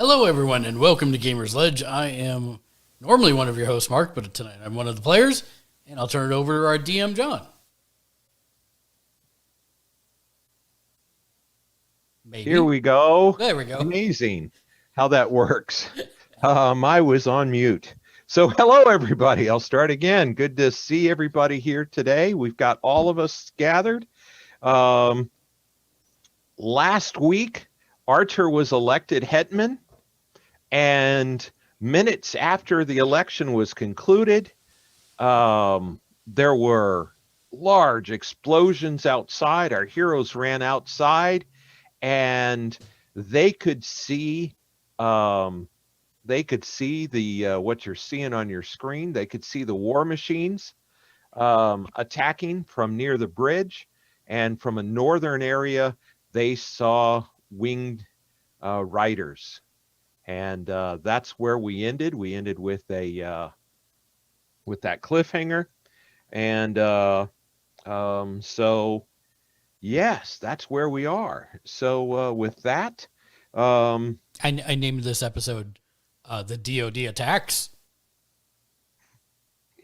Hello, everyone, and welcome to Gamer's Ledge. I am normally one of your hosts, Mark, but tonight I'm one of the players, and I'll turn it over to our DM, John. Maybe. Here we go. There we go. Amazing how that works. I was on mute. So hello, everybody. I'll start again. Good to see everybody here today. We've got all of us gathered. Last week, Archer was elected Hetman, and minutes after the election was concluded, there were large explosions outside. Our heroes ran outside, and they could see the what you're seeing on your screen. They could see the war machines attacking from near the bridge, and from a northern area they saw winged riders, and that's where we ended. We ended with a with that cliffhanger, and so yes, that's where we are. So with that, I named this episode the DoD attacks.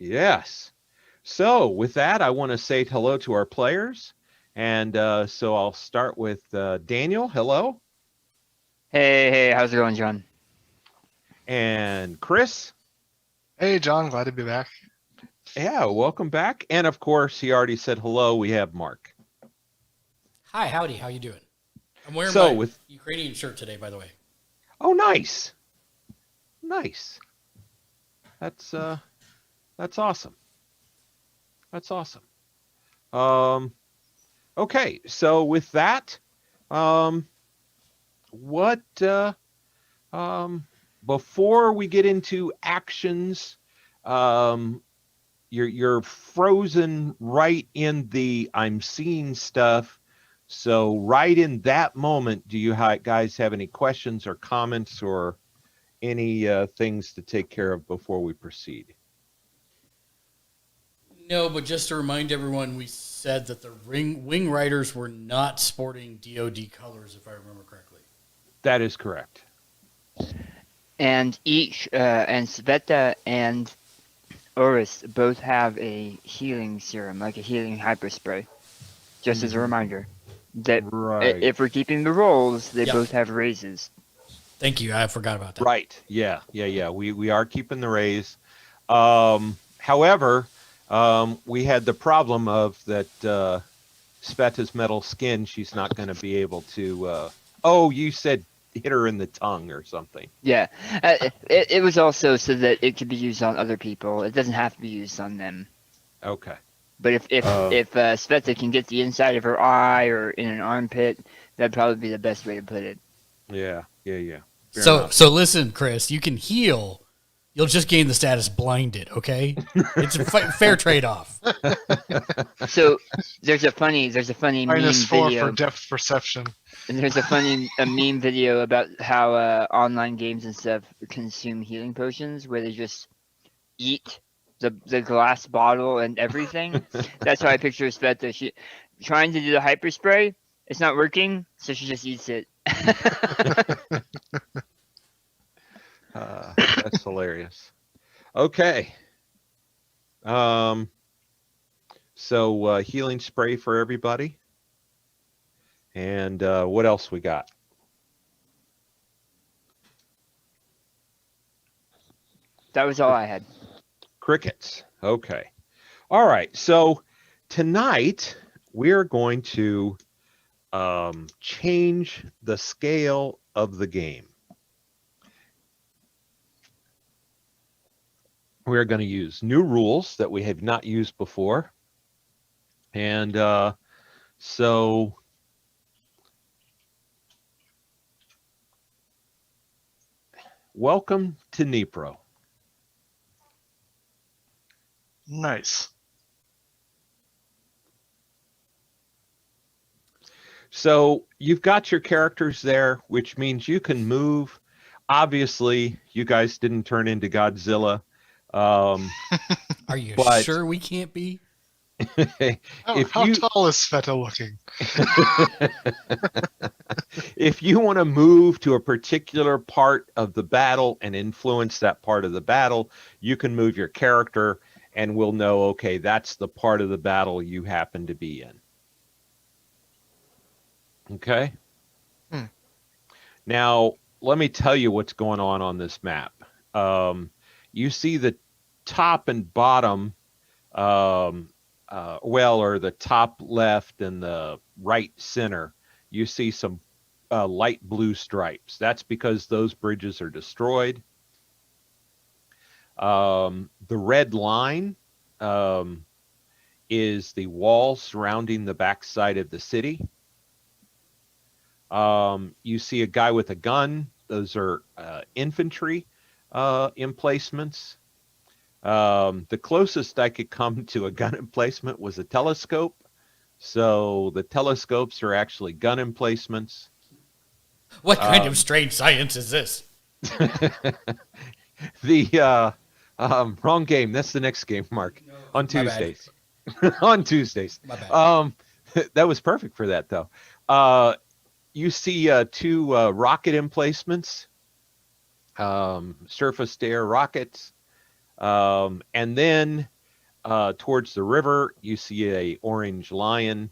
Yes. So with that, I want to say hello to our players. And so I'll start with Daniel. Hello. Hey, how's it going, John? And Chris. Hey, John, glad to be back. Yeah, welcome back. And of course, he already said hello. We have Mark. Hi, howdy, how you doing? I'm wearing So my with Ukrainian shirt today, by the way. Oh, nice. Nice. That's awesome. That's awesome. Okay, so with that, before we get into actions, you're frozen right in the I'm seeing stuff. So right in that moment, do you guys have any questions or comments or any things to take care of before we proceed? No, but just to remind everyone, we said that the Wing Riders were not sporting DoD colors, if I remember correctly. That is correct. And and Sveta and Oris both have a healing serum, like a healing hyper spray. Just as a reminder that if we're keeping the rolls, they both have raises. Thank you. I forgot about that. Right. Yeah. We are keeping the raise. However, we had the problem of that Sveta's metal skin. She's not going to be able to. You said hit her in the tongue or something. Yeah. It was also so that it could be used on other people. It doesn't have to be used on them. Okay. But if Sveta can get the inside of her eye or in an armpit, that'd probably be the best way to put it. Yeah. Fair enough. So listen, Chris, you can heal. You'll just gain the status blinded, okay? It's a fair trade-off. So there's a funny meme -4 video. for depth perception. And there's a meme video about how online games and stuff consume healing potions, where they just eat the glass bottle and everything. That's how I picture Sveta. She trying to do the hyper spray. It's not working, so she just eats it. That's hilarious. Okay. So healing spray for everybody. And what else we got? That was all I had. Crickets. Okay. All right. So tonight we're going to change the scale of the game. We're going to use new rules that we have not used before. And so welcome to Dnipro. Nice. So you've got your characters there, which means you can move. Obviously, you guys didn't turn into Godzilla. Are you sure we can't be? How tall is Sveta looking? If you want to move to a particular part of the battle and influence that part of the battle, you can move your character and we'll know, okay, that's the part of the battle you happen to be in. Okay? Hmm. Now, let me tell you what's going on this map. You see the top and bottom, or the top left and the right center, you see some light blue stripes. That's because those bridges are destroyed. The red line is the wall surrounding the backside of the city. You see a guy with a gun. Those are infantry emplacements. The closest I could come to a gun emplacement was a telescope. So the telescopes are actually gun emplacements. What kind of strange science is this? The wrong game. That's the next game, Mark. On My bad. Tuesdays. On Tuesdays. My bad. That was perfect for that, though. You see two rocket emplacements, surface-to-air rockets, and then towards the river, you see a orange lion.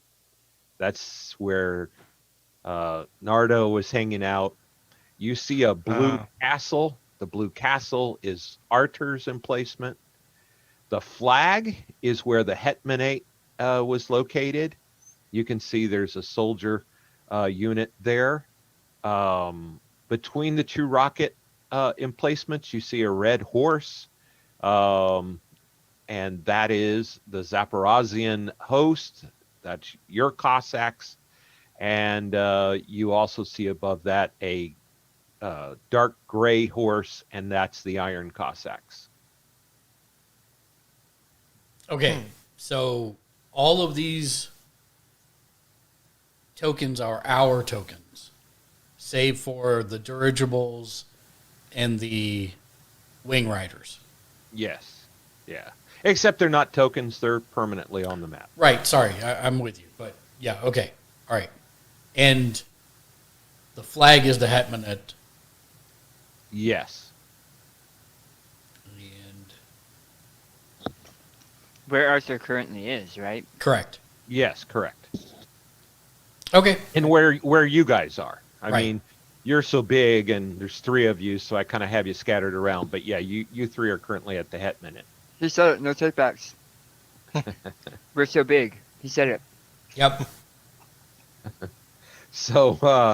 That's where Nardo was hanging out. You see a blue castle. The blue castle is Arthur's emplacement. The flag is where the Hetmanate was located. You can see there's a soldier unit there. Between the two rocket emplacements, you see a red horse, and that is the Zaporozhian host. That's your Cossacks. And you also see above that a dark gray horse, and that's the Iron Cossacks. Okay, so all of these tokens are our tokens, save for the dirigibles and the wing riders. Yes. Yeah. Except they're not tokens, they're permanently on the map. Right, sorry, I'm with you. But yeah, okay, all right. And the flag is the Hetmanate. Yes. And Where Arthur currently is, right? correct. Yes, correct. Okay. And where you guys are. I Right. mean, you're so big and there's three of you, so I kind of have you scattered around. But yeah, you three are currently at the Hetmanate. He said it, no takebacks. We're so big. He said it. Yep. So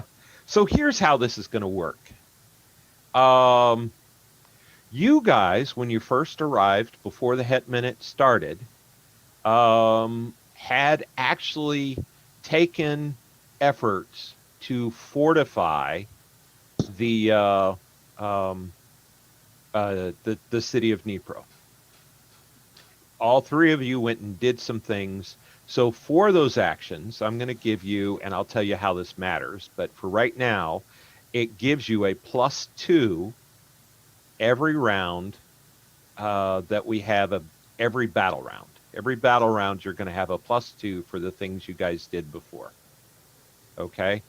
here's how this is going to work. You guys, when you first arrived before the Hetmanate started, had actually taken efforts to fortify the city of Dnipro. All three of you went and did some things. So for those actions, I'm going to give you, and I'll tell you how this matters, but for right now, it gives you a +2 every round that we have of every battle round. Every battle round, you're going to have a +2 for the things you guys did before. Okay?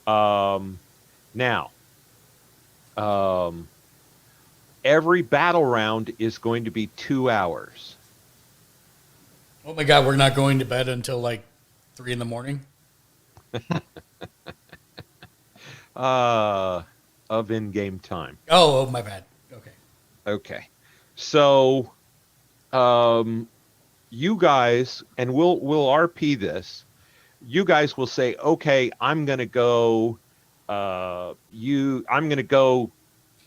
Now, every battle round is going to be 2 hours. Oh my God, we're not going to bed until like 3 in the morning. Of in-game time. Oh, my bad. Okay. Okay. So, you guys, and we'll RP this. You guys will say, okay, I'm going to go,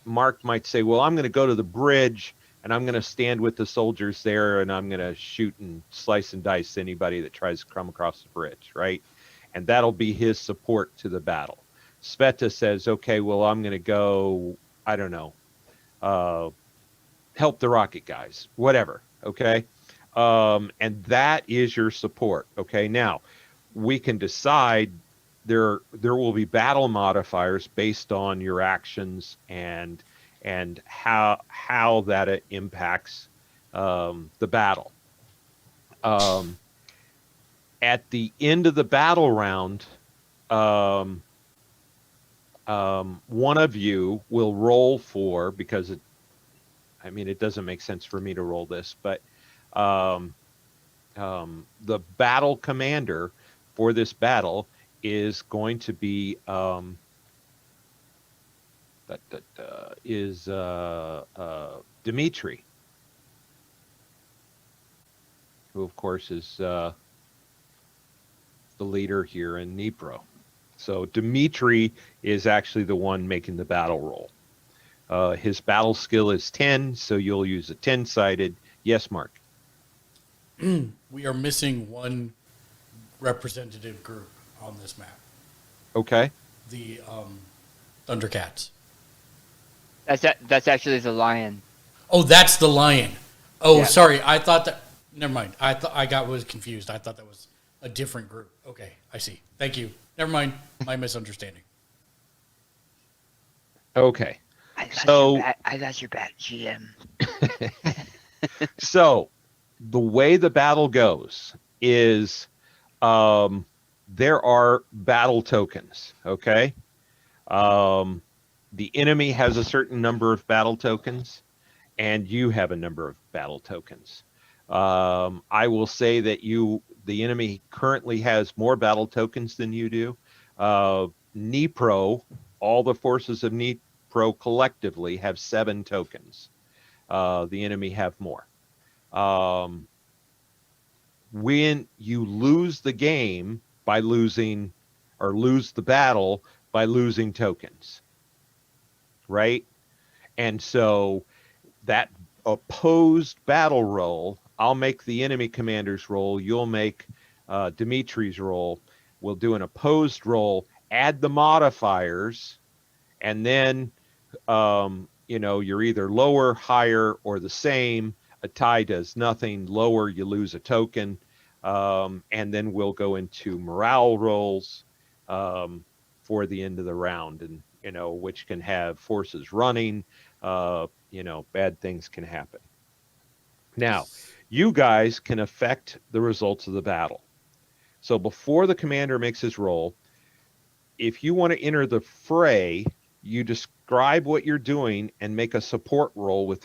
Mark might say, well, I'm going to go to the bridge and I'm going to stand with the soldiers there and I'm going to shoot and slice and dice anybody that tries to come across the bridge, right? And that'll be his support to the battle. Sveta says, okay, well, I'm going to go, I don't know, help the rocket guys, whatever, okay? And that is your support, okay? Now, we can decide there will be battle modifiers based on your actions and how that impacts the battle. At the end of the battle round, one of you will roll for, because it doesn't make sense for me to roll this, but um, the battle commander for this battle is going to be Dmitri, who of course is the leader here in Dnipro. So Dmitri is actually the one making the battle roll. His battle skill is 10, so you'll use a 10-sided. Yes, Mark. We are missing one representative group on this map. Okay. The Thundercats. That's actually the lion. Oh, that's the lion. Oh, Yeah. sorry. I thought that. Never mind. Was confused. I thought that was a different group. Okay, I see. Thank you. Never mind. My misunderstanding. Okay. I got your back, GM. So the way the battle goes is there are battle tokens. Okay. The enemy has a certain number of battle tokens, and you have a number of battle tokens. I will say that the enemy currently has more battle tokens than you do. Dnipro, all the forces of Dnipro collectively have 7 tokens. The enemy have more. When you lose the game by losing, or lose the battle by losing tokens, right? And so that opposed battle roll, I'll make the enemy commander's roll, you'll make Dimitri's roll. We'll do an opposed roll, add the modifiers, and then you're either lower, higher, or the same. A tie does nothing. Lower, you lose a token. And then we'll go into morale rolls for the end of the round, and which can have forces running. Bad things can happen. Now, you guys can affect the results of the battle. So before the commander makes his roll, if you want to enter the fray, you describe what you're doing and make a support roll with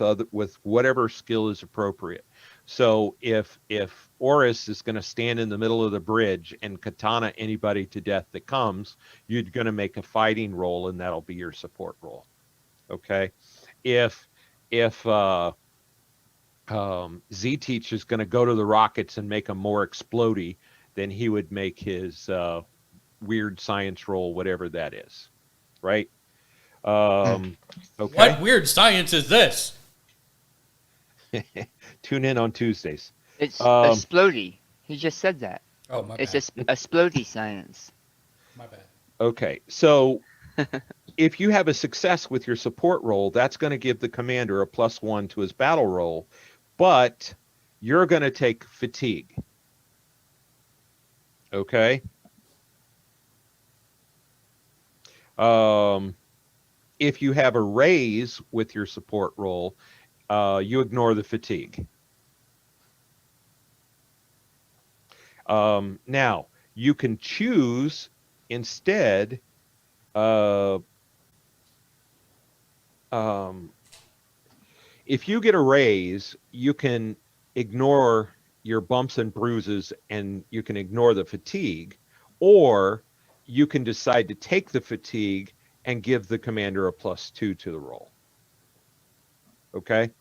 whatever skill is appropriate. So if Oris is going to stand in the middle of the bridge and katana anybody to death that comes, you're going to make a fighting roll, and that'll be your support roll. Okay. If Z-Teach is going to go to the rockets and make them more explodey, then he would make his weird science roll, whatever that is, right? Okay. What weird science is this? Tune in on Tuesdays. It's explodey. He just said that. Oh, my It's bad. explodey science. My bad. Okay, so if you have a success with your support roll, that's going to give the commander a +1 to his battle roll, but you're going to take fatigue. Okay. If you have a raise with your support roll, you ignore the fatigue. Now, you can choose instead if you get a raise, you can ignore your bumps and bruises and you can ignore the fatigue, or you can decide to take the fatigue and give the commander a +2 to the roll. Okay?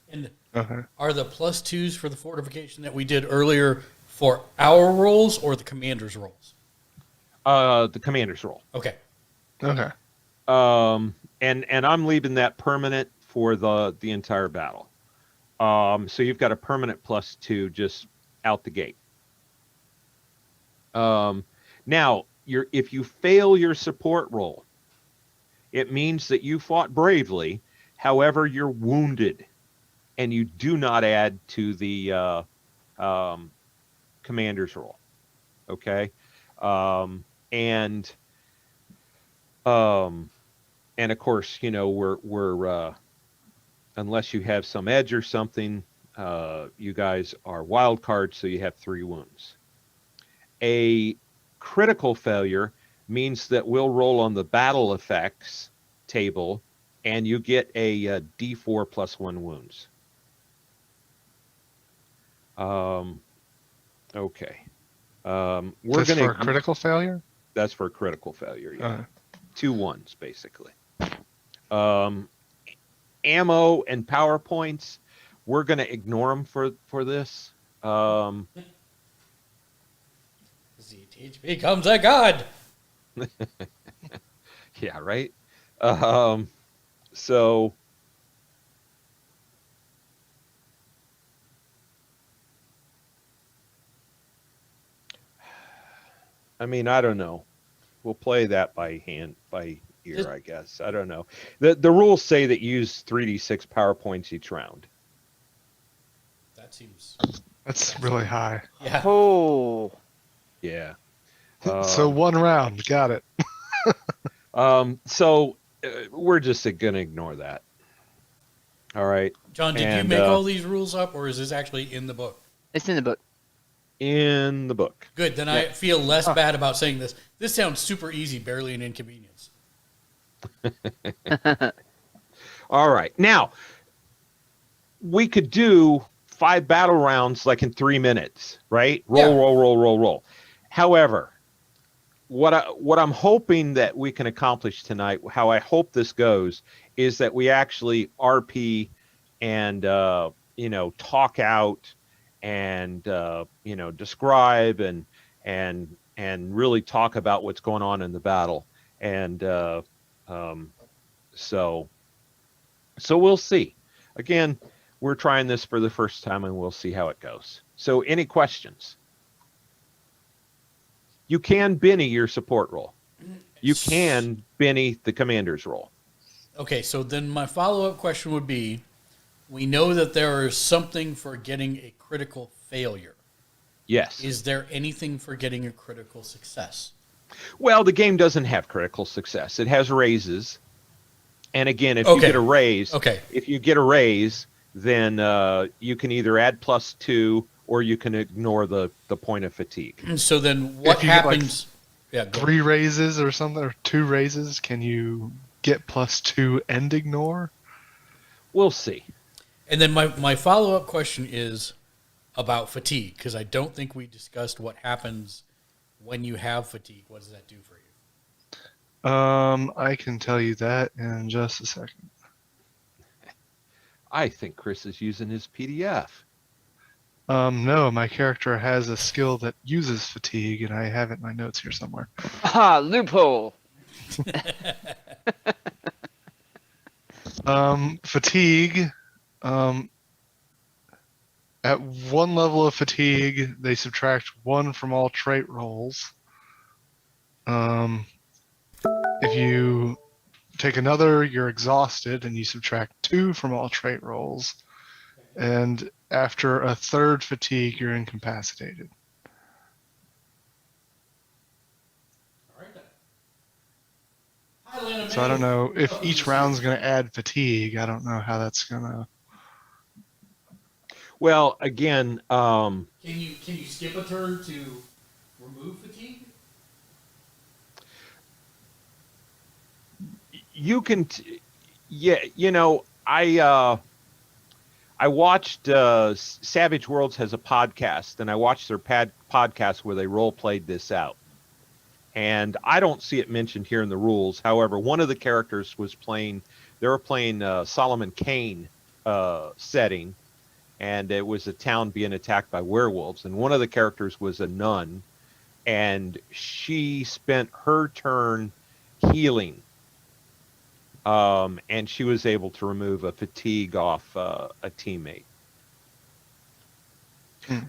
And Okay. are the +2s for the fortification that we did earlier for our rolls or the commander's rolls? The commander's roll. Okay. Okay. And I'm leaving that permanent for the entire battle. So you've got a permanent +2 just out the gate. Now, if you fail your support roll, it means that you fought bravely. However, you're wounded, and you do not add to the commander's roll. Okay, and of course, we're unless you have some edge or something, you guys are wild cards, so you have 3 wounds. A critical failure means that we'll roll on the battle effects table, and you get a D4 plus 1 wounds. Okay. We're That's gonna for a critical failure? That's for a critical failure. Yeah, Uh, 2 1s basically. Ammo and PowerPoints, we're gonna ignore them for this. ZTH becomes a god. Yeah, right. So I mean, I don't know. We'll play that by ear, I guess. I don't know. The rules say that you use 3d6 PowerPoints each round. That seems. that's really high. Yeah. Oh, Yeah. So 1 round. Got it. So we're just going to ignore that. All right. John, did you And, make all these rules up, or is this actually in the book? it's in the book. In the book. Good. Then I feel less bad about saying this. This sounds super easy, barely an inconvenience. All right. Now, we could do 5 battle rounds like in 3 minutes, right? Roll. However, what I'm hoping that we can accomplish tonight, how I hope this goes, is that we actually RP and talk out and describe and really talk about what's going on in the battle. And so we'll see. Again, we're trying this for the first time, and we'll see how it goes. So any questions? You can Benny your support role. You can Benny the commander's role. Okay, so then my follow-up question would be, we know that there is something for getting a critical failure. Yes. Is there anything for getting a critical success? Well, the game doesn't have critical success. It has raises. And again, if you get a raise, then you can either add +2 or you can ignore the point of fatigue. And so then what If you get, happens? like, 3 raises or something, or 2 raises, can you get +2 and ignore? We'll see. And then my follow-up question is about fatigue, because I don't think we discussed what happens when you have fatigue. What does that do for you? I can tell you that in just a second. I think Chris is using his PDF. No, my character has a skill that uses fatigue, and I have it in my notes here somewhere. Ah, loophole. Fatigue. At 1 level of fatigue, they subtract 1 from all trait rolls. If you take another, you're exhausted, and you subtract 2 from all trait rolls. And after a 3rd fatigue, you're incapacitated. So I don't know if each round's going to add fatigue. I don't know how that's going to. Well, again, Can you skip a turn to remove fatigue? you can, I watched Savage Worlds has a podcast, and I watched their podcast where they role played this out. And I don't see it mentioned here in the rules. However, one of the characters they were playing Solomon Kane setting, and it was a town being attacked by werewolves. And one of the characters was a nun, and she spent her turn healing. And she was able to remove a fatigue off a teammate.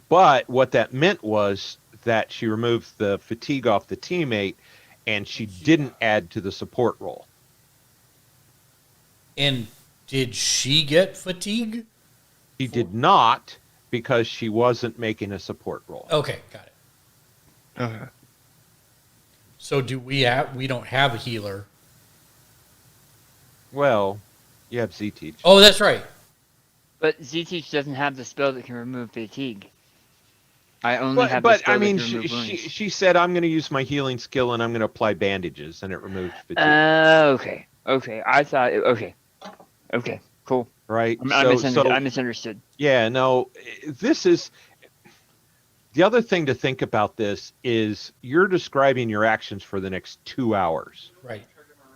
But what that meant was that she removed the fatigue off the teammate, and she didn't add to the support roll. And did she get fatigue? She did not, because she wasn't making a support roll. Okay, got it. Okay. So we don't have a healer. Well, you have Z-Teach. Oh, that's right. But Z-Teach doesn't have the spell that can remove fatigue. I only have the But spell I mean, to remove wounds. she said, I'm going to use my healing skill and I'm going to apply bandages, and it removed fatigue. Okay. I thought. Okay. Cool. Right. I misunderstood. Yeah. No. This is the other thing to think about. This is you're describing your actions for the next 2 hours.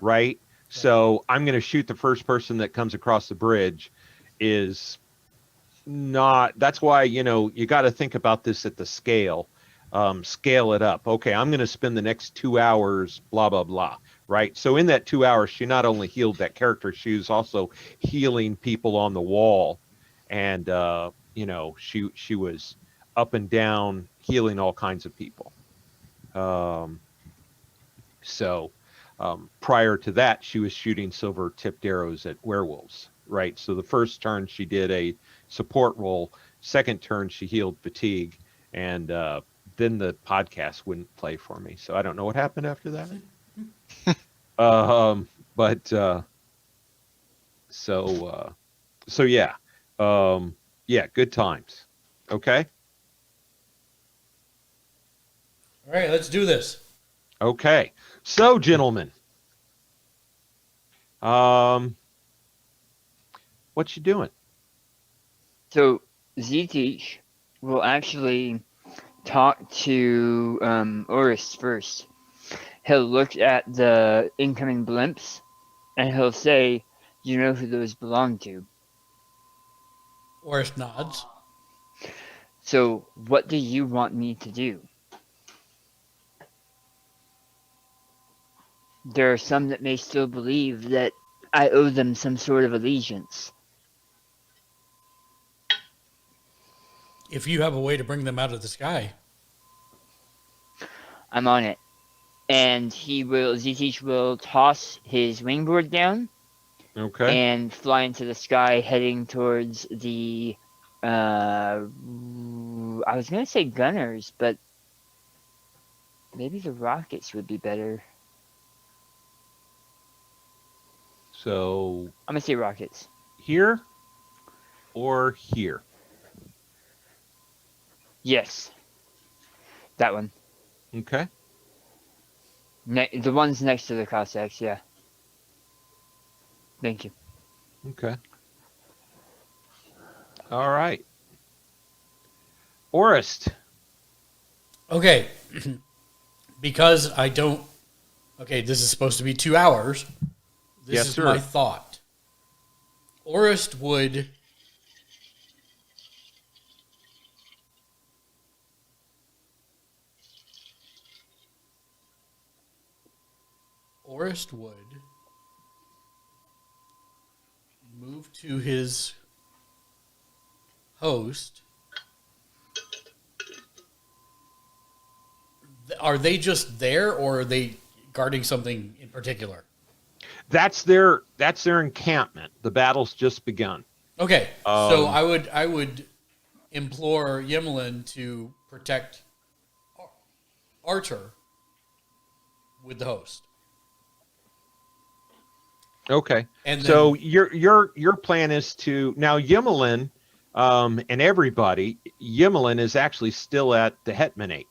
Right. So I'm going to shoot the first person that comes across the bridge. Is not. That's why you got to think about this at the scale. Scale it up. Okay, I'm going to spend the next 2 hours, blah, blah, blah. Right. So in that 2 hours, she not only healed that character, she was also healing people on the wall. And, she was up and down healing all kinds of people. Prior to that, she was shooting silver tipped arrows at werewolves. Right. So the first turn she did a support roll. Second turn, she healed fatigue. And, then the podcast wouldn't play for me. So I don't know what happened after that. Yeah, good times. Okay. All right, let's do this. Okay. So, gentlemen, what you doing? So Z-Teach will actually talk to Oris first. He'll look at the incoming blimps and he'll say, "You know who those belong to." Oris nods. So what do you want me to do? There are some that may still believe that I owe them some sort of allegiance. If you have a way to bring them out of the sky. I'm on it. And Z-Teach will toss his wingboard down. Okay. And fly into the sky heading towards the, I was going to say gunners, but maybe the rockets would be better. So. I'm going to say rockets. Here or here? Yes. That one. Okay. The ones next to the Cossacks, yeah. Thank you. Okay. All right. Orist. Okay. Because I don't... Okay, this is supposed to be 2 hours. This is my thought. Orist would... move to his host. Are they just there, or are they guarding something in particular? That's their encampment. The battle's just begun. Okay, so I would implore Yemlin to protect Archer with the host. Okay. And then, so your plan is to now Yemlin and everybody. Yemlin is actually still at the Hetmanate,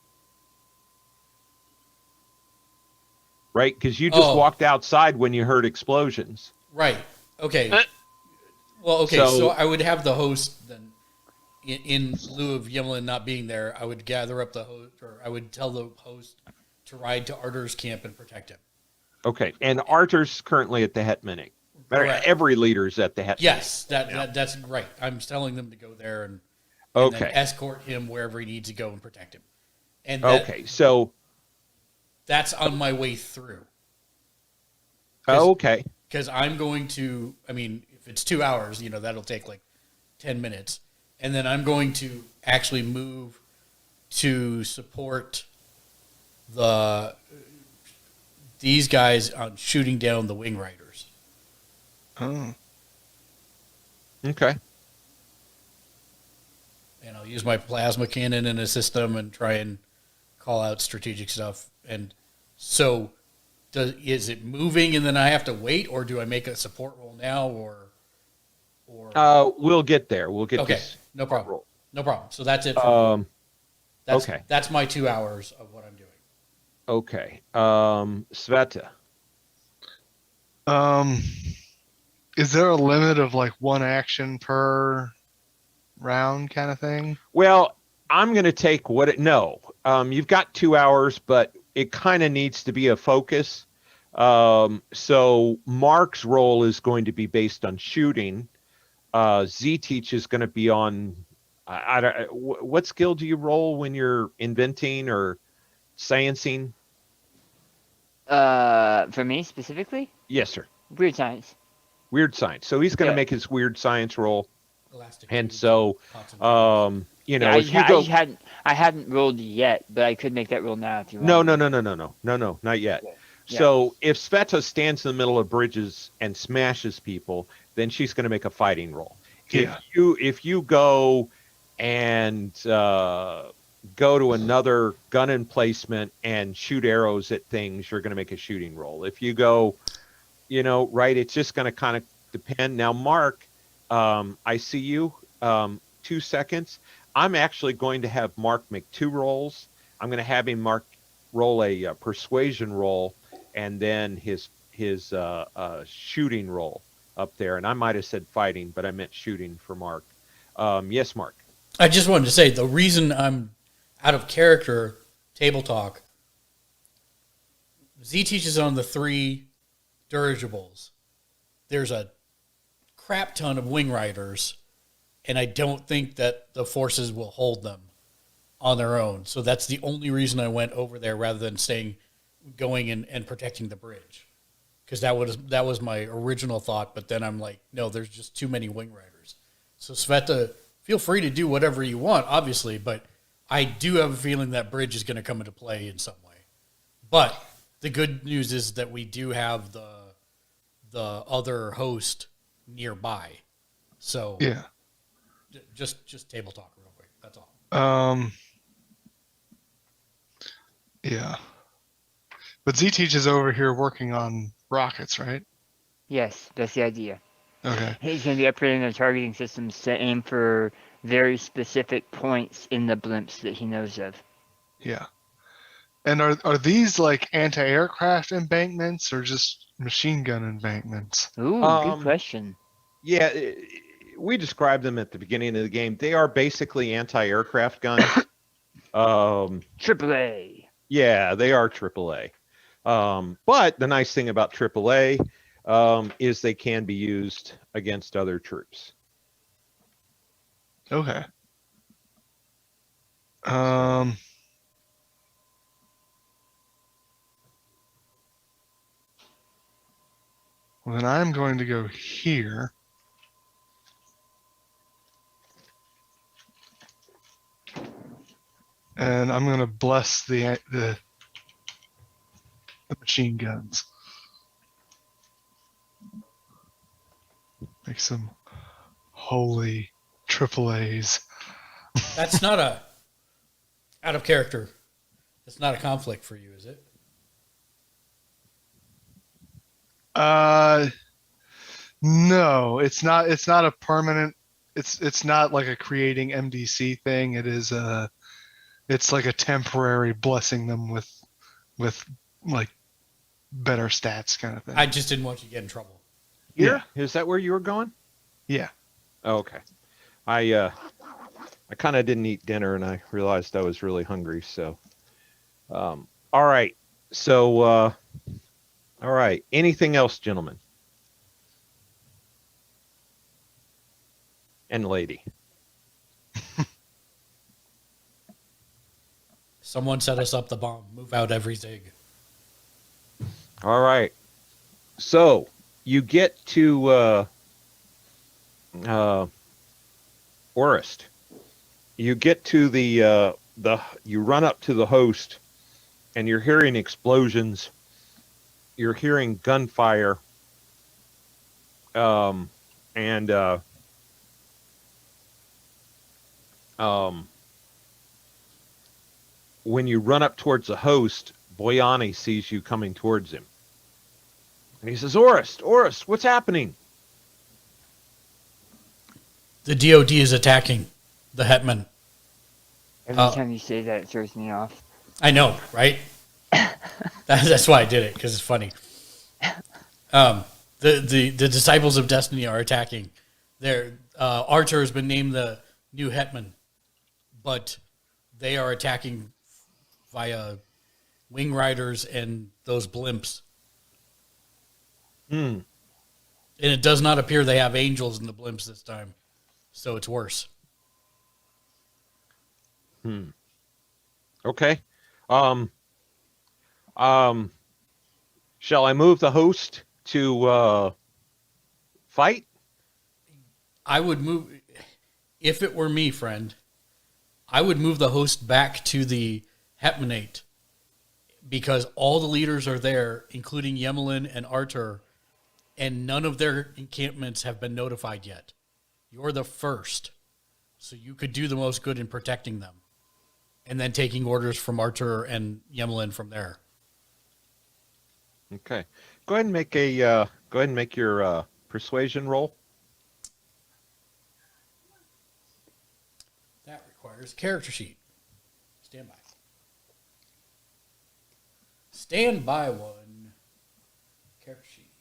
right? Because you just walked outside when you heard explosions. Right. Okay. Well, okay. So I would have the host then, in lieu of Yemlin not being there. I would gather up the host, or I would tell the host to ride to Arter's camp and protect him. Okay, and Arter's currently at the Hetmanate. Every leader's at the Hetmanate. Yes, that's right. I'm telling them to go there and then escort him wherever he needs to go and protect him. And so that's on my way through. Okay. Because I'm going to, I mean, if it's 2 hours, that'll take like 10 minutes. And then I'm going to actually move to support these guys on shooting down the Wing Riders. Oh. Okay. And I'll use my plasma cannon in a system and try and call out strategic stuff. And so, is it moving and then I have to wait, or do I make a support roll now, or? We'll get there. We'll get. Okay, no problem. Roll. No problem. So that's it. That's my 2 hours of what I'm doing. Okay. Sveta. Is there a limit of like one action per round kind of thing? Well, I'm going to take no. You've got 2 hours, but it kind of needs to be a focus. So Mark's role is going to be based on shooting. Z-Teach is going to be on. What skill do you roll when you're inventing or sciencing? For me specifically? Yes, sir. Weird science. Weird science. So he's going to make his weird science roll. Elastic And tubes, so, you know, if you go, I hadn't rolled yet, but I could make that roll now if you want. No, not yet. Okay. So if Sveta stands in the middle of bridges and smashes people, then she's going to make a fighting roll. Yeah. If you go and go to another gun emplacement and shoot arrows at things, you're going to make a shooting roll. If you go, you know, right, it's just going to kind of depend. Now, Mark, I see you. 2 seconds. I'm actually going to have Mark make 2 rolls. I'm going to have him roll a persuasion roll, and then his shooting roll up there. And I might have said fighting, but I meant shooting for Mark. Yes, Mark. I just wanted to say the reason I'm out of character table talk. Z teaches on the 3 dirigibles. There's a crap ton of wing riders, and I don't think that the forces will hold them on their own. So that's the only reason I went over there rather than going and protecting the bridge, because that was my original thought. But then I'm like, no, there's just too many wing riders. So Sveta, feel free to do whatever you want, obviously, but I do have a feeling that bridge is going to come into play in some way. But the good news is that we do have the other host nearby. So yeah, just table talk real quick. That's all. Yeah. But Z-Teach is over here working on rockets, right? Yes, that's the idea. Okay. He's going to be upgrading their targeting systems to aim for very specific points in the blimps that he knows of. Yeah. And are these like anti-aircraft embankments or just machine gun embankments? Ooh, good question. Yeah, we described them at the beginning of the game. They are basically anti-aircraft guns. AAA. Yeah, they are AAA. But the nice thing about AAA is they can be used against other troops. Okay. Well, then I'm going to go here. And I'm going to bless the machine guns. Make some holy AAAs. That's not out of character. That's not a conflict for you, is it? No, it's not. It's not a permanent. It's not like a creating MDC thing. It's like a temporary blessing them with like better stats kind of thing. I just didn't want you to get in trouble. Here? Yeah. Is that where you were going? Yeah. Oh, okay. I kind of didn't eat dinner, and I realized I was really hungry. So, all right. So, all right. Anything else, gentlemen? And lady. Someone set us up the bomb. Move out every zig. All right. So you get to Orist. You get to you run up to the host, and you're hearing explosions. You're hearing gunfire. When you run up towards the host, Boyani sees you coming towards him. And he says, Orist, what's happening? The DoD is attacking the Hetman. Every time you say that, it throws me off. I know, right? That's why I did it, because it's funny. The disciples of destiny are attacking. Archer has been named the new Hetman, but they are attacking via wing riders and those blimps. And it does not appear they have angels in the blimps this time, so it's worse. Okay. Shall I move the host to fight? I would move, if it were me, friend, I would move the host back to the Hetmanate, because all the leaders are there, including Yemelin and Artur, and none of their encampments have been notified yet. You're the first, so you could do the most good in protecting them, and then taking orders from Artur and Yemelin from there. Okay. Go ahead and make your persuasion roll. That requires a character sheet. Stand by. Stand by one. Character sheet.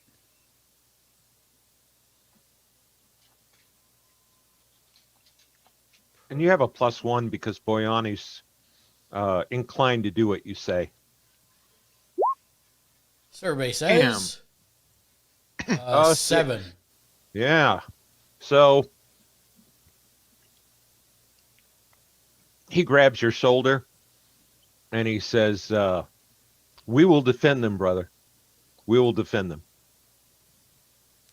And you have a +1 because Boyani's inclined to do what you say. Survey says 7. Yeah. So he grabs your shoulder and he says, we will defend them, brother. We will defend them.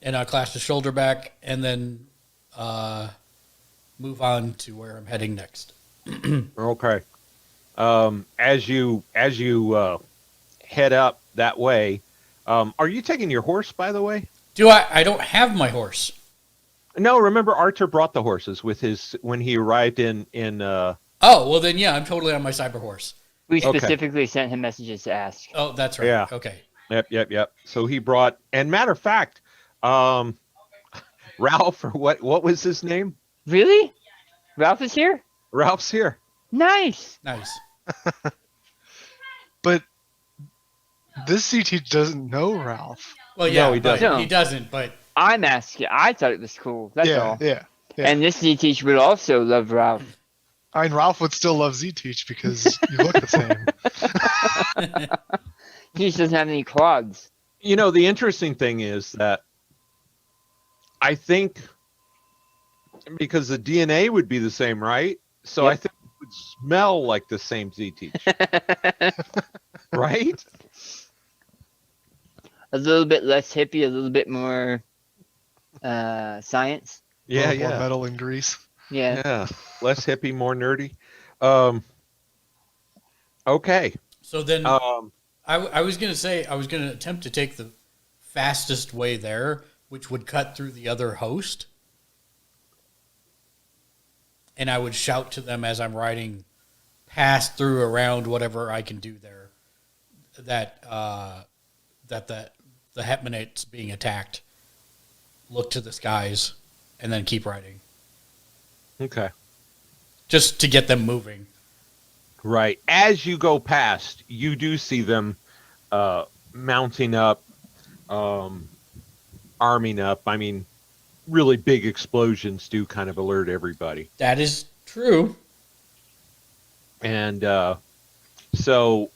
And I'll clasp the shoulder back and then move on to where I'm heading next. Okay. As you head up that way, are you taking your horse, by the way? I don't have my horse. No, remember Archer brought the horses with his when he arrived in Oh, well then, yeah, I'm totally on my cyber horse. We specifically sent him messages to ask. Oh, that's right. Yeah. Okay. Yep. So he brought, and matter of fact, Ralph, or what was his name? Really? Ralph is here? Ralph's here. Nice. But this CT doesn't know Ralph. Well, yeah, No, he doesn't. He doesn't, but I'm asking. I thought it was cool. That's all. Yeah. And this Z teacher would also love Ralph. I mean, Ralph would still love Z-Teach because you look the same. He just doesn't have any quads. You know, the interesting thing is that I think because the DNA would be the same, right? So Yep. I think it would smell like the same Z-Teach. Right? A little bit less hippie, a little bit more science. Yeah, More metal and grease. Yeah. Less hippie, more nerdy. Okay. so then I was going to say I was going to attempt to take the fastest way there, which would cut through the other host. And I would shout to them as I'm riding past through around whatever I can do there that the Hetmanate's being attacked. Look to the skies and then keep riding. Okay. Just to get them moving. Right. As you go past, you do see them mounting up, arming up. I mean, really big explosions do kind of alert everybody. That is true. And so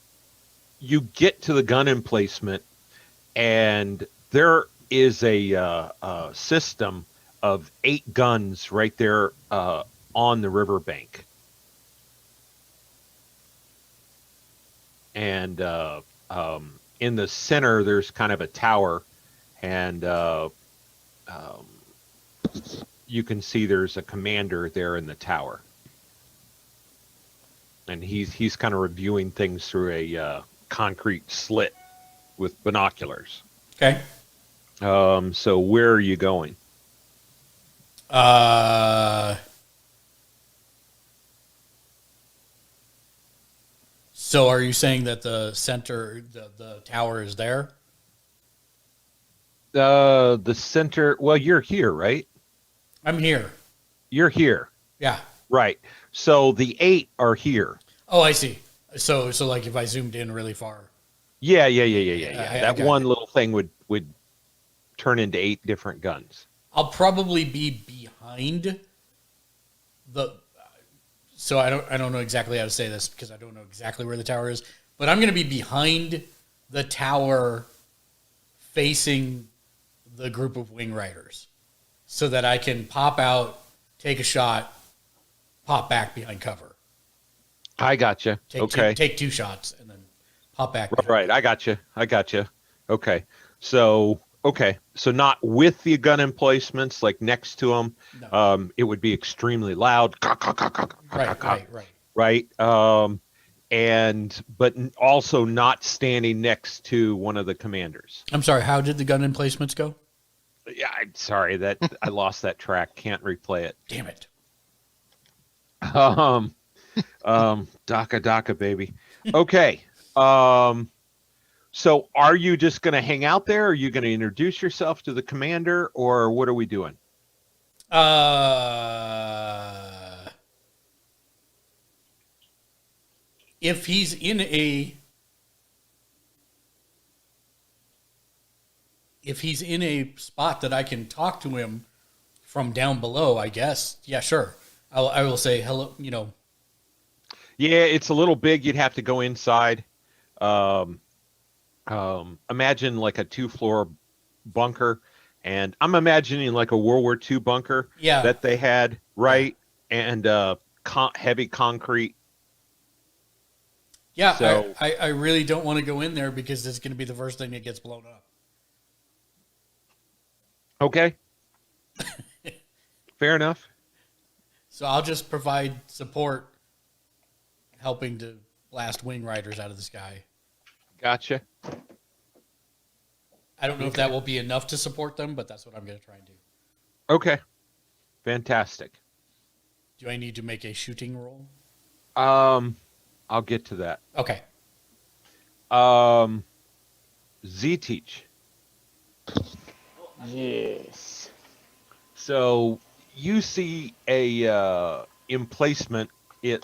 you get to the gun emplacement, and there is a system of 8 guns right there on the riverbank. And in the center, there's kind of a tower, and you can see there's a commander there in the tower. And he's kind of reviewing things through a concrete slit with binoculars. Okay. So where are you going? So are you saying that the center, the tower is there? The center. Well, you're here, right? I'm here. You're here. Yeah. Right. So the 8 are here. Oh, I see. So like if I zoomed in really far. Yeah. I That got one it. little thing would turn into 8 different guns. I'll probably be behind the. So I don't know exactly how to say this because I don't know exactly where the tower is, but I'm going to be behind the tower, facing the group of wing riders, so that I can pop out, take a shot, pop back behind cover. I gotcha. Take 2 shots and then pop back. Right. I gotcha. Okay. So not with the gun emplacements like next to them. No. It would be extremely loud. Right. But also not standing next to one of the commanders. I'm sorry. How did the gun emplacements go? Yeah, I'm sorry that I lost that track. Can't replay it. Damn it. DACA, baby. Okay. So are you just going to hang out there? Are you going to introduce yourself to the commander, or what are we doing? If he's in a spot that I can talk to him from down below, I guess. Yeah, sure. I will say hello, Yeah, it's a little big. You'd have to go inside. Imagine like a 2-floor bunker, and I'm imagining like a World War II bunker that they had, right? Yeah. And heavy concrete. Yeah, so, I really don't want to go in there because it's going to be the first thing that gets blown up. Okay. Fair enough. So I'll just provide support, helping to blast wing riders out of the sky. Gotcha. I don't know if that will be enough to support them, but that's what I'm going to try and do. Okay. Fantastic. Do I need to make a shooting roll? I'll get to that. Okay. Z-Teach. Yes. So you see a emplacement. You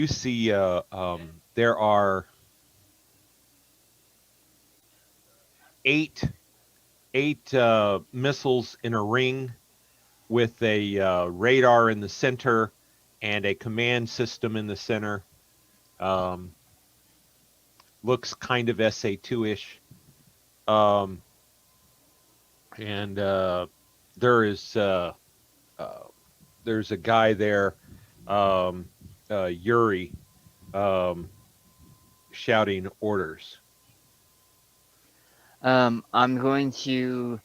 see there are eight missiles in a ring with a radar in the center and a command system in the center. Looks kind of SA2-ish. And there's a guy there, Yuri, shouting orders. I'm going to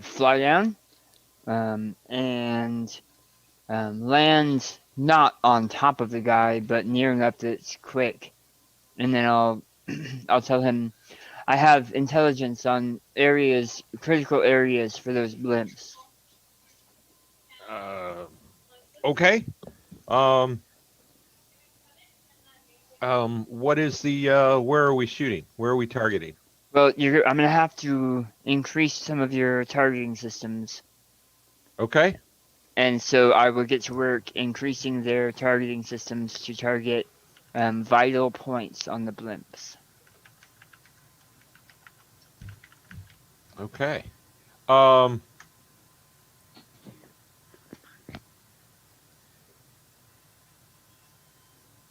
fly down and land not on top of the guy, but near enough that it's quick. And then I'll tell him I have intelligence on critical areas for those blimps. Okay. What is the? Where are we shooting? Where are we targeting? Well, I'm gonna have to increase some of your targeting systems. Okay. And so I will get to work increasing their targeting systems to target vital points on the blimps. Okay.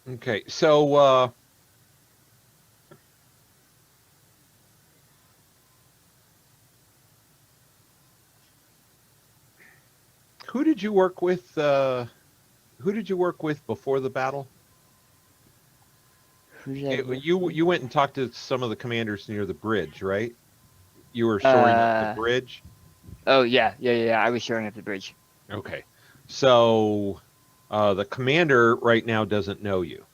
Okay. So who did you work with? Who did you work with before the battle? You went and talked to some of the commanders near the bridge, right? You were shoring up the bridge? Oh, yeah. I was shoring up the bridge. Okay. So the commander right now doesn't know you.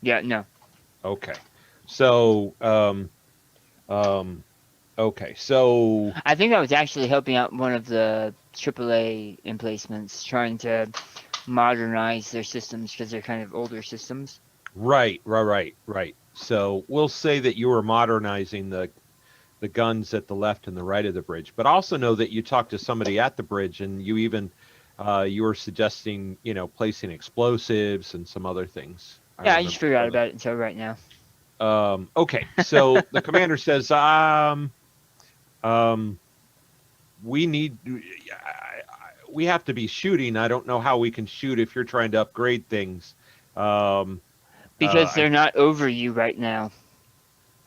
Yeah, no. Okay. So, okay. So I think I was actually helping out one of the AAA emplacements, trying to modernize their systems because they're kind of older systems. Right. So we'll say that you were modernizing the guns at the left and the right of the bridge, but also know that you talked to somebody at the bridge, and you even You were suggesting, placing explosives and some other things. Yeah, I just forgot about it until right now. Okay, so the commander says, we need, we have to be shooting. I don't know how we can shoot if you're trying to upgrade things. Because they're not over you right now.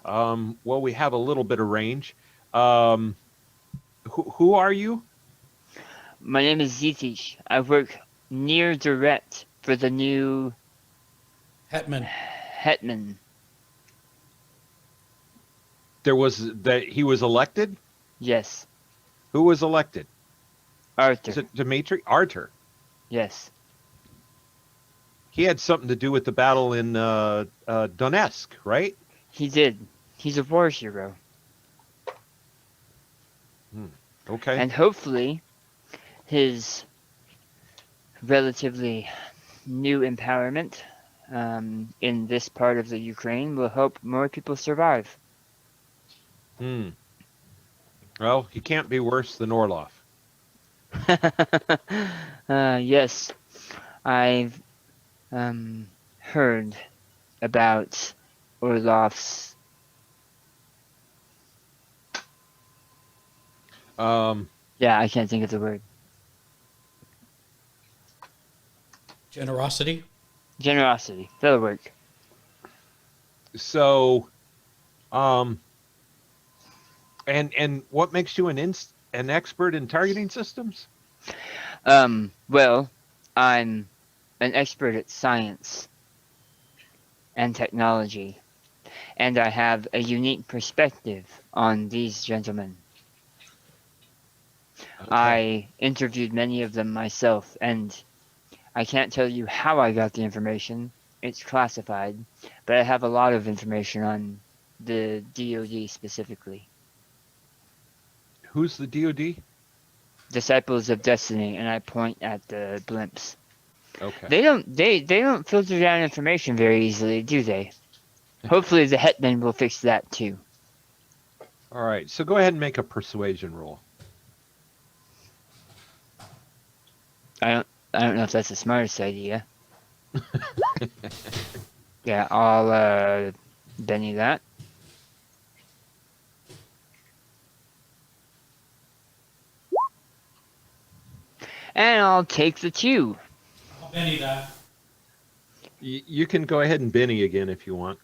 Well, we have a little bit of range. Who are you? My name is Zitish. I work near direct for the new Hetman. Hetman. He was elected? Yes. Who was elected? Arthur. Is it Dmitry? Arthur. Yes. He had something to do with the battle in Donetsk, right? He did. He's a war hero. Okay. And hopefully, his relatively new empowerment in this part of the Ukraine will help more people survive. Well, he can't be worse than Orlov. Yes, I've heard about Orlov's. Yeah, I can't think of the word. Generosity. Generosity. That'll work. So, and what makes you an expert in targeting systems? Well, I'm an expert at science and technology, and I have a unique perspective on these gentlemen. Okay. I interviewed many of them myself, and I can't tell you how I got the information. It's classified, but I have a lot of information on the DoD specifically. Who's the DoD? Disciples of Destiny, and I point at the blimps. Okay. They don't filter down information very easily, do they? Hopefully the Hetman will fix that too. All right. So go ahead and make a persuasion roll. I don't know if that's the smartest idea. Yeah, I'll Benny that. And I'll take the 2. I'll Benny that. You can go ahead and Benny again if you want.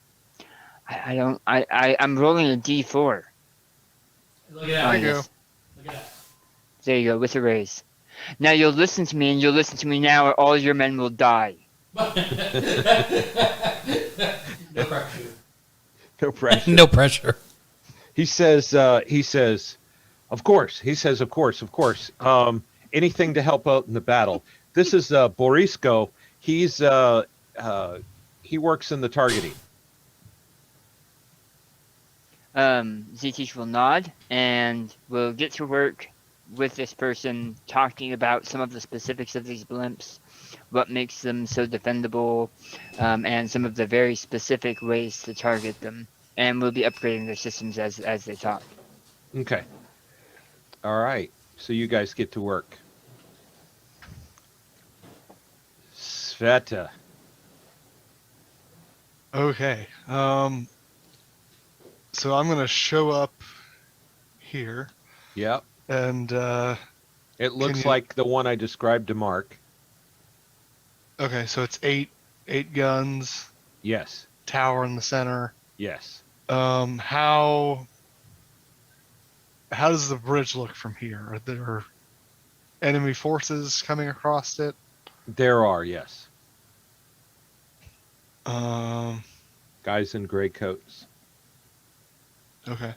I'm rolling a D4. Look at that. There you go. Look at that. There you go, with a raise. Now you'll listen to me, and you'll listen to me now, or all your men will die. No pressure. No pressure. No pressure. He says, of course. He says, of course. Anything to help out in the battle. This is Borisko. He works in the targeting. Zitish will nod, and we'll get to work with this person, talking about some of the specifics of these blimps, what makes them so defendable, and some of the very specific ways to target them. And we'll be upgrading their systems as they talk. Okay. All right. So you guys get to work. Sveta. Okay. So I'm gonna show up here, Yep. and It looks you- like the one I described to Mark. okay, so it's eight guns, Yes. tower in the center. Yes. How does the bridge look from here? Are there enemy forces coming across it? There are, yes. Guys in gray coats. Okay.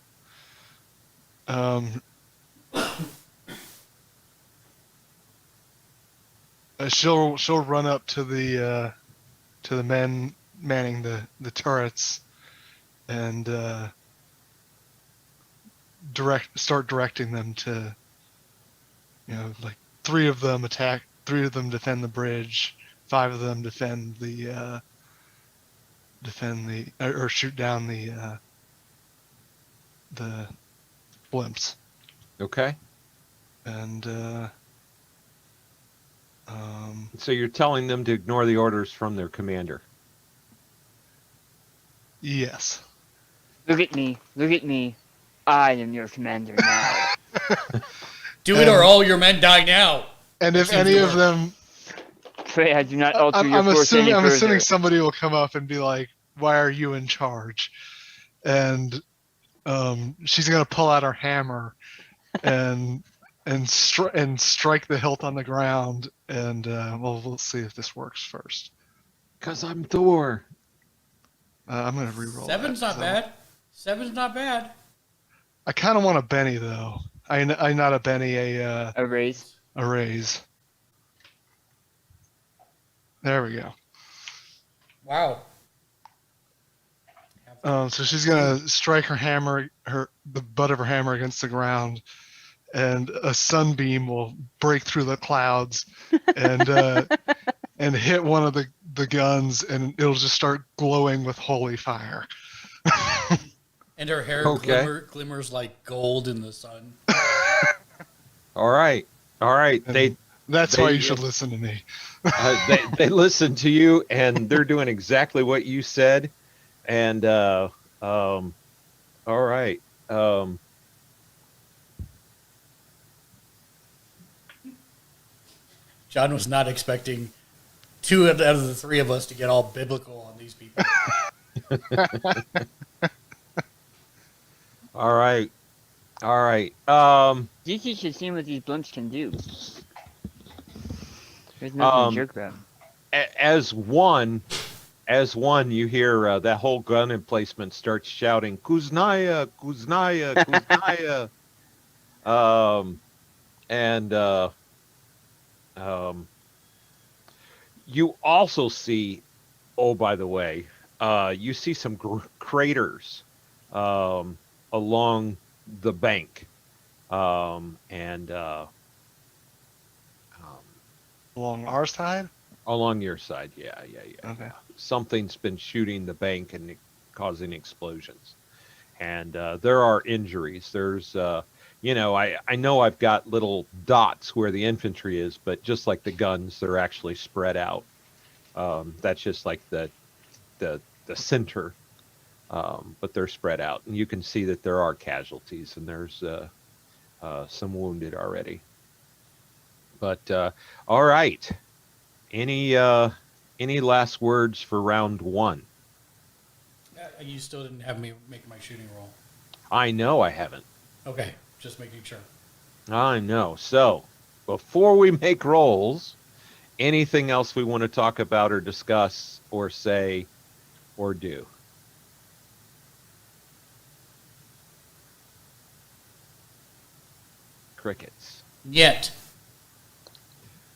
She'll run up to the men manning the turrets and start directing them to, like 3 of them attack, 3 of them defend the bridge, 5 of them defend the or shoot down the blimps. Okay. And So you're telling them to ignore the orders from their commander. Yes. Look at me. Look at me. I am your commander now. Do it or all your men die now. And That if seems any to of work. them, Pray I do not alter your I'm force any assuming further. somebody will come up and be like, "Why are you in charge?" And she's gonna pull out her hammer and strike the hilt on the ground. And we'll see if this works first. Because I'm Thor. I'm gonna re-roll. Seven's that, not bad. Seven's not bad. I kind of want a Benny though. I not a Benny, A raise. a raise. There we go. Wow. So she's gonna strike the butt of her hammer against the ground, and a sunbeam will break through the clouds, and and hit one of the guns, and it'll just start glowing with holy fire. And her hair glimmers like gold in the sun. All right. And that's why you should listen to me. They listen to you, and they're doing exactly what you said. And all right. John was not expecting 2 out of the 3 of us to get all biblical on these people. All right. DT should see what these blimps can do. There's nothing to joke about. As one, you hear that whole gun emplacement starts shouting, "Kuznaya, Kuznaya, Kuznaya," you also see. Oh, by the way, you see some craters along the bank, Along our side? along your side. Yeah. Okay. Something's been shooting the bank and causing explosions, and there are injuries. There's I know I've got little dots where the infantry is, but just like the guns, they're actually spread out. That's just like the center, but they're spread out, and you can see that there are casualties, and there's some wounded already. But all right, any last words for round 1? You still didn't have me make my shooting roll. I know I haven't. Okay, just making sure. I know. So before we make rolls, anything else we want to talk about or discuss or say or do? Crickets. Yet.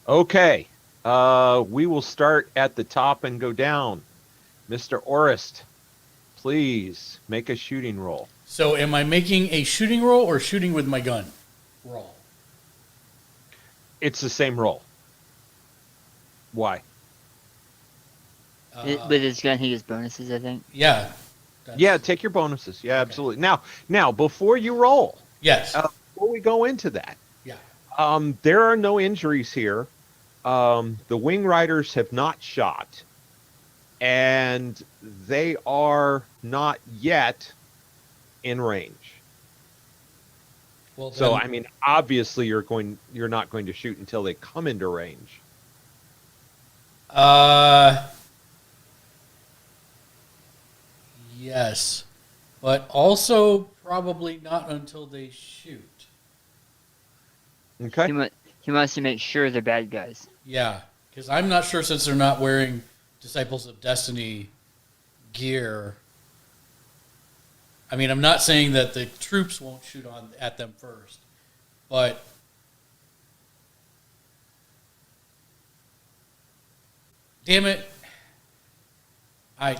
Okay. We will start at the top and go down. Mr. Orist, please make a shooting roll. So am I making a shooting roll or shooting with my gun roll? It's the same roll. Why? With his gun, he gets bonuses, I think. Yeah. Yeah, take your bonuses. Yeah, absolutely. Now, before you roll, Yes. before we go into that, Yeah. there are no injuries here. The wing riders have not shot, and they are not yet in range. Well, So, then- I mean, obviously, you're not going to shoot until they come into range. Yes. But also probably not until they shoot. Okay. He wants to make sure they're bad guys. Yeah. Because I'm not sure, since they're not wearing Disciples of Destiny gear. I mean, I'm not saying that the troops won't shoot at them first, but damn it, I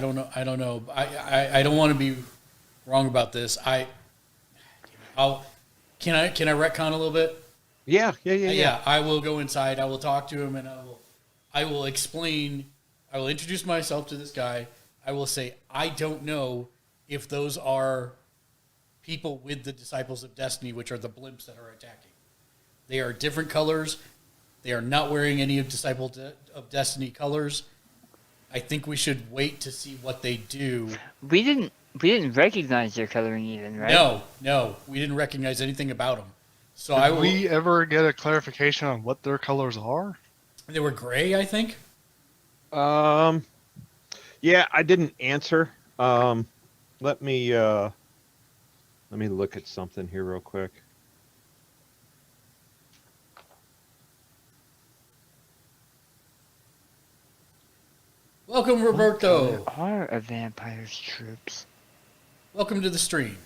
don't know. I don't want to be wrong about this. Can I retcon a little bit? Yeah. I will go inside. I will talk to him, and I will explain. I will introduce myself to this guy. I will say, I don't know if those are people with the Disciples of Destiny, which are the blimps that are attacking. They are different colors. They are not wearing any of Disciple of Destiny colors. I think we should wait to see what they do. We didn't recognize their coloring even, right? No, we didn't recognize anything about them. So Did we ever get a clarification on what their colors are? They were gray, I think. Yeah, I didn't answer. Let me look at something here real quick. Welcome, Roberto. What are a vampire's troops? Welcome to the stream.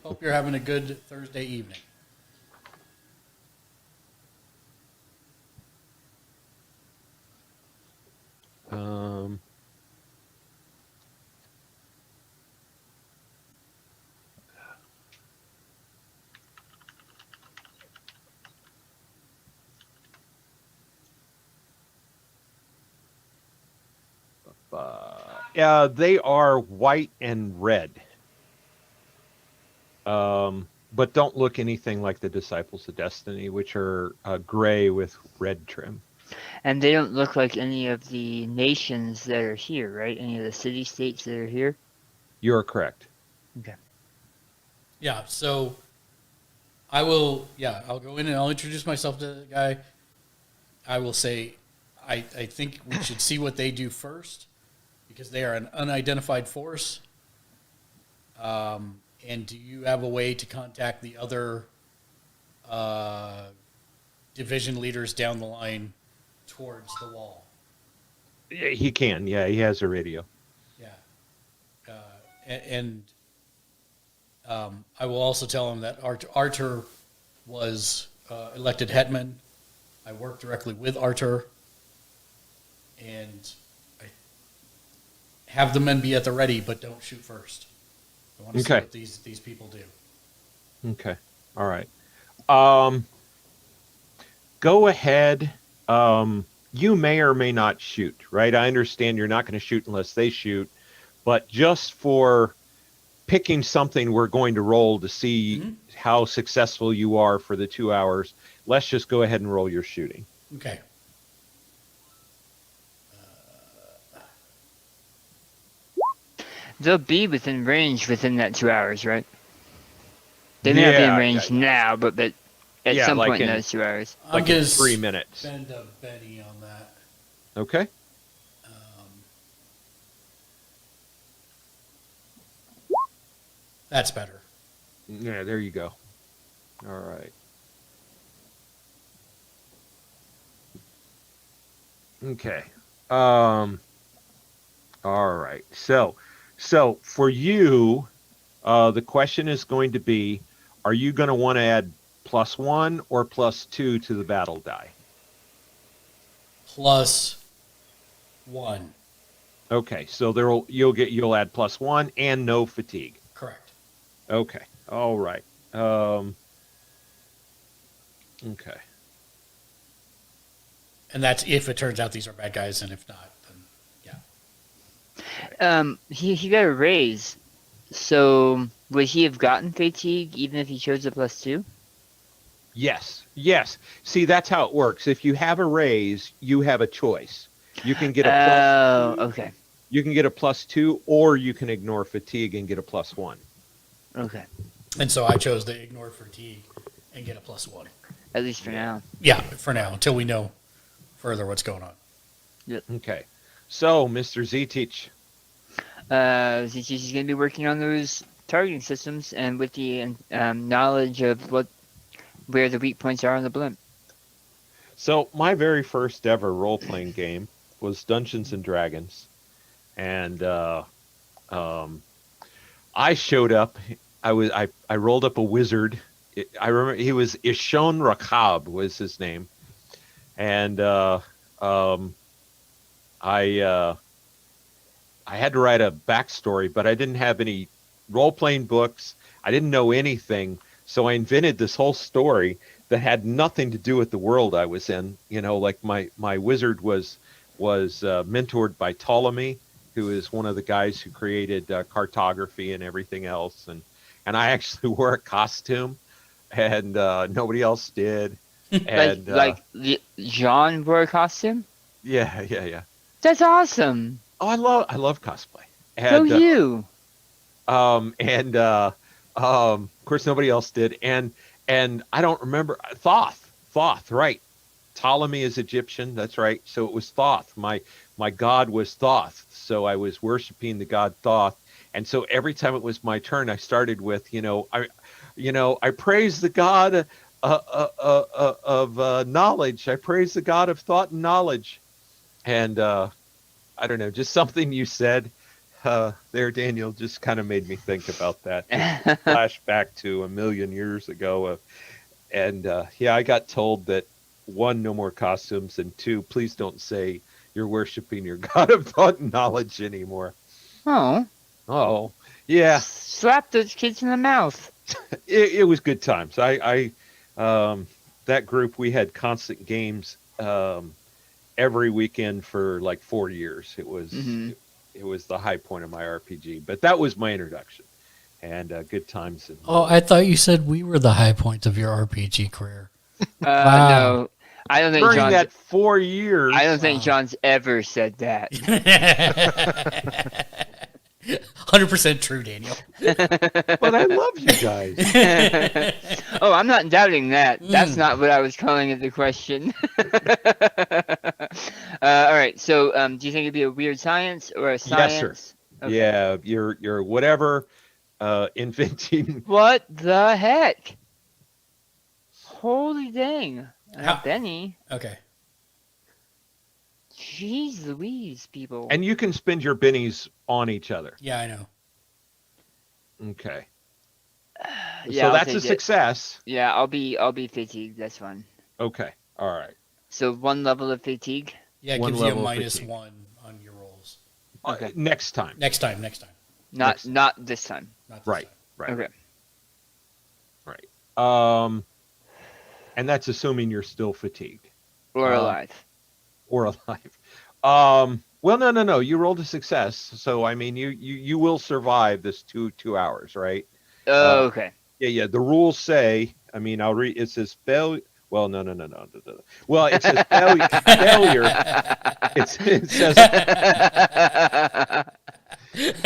Hope you're having a good Thursday evening. They are white and red. But don't look anything like the Disciples of Destiny, which are gray with red trim. And they don't look like any of the nations that are here, right? Any of the city-states that are here? You're correct. Okay. Yeah, so I'll go in and I'll introduce myself to the guy. I will say, I think we should see what they do first, because they are an unidentified force. And do you have a way to contact the other division leaders down the line towards the wall? He can. Yeah, he has a radio. Yeah. I will also tell him that Artur was elected Hetman. I work directly with Artur. And I have the men be at the ready, but don't shoot first. I want to see what these people do. Okay. All right. Go ahead. You may or may not shoot, right? I understand you're not going to shoot unless they shoot, but just for picking something we're going to roll to see how successful you are for the 2 hours, let's just go ahead and roll your shooting. Okay. They'll be within range within that 2 hours, right? They may not be in range now, but at some point in those 2 hours. Like in 3 minutes. Bend a Benny on that. Okay. That's better. Yeah, there you go. All right. Okay. All right. So for you, the question is going to be, are you going to want to add +1 or +2 to the battle die? +1. Okay, so you'll add +1 and no fatigue. Correct. Okay. All right. Okay. And that's if it turns out these are bad guys, and if not, then yeah. He got a raise, so would he have gotten fatigue even if he chose a +2? Yes. See, that's how it works. If you have a raise, you have a choice. You can get a +2. Oh, okay. You can get a +2, or you can ignore fatigue and get a +1. Okay. And so I chose to ignore fatigue and get a +1. At least for now. Yeah, for now, until we know further what's going on. Yep. Okay. So, Mr. Zetich. Zetich is going to be working on those targeting systems and with the knowledge of where the weak points are on the blimp. So, my very first ever role-playing game was Dungeons and Dragons. And I showed up. I rolled up a wizard. I remember he was Ishon Rakab was his name. And I had to write a backstory, but I didn't have any role-playing books. I didn't know anything, so I invented this whole story that had nothing to do with the world I was in. You know, like my wizard was mentored by Ptolemy, who is one of the guys who created cartography and everything else, and I actually wore a costume, and nobody else did. And John wore a costume. yeah. That's awesome. Oh, I love cosplay. Go And you. of course nobody else did. And I don't remember Thoth, right? Ptolemy is Egyptian, that's right. So it was Thoth. My god was Thoth. So I was worshiping the god Thoth. And so every time it was my turn, I started with, I praise the god of knowledge. I praise the god of thought and knowledge. And I don't know, just something you said there, Daniel, just kind of made me think about that. Just flash back to a million years ago. I got told that 1, no more costumes, and 2, please don't say you're worshiping your god of thought and knowledge anymore. Oh, yeah. Slap those kids in the mouth. It was good times. That group, we had constant games every weekend for like 4 years. It was it was the high point of my RPG. But that was my introduction, and good times. I thought you said we were the high point of your RPG career. Wow. No, I don't think during that 4 years. I don't think John's ever said that. 100% true, Daniel. But I love you guys. Oh, I'm not doubting that. That's not what I was calling it the question. All right. So, do you think it'd be a weird science or a science? Yes, sir. Okay. Yeah, you're whatever inventing. What the heck? Holy dang. Benny. Okay. Jeez Louise, people. And you can spend your bennies on each other. Yeah, I know. Okay. Yeah, so that's a success. Yeah, I'll be fatigued. That's fine. Okay. All right. So 1 level of fatigue. Yeah, it gives you a -1 on your rolls. Okay. Next time. Next time. Not this time. Not this Right. time. Right. Okay. Right. And that's assuming you're still fatigued. Or alive. Or alive. Well, no. You rolled a success, so I mean, you will survive this two hours, right? Oh, okay. Yeah. The rules say. I mean, I'll read. It says failure. Well, no. Well, it says failure. It says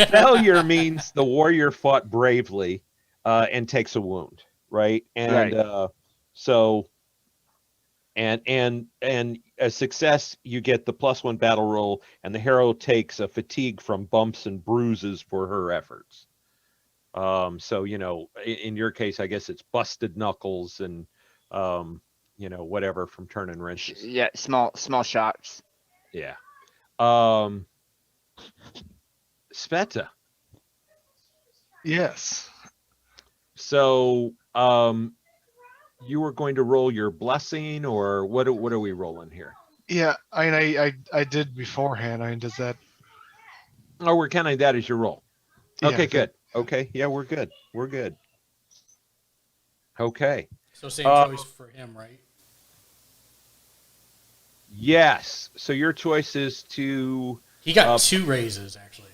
failure means the warrior fought bravely and takes a wound, right? And so. And a success, you get the +1 battle roll, and the hero takes a fatigue from bumps and bruises for her efforts. So in your case, I guess it's busted knuckles and whatever from turning wrenches. Yeah, small shocks. Yeah. Sveta. Yes. So you were going to roll your blessing, or what are we rolling here? Yeah, I did beforehand. I mean, does that? Oh, we're counting that as your roll. Yeah, Okay, good. Okay, yeah, we're good. Okay. So same choice for him, right? Yes. So your choice is to. He got 2 raises, actually.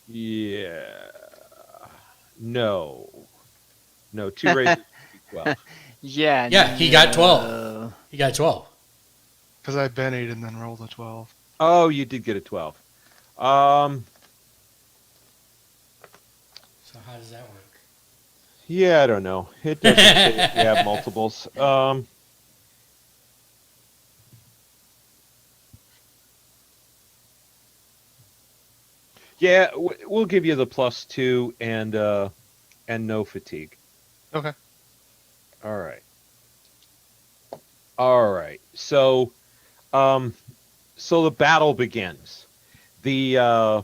Yeah. No, 2 raises. 12. Yeah, he got 12. He got 12. Because I bennied and then rolled a 12. Oh, you did get a 12. So how does that work? Yeah, I don't know. It doesn't say if you have multiples. Yeah, we'll give you the +2 and no fatigue. Okay. All right. So, the battle begins. The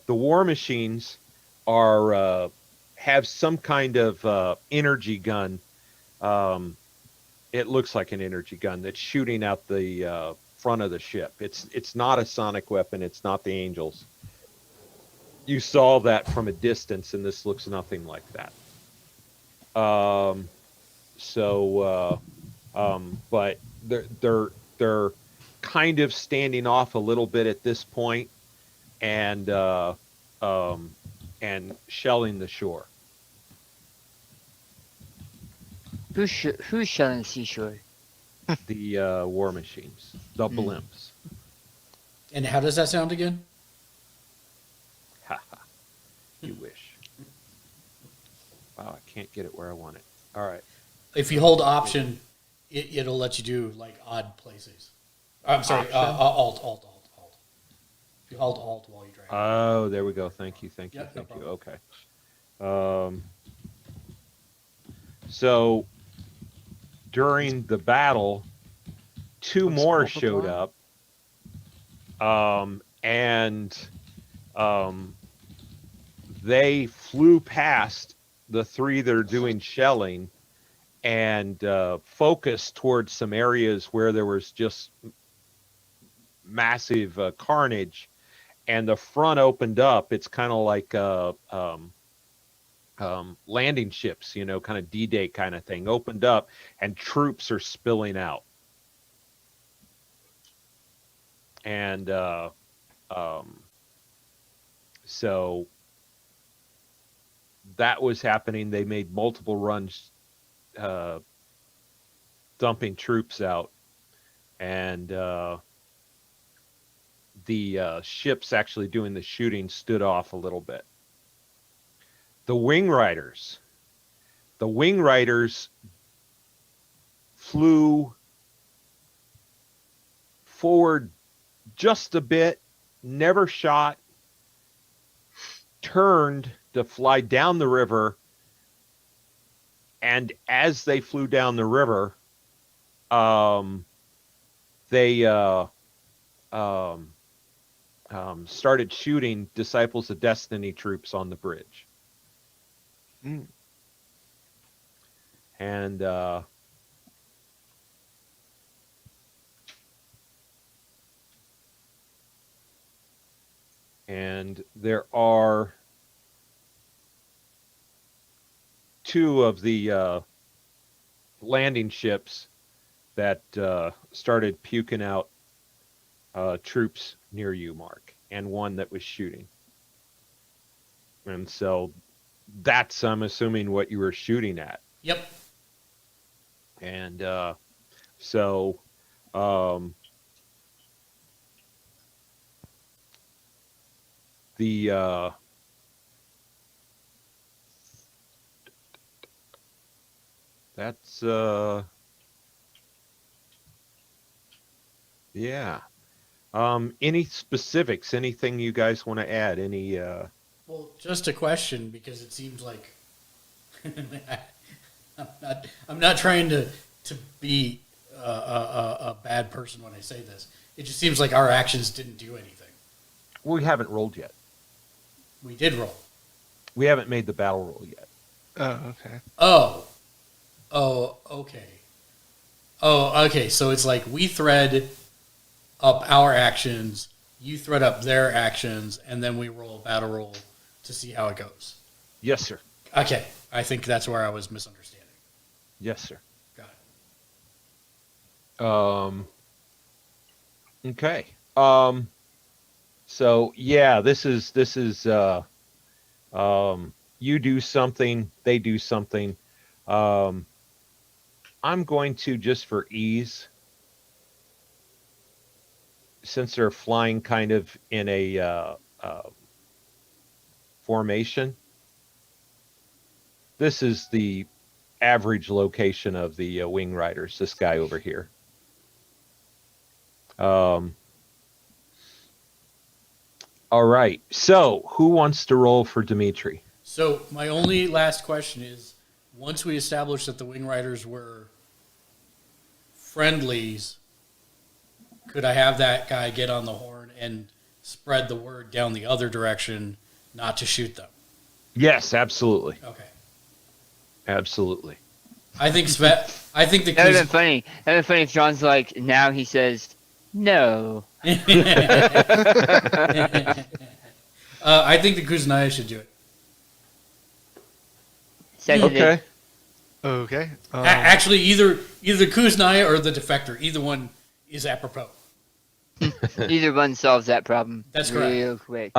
war machines have some kind of energy gun. It looks like an energy gun that's shooting out the front of the ship. It's not a sonic weapon. It's not the Angels. You saw that from a distance, and this looks nothing like that. But they're kind of standing off a little bit at this point, and shelling the shore. Who's shelling Seashore? The war machines, the blimps. And how does that sound again? Ha ha. You wish. Wow, I can't get it where I want it. All right. If you hold Option, it'll let you do like odd places. I'm sorry, Alt. If you hold Alt while you drag. Oh, there we go. Thank you. Yep, no Thank you. Okay. So during the battle, two more showed up, and they flew past the three that are doing shelling and focused towards some areas where there was just massive carnage, and the front opened up. It's kind of like landing ships, you know, kind of D-Day kind of thing, opened up, and troops are spilling out. And so that was happening. They made multiple runs dumping troops out, and the ships actually doing the shooting stood off a little bit. The Wing Riders flew forward just a bit, never shot, turned to fly down the river, and as they flew down the river, they started shooting Disciples of Destiny troops on the bridge. And there are two of the landing ships that started puking out troops near you, Mark, and one that was shooting. And so that's, I'm assuming, what you were shooting at. Yep. And so the that's yeah. Any specifics? Anything you guys want to add? Any? Well, just a question, because it seems like I'm not trying to be a bad person when I say this. It just seems like our actions didn't do anything. We haven't rolled yet. We did roll. We haven't made the battle roll yet. Oh, okay. Oh, okay. Oh, okay. So it's like we thread up our actions, you thread up their actions, and then we roll a battle roll to see how it goes. Yes, sir. Okay. I think that's where I was misunderstanding. Yes, sir. Got it. Okay. So yeah, this is you do something, they do something. I'm going to, just for ease, since they're flying kind of in a formation, this is the average location of the Wing Riders, this guy over here. All right, so who wants to roll for Dimitri? So my only last question is, once we established that the Wing Riders were friendlies, could I have that guy get on the horn and spread the word down the other direction not to shoot them? Yes, absolutely. Okay. Absolutely. I think the That would have been funny. That would have been funny if John's like, now he says, no. I think the Kuznaya should do it. Okay. Okay. Actually, either Kuznaya or the Defector, either one is apropos. Either one solves that problem. That's correct. Real quick.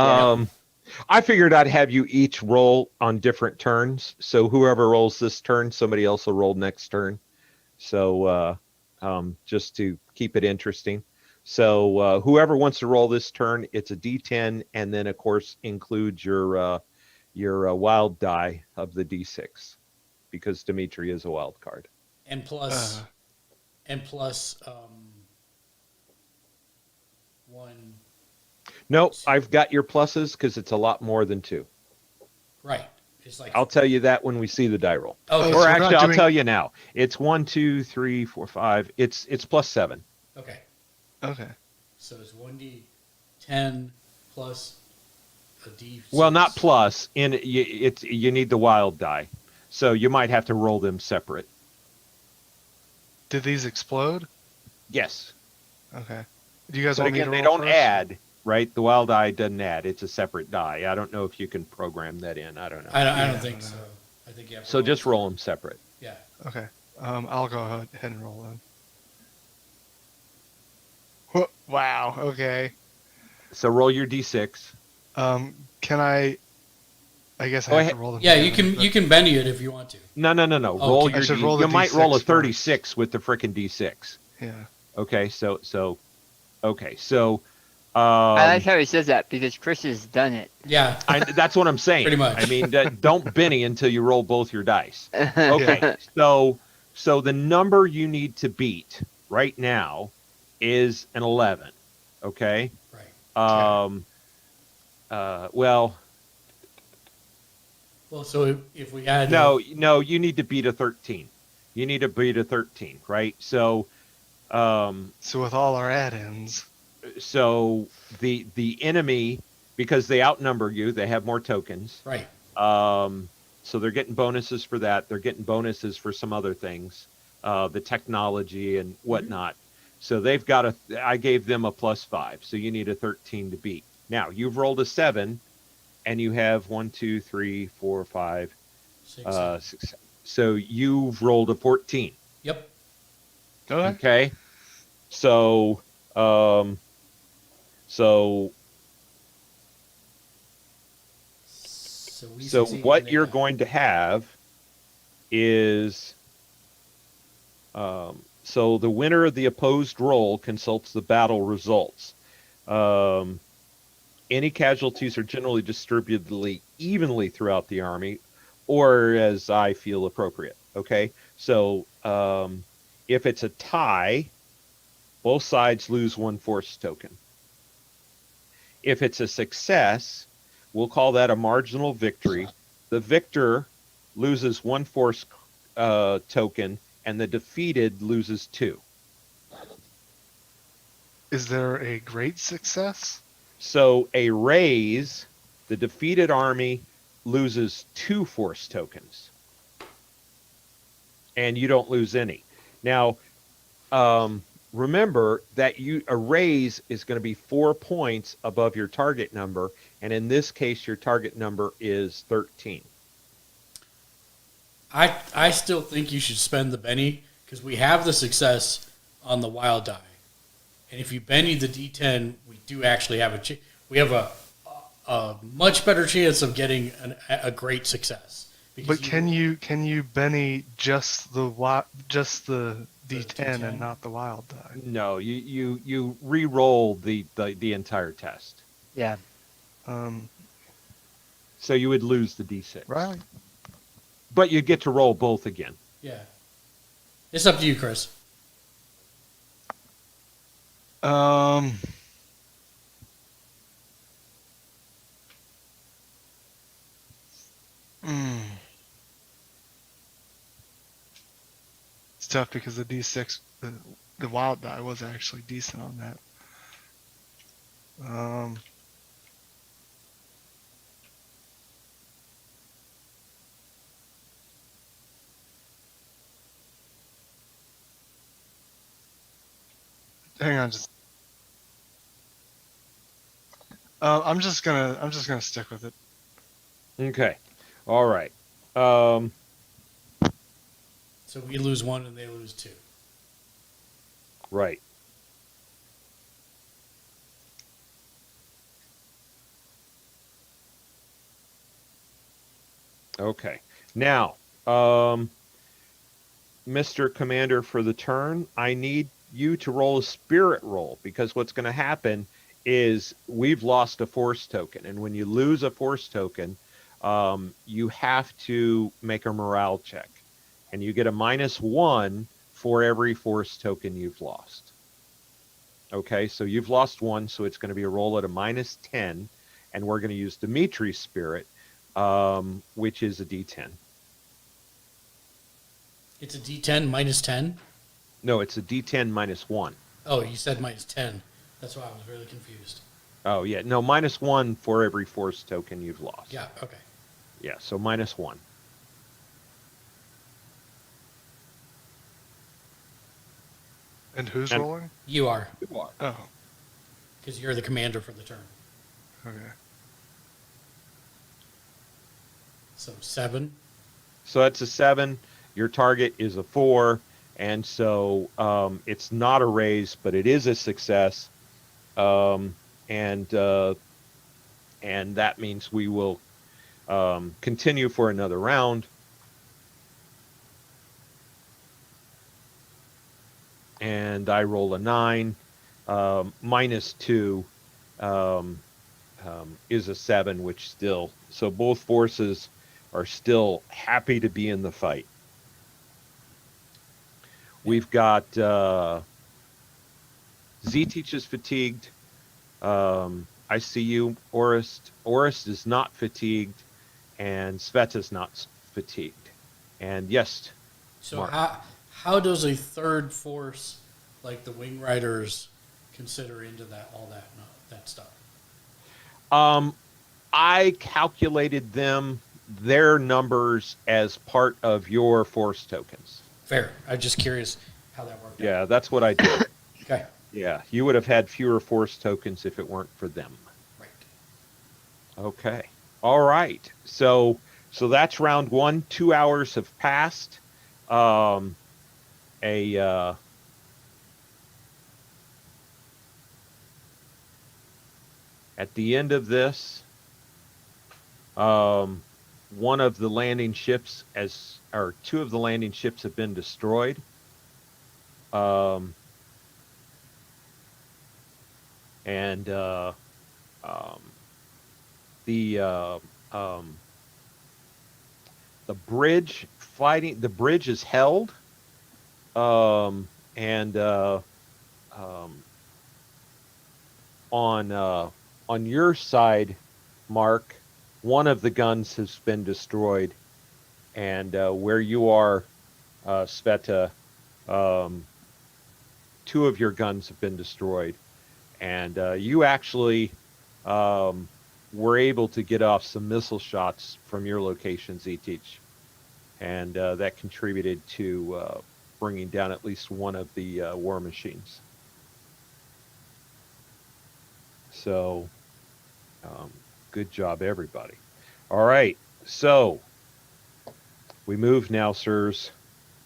I figured I'd have you each roll on different turns. So whoever rolls this turn, somebody else will roll next turn. So just to keep it interesting. So whoever wants to roll this turn, it's a D10, and then of course include your wild die of the D6, because Dimitri is a wild card. And plus, one. No, I've got your pluses because it's a lot more than 2. Right. It's like I'll tell you that when we see the die roll. Okay. Or so actually, I'll tell you now. It's 1, 2, 3, 4, 5. It's +7. Okay. Okay. So it's 1d10 plus a d6. Well, not plus. You need the wild die, so you might have to roll them separate. Did these explode? Yes. Okay. Do you guys But want me again, to they roll don't first? add, right? The wild die doesn't add. It's a separate die. I don't know if you can program that in. I don't know. I don't think so. I think you have to So just roll them separate. Yeah. Okay. I'll go ahead and roll then. Wow. Okay. So roll your D6. Can I? I guess I Go have ahead. to roll them. Yeah, together, you can bendy it if you want to. No. Oh, Roll I your. should roll the You might roll a D6 36 with the frickin' D6. Yeah. Okay. Okay. So. I like how he says that because Chris has done it. Yeah. That's what I'm saying. Pretty much. I mean, don't Benny until you roll both your dice. Okay. So the number you need to beat right now is an 11. Okay. Right. Well, so if we add no, you need to beat a 13. You need to beat a 13, right? So with all our add-ins. So the enemy, because they outnumber you, they have more tokens. Right. So they're getting bonuses for that. They're getting bonuses for some other things, the technology and whatnot. So they've got I gave them a +5. So you need a 13 to beat. Now you've rolled a 7, and you have 1, 2, 3, 4, 5, 6. So you've rolled a 14. Yep. Okay. So what you're going to have is so the winner of the opposed roll consults the battle results. Any casualties are generally distributed evenly throughout the army, or as I feel appropriate. Okay, so if it's a tie, both sides lose 1 force token. If it's a success, we'll call that a marginal victory. The victor loses 1 force token, and the defeated loses 2. Is there a great success? So a raise, the defeated army loses 2 force tokens, and you don't lose any. Now, remember that a raise is going to be 4 points above your target number, and in this case, your target number is 13. I still think you should spend the Benny because we have the success on the wild die, and if you Benny the D10, we do actually have we have a much better chance of getting a great success. But can you Benny just the D10 and not the wild die? No, you re-roll the entire test. Yeah. So you would lose the D6. Right. But you get to roll both again. Yeah. It's up to you, Chris. It's tough because the D6, the wild die was actually decent on that. Hang on, I'm just gonna stick with it. Okay. All right. So we lose 1 and they lose 2. Right. Okay. Now, Mr. Commander, for the turn, I need you to roll a spirit roll, because what's going to happen is we've lost a force token. And when you lose a force token, you have to make a morale check. And you get a -1 for every force token you've lost. Okay, so you've lost 1, so it's going to be a roll at a -10. And we're going to use Dimitri's spirit, which is a D10. It's a D10 -10? No, it's a D10 -1. Oh, you said -10. That's why I was really confused. Oh, yeah. No, -1 for every force token you've lost. Yeah, okay. Yeah, so -1. And who's And- rolling? You are, Oh, because you're the commander for the turn. okay. So 7. So that's a 7. Your target is a 4. And so it's not a raise, but it is a success. And that means we will continue for another round. And I roll a 9. -2 is a 7, which still... So both forces are still happy to be in the fight. We've got Z-Teach is fatigued. I see you, Orist. Orist is not fatigued, and Sveta's not fatigued. And yes, So Mark. how does a third force, like the Wing Riders, consider into that that stuff? I calculated their numbers as part of your force tokens. Fair. I'm just curious how that worked out. Yeah, that's what I did. Okay. Yeah, you would have had fewer force tokens if it weren't for them. Right. Okay. All right. So that's round 1. 2 hours have passed. At the end of this, one of the landing ships or 2 of the landing ships have been destroyed. And the bridge fighting, the bridge is held, and on your side, Mark, one of the guns has been destroyed, and where you are, Sveta, 2 of your guns have been destroyed, and you actually were able to get off some missile shots from your location, Z-Teach, and that contributed to bringing down at least one of the war machines. So, good job, everybody. All right, so we move now, sirs,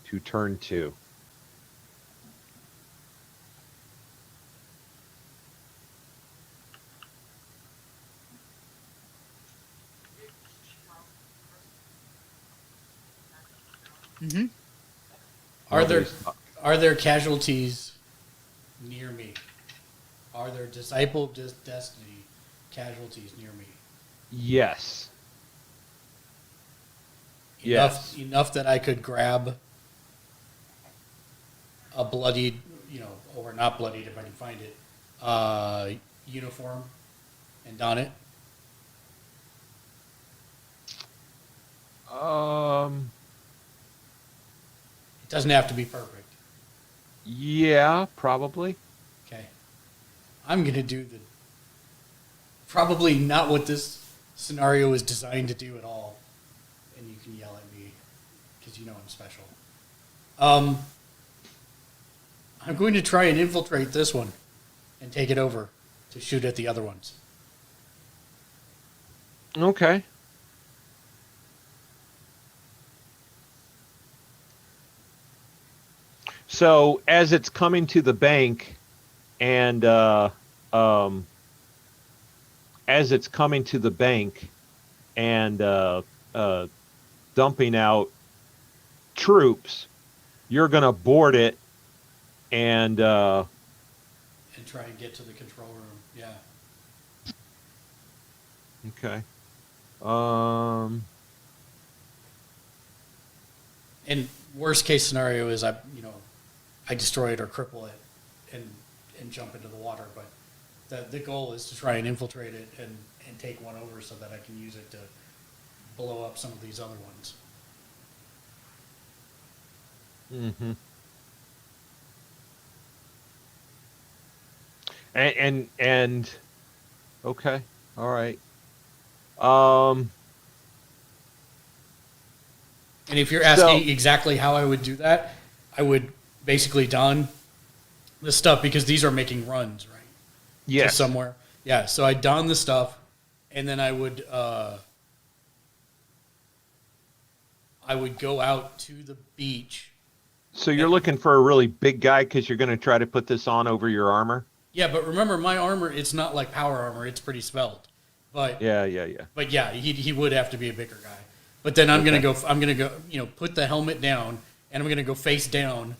to turn 2. Mm-hmm. Are there casualties near me? Are there Disciple of Destiny casualties near me? Yes. Yes. Enough that I could grab a bloodied, or not bloodied if I can find it, uniform and don it? It doesn't have to be perfect. Yeah, probably. Okay. I'm going to do probably not what this scenario is designed to do at all. And you can yell at me because you know I'm special. I'm going to try and infiltrate this one and take it over to shoot at the other ones. Okay. So as it's coming to the bank, and dumping out troops, you're going to board it and try and get to the control room. Yeah. okay. And worst case scenario is I destroy it or cripple it and jump into the water. But the goal is to try and infiltrate it and take one over so that I can use it to blow up some of these other ones. Mm-hmm. And okay, all right. And if you're asking exactly how I would do that, I would basically don the stuff because these are making runs, right? Yes. To somewhere. Yeah. So I don the stuff, and then I would go out to the beach. So you're looking for a really big guy because you're going to try to put this on over your armor? Yeah, but remember, my armor, it's not like power armor. It's pretty svelte. But Yeah. But yeah, he would have to be a bigger guy. But then I'm gonna go, put the helmet down, and I'm gonna go face down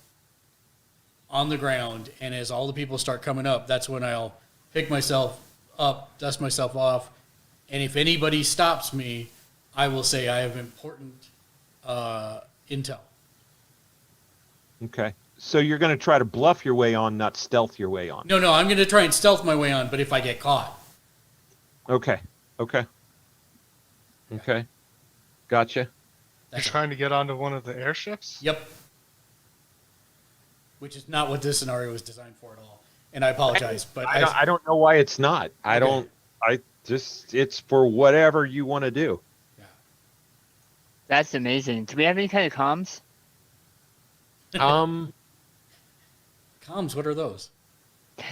on the ground. And as all the people start coming up, that's when I'll pick myself up, dust myself off, and if anybody stops me, I will say I have important intel. Okay. So you're going to try to bluff your way on, not stealth your way on. No, I'm gonna try and stealth my way on. But if I get caught, Okay. Gotcha. You're trying to get onto one of the airships? Yep. Which is not what this scenario was designed for at all. And I apologize, but I don't know why it's not. It's for whatever you want to do. Yeah. That's amazing. Do we have any kind of comms? Comms, what are those?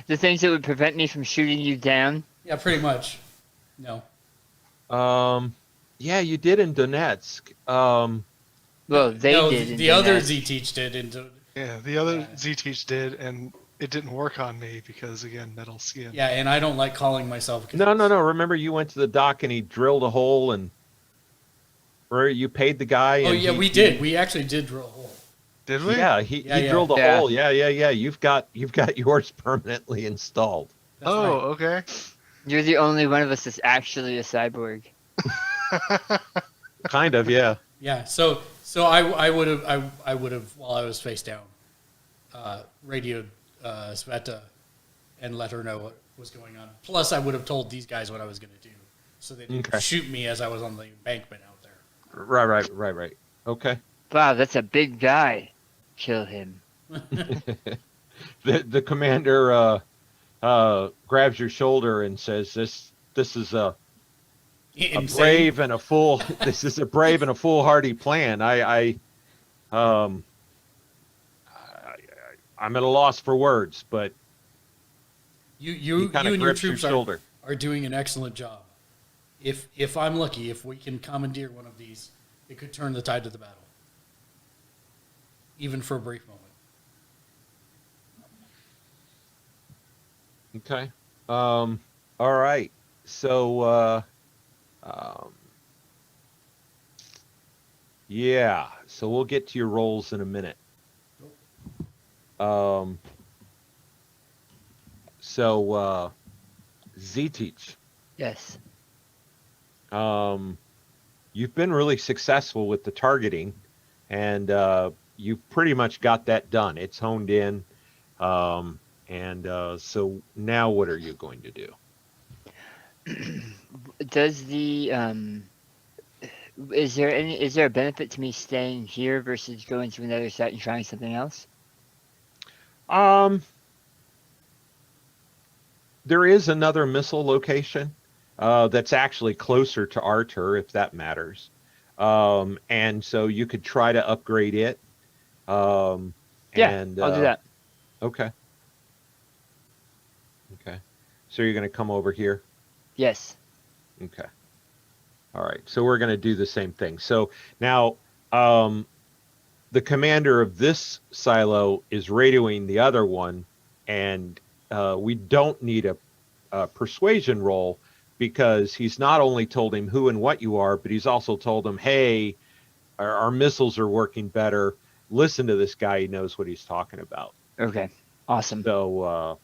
The things that would prevent me from shooting you down? Yeah, pretty much. No. Yeah, you did in Donetsk. Well, they did. The other Z-Teach did. Yeah, the other Z-Teach did, and it didn't work on me because, again, metal skin. Yeah, and I don't like calling myself. No. Remember, you went to the dock and he drilled a hole, and where you paid the guy. Oh yeah, we did. We actually did drill a hole. Did we? Yeah, he drilled a hole. Yeah. You've got yours permanently installed. That's right. Okay. You're the only one of us that's actually a cyborg. Kind of, yeah. Yeah. So I would have while I was face down, radioed Sveta and let her know what was going on. Plus, I would have told these guys what I was going to do, so they didn't shoot me as I was on the embankment out there. Right. Okay. Wow, that's a big guy. Kill him. The commander grabs your shoulder and says, "This is a brave and a foolhardy plan. I'm at a loss for words, but you and your troops are doing an excellent job. If I'm lucky, if we can commandeer one of these, it could turn the tide of the battle, even for a brief moment." Okay. All right. So, yeah. So we'll get to your roles in a minute. So, Z-Teach. Yes. You've been really successful with the targeting, and you've pretty much got that done. It's honed in. So now what are you going to do? Does the is there a benefit to me staying here versus going to another site and trying something else? There is another missile location that's actually closer to Artur, if that matters. And so you could try to upgrade it. Yeah, I'll do that. Okay. So you're going to come over here? Yes. Okay. All right. So we're going to do the same thing. So now the commander of this silo is radioing the other one, and we don't need a persuasion roll because he's not only told him who and what you are, but he's also told him, hey, our missiles are working better. Listen to this guy; he knows what he's talking about. Okay, awesome. So,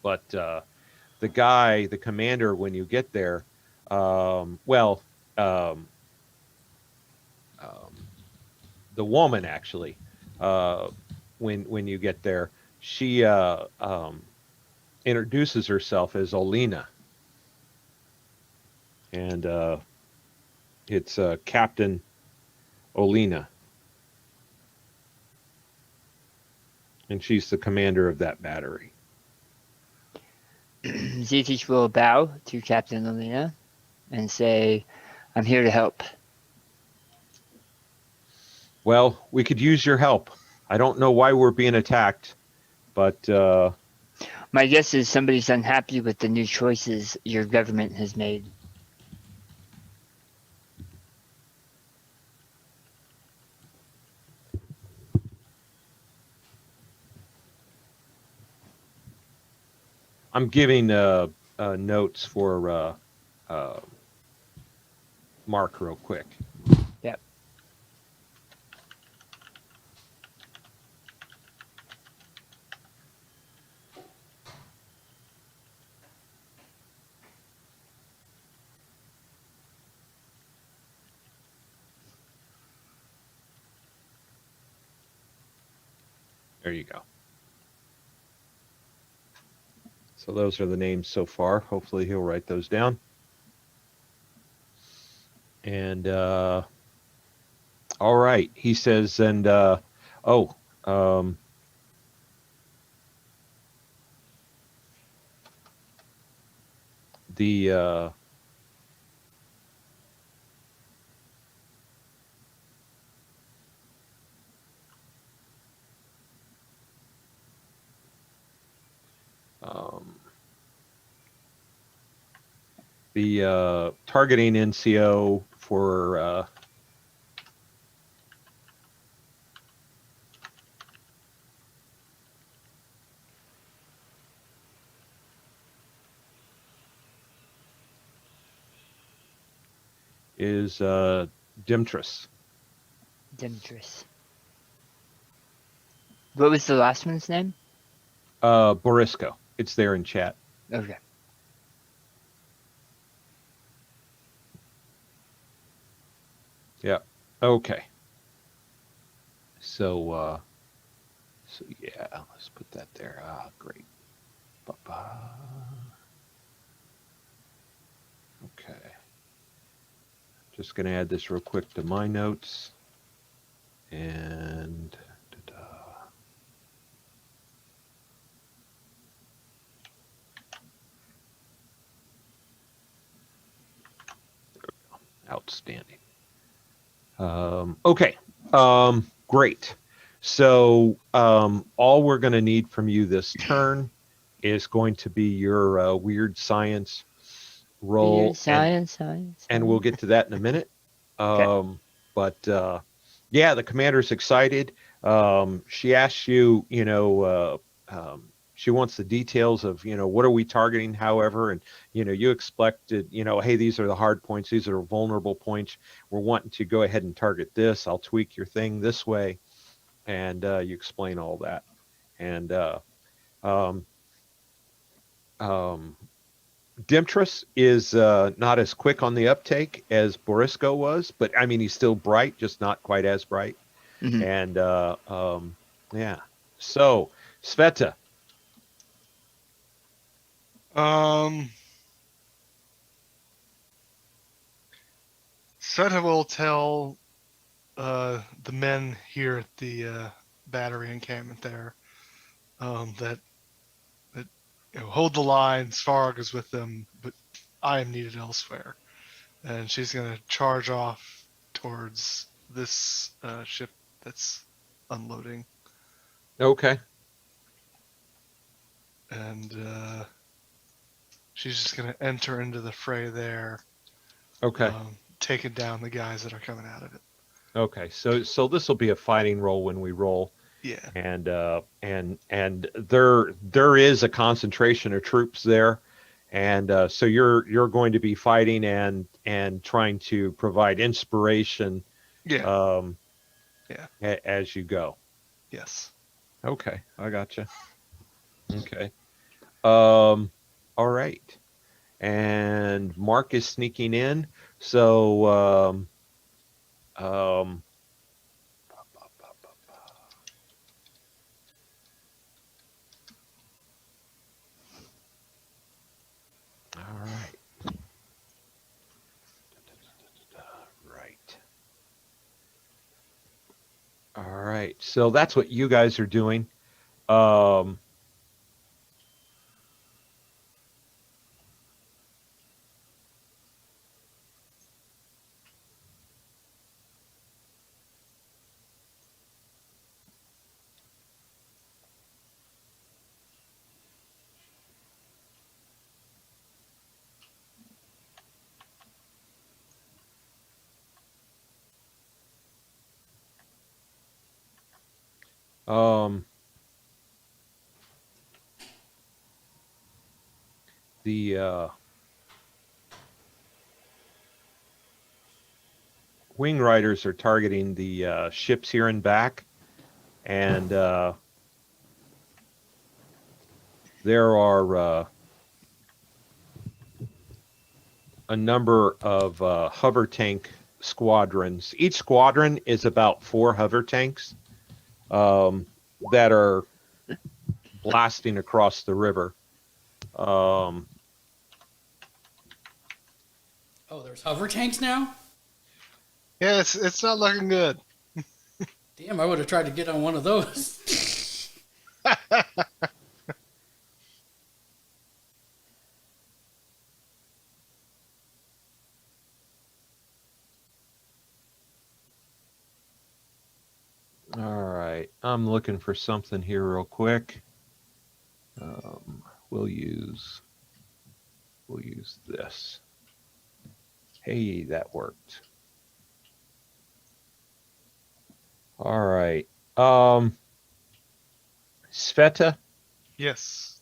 but the commander, when you get there, well, the woman actually, when you get there, she introduces herself as Olina, and it's Captain Olina, and she's the commander of that battery. Zetich will bow to Captain Alina and say, "I'm here to help." Well, we could use your help. I don't know why we're being attacked, but My guess is somebody's unhappy with the new choices your government has made. I'm giving notes for Mark real quick. Yep. There you go. So those are the names so far. Hopefully he'll write those down. And all right, he says, and the targeting NCO for is Dimtris. Demetrius. What was the last one's name? Borisco. It's there in chat. Okay. Yeah. Okay. So yeah, let's put that there. Ah, great. Ba-ba. Okay. Just going to add this real quick to my notes. And outstanding. Okay. Great. So all we're going to need from you this turn is going to be your weird science roll. Weird science. And we'll get to that in a minute. Okay. But yeah, the commander's excited. She asks you, she wants the details of, what are we targeting, however, and, you expected, hey, these are the hard points. These are vulnerable points. We're wanting to go ahead and target this. I'll tweak your thing this way. And you explain all that. And Dimtris is not as quick on the uptake as Borisco was, but I mean, he's still bright, just not quite as bright. Mhm. And yeah. So, Sveta. Sveta will tell the men here at the battery encampment there that hold the line. Svarg is with them, but I am needed elsewhere. And she's going to charge off towards this ship that's unloading. Okay. And she's just going to enter into the fray there. Okay. Taking down the guys that are coming out of it. Okay. So this will be a fighting roll when we roll. Yeah. And there is a concentration of troops there, and so you're going to be fighting and trying to provide inspiration, Yeah. as you go. Yes. Okay, I gotcha. Okay. All right. And Mark is sneaking in. So, all right. Right. All right. So that's what you guys are doing. Um, um, the wing riders are targeting the ships here and back, and there are a number of hover tank squadrons. Each squadron is about 4 hover tanks that are blasting across the river. Oh, there's hover tanks now? Yeah, it's not looking good. Damn, I would have tried to get on one of those. All right, I'm looking for something here real quick. We'll use this. Hey, that worked. All right. Sveta, Yes.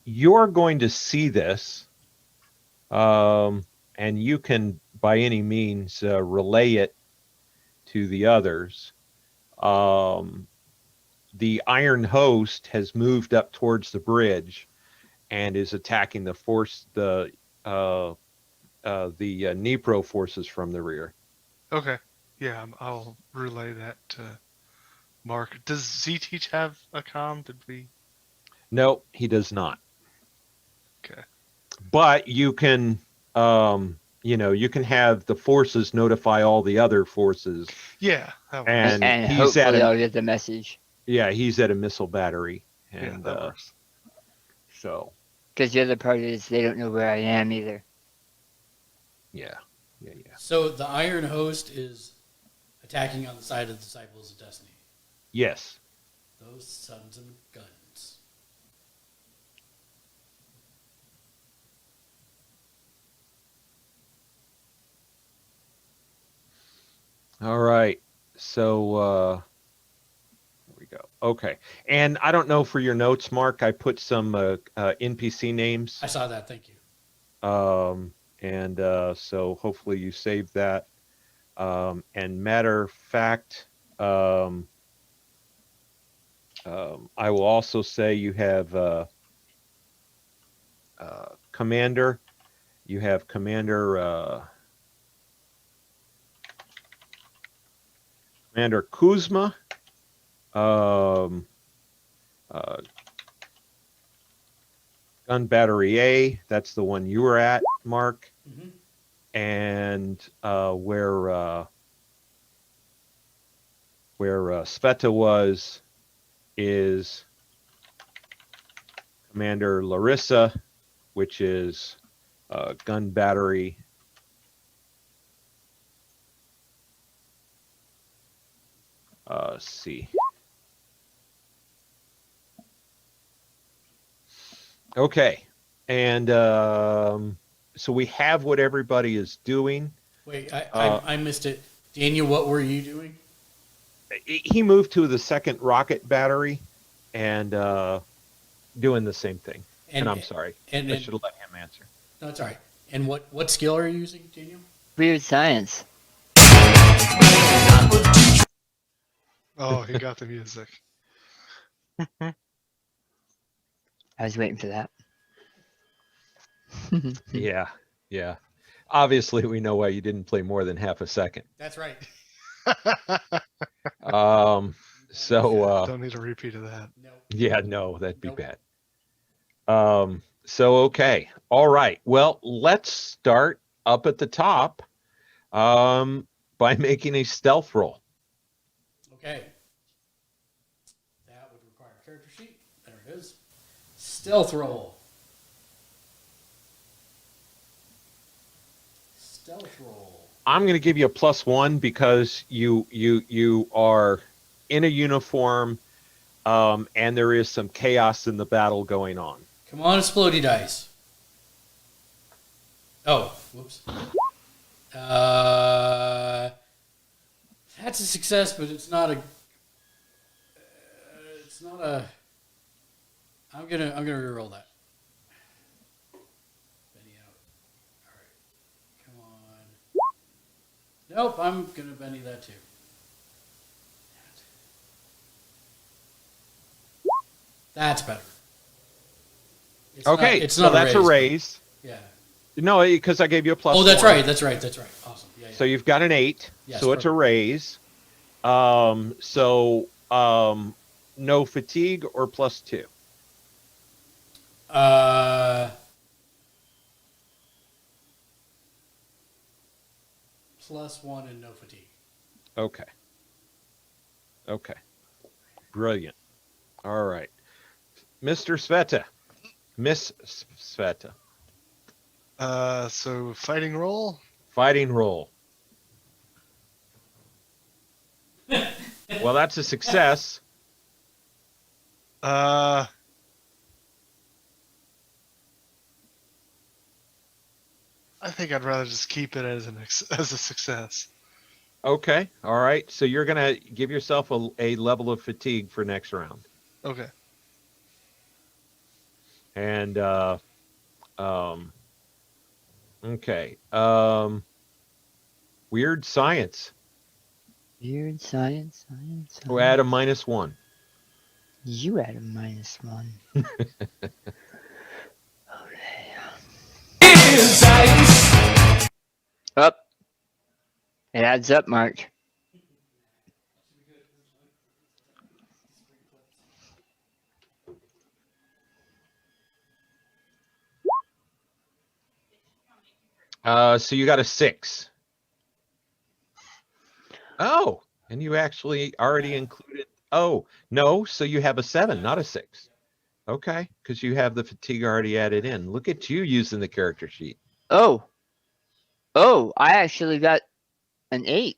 you're going to see this, and you can, by any means, relay it to the others. The Iron Host has moved up towards the bridge and is attacking the Dnipro forces from the rear. Okay. Yeah, I'll relay that to Mark. Does Z-Teach have a comm? Did we? No, he does not. Okay. But you can, you can have the forces notify all the other forces. Yeah. That works. And And he's at hopefully a, I'll get the message. yeah, he's at a missile battery, Yeah, and that works. so Because the other part is they don't know where I am either. yeah. So the Iron Host is attacking on the side of Disciples of Destiny. Yes. Those sons of guns. All right. So there we go. Okay. And I don't know, for your notes, Mark, I put some NPC names. I saw that. Thank you. And so hopefully you saved that. And matter of fact, I will also say you have Commander. You have Commander Kuzma. Gun Battery A. That's the one you were at, Mark. Mm-hmm. And where Sveta was is Commander Larissa, which is Gun Battery C. Okay, and so we have what everybody is doing. Wait, I missed it. Daniel, what were you doing? He moved to the second rocket battery and doing the same thing. And I'm sorry. And I should have let him answer. no, it's all right. And what skill are you using, Daniel? Weird science. Oh, he got the music. I was waiting for that. Yeah, yeah. Obviously, we know why you didn't play more than half a second. That's right. So Don't need a repeat of that. No. yeah, no, that'd be Nope. bad. So okay, all right. Well, let's start up at the top, by making a stealth roll. Okay. That would require a character sheet. There it is. Stealth roll. Stealth roll. I'm going to give you a +1 because you are in a uniform, and there is some chaos in the battle going on. Come on, explodey dice. Oh, whoops. That's a success, but it's not a. It's not a. I'm gonna reroll that. Benny out. All right. Come on. Nope, I'm gonna Benny that too. That's better. It's Okay, not, it's so not that's a raise. Yeah. No, because I gave you a +1. Oh, that's right. That's right. That's right. Awesome. Yeah. So you've got an 8. Yes, So it's a perfect. raise. No fatigue or +2. +1 and no fatigue. Okay. Okay. Brilliant. All right. Mr. Sveta. Miss Sveta. So fighting roll. Fighting roll. Well, that's a success. I think I'd rather just keep it as as a success. Okay. All right. So you're going to give yourself a level of fatigue for next round. Okay. And, okay. Weird science. Weird science. We'll add a -1. You add a -1. Okay. Up. It adds up, Mark. So you got a 6. Oh, and you actually already included. Oh, no. So you have a 7, not a 6. Okay. Because you have the fatigue already added in. Look at you using the character sheet. Oh, I actually got an 8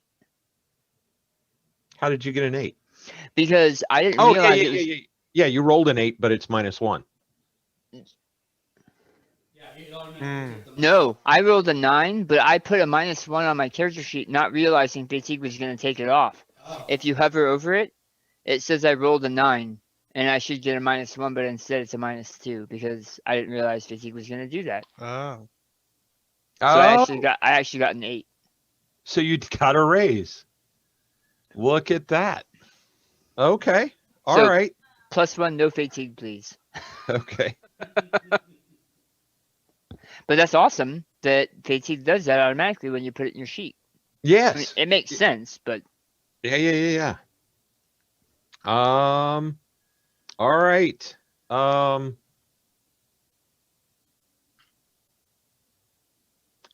How did you get an 8? because I didn't Oh, realize yeah, it was. yeah. You rolled an 8, but it's -1. No, I rolled a 9, but I put a -1 on my character sheet, not realizing fatigue was going to take it off. Oh. If you hover over it, it says I rolled a 9, and I should get a -1, but instead it's a -2 because I didn't realize fatigue was going to do that. Oh. So I actually got an 8. So you got a raise. Look at that. Okay. All So- right. +1, no fatigue, please. Okay. But that's awesome that fatigue does that automatically when you put it in your sheet. I mean, Yes. it makes sense, but Yeah. All right.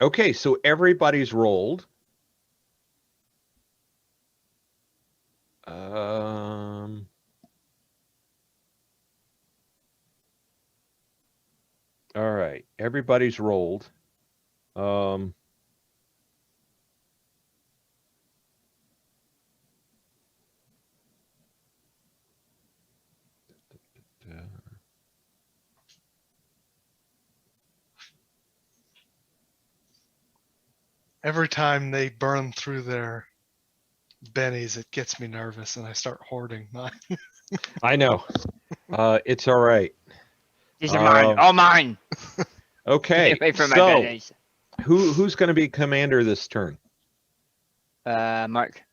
Okay, so everybody's rolled. All right, everybody's rolled. Every time they burn through their bennies, it gets me nervous, and I start hoarding mine. I know. It's all right. These are mine. All mine. Okay. Wait for my So bennies. who's going to be commander this turn? Mark.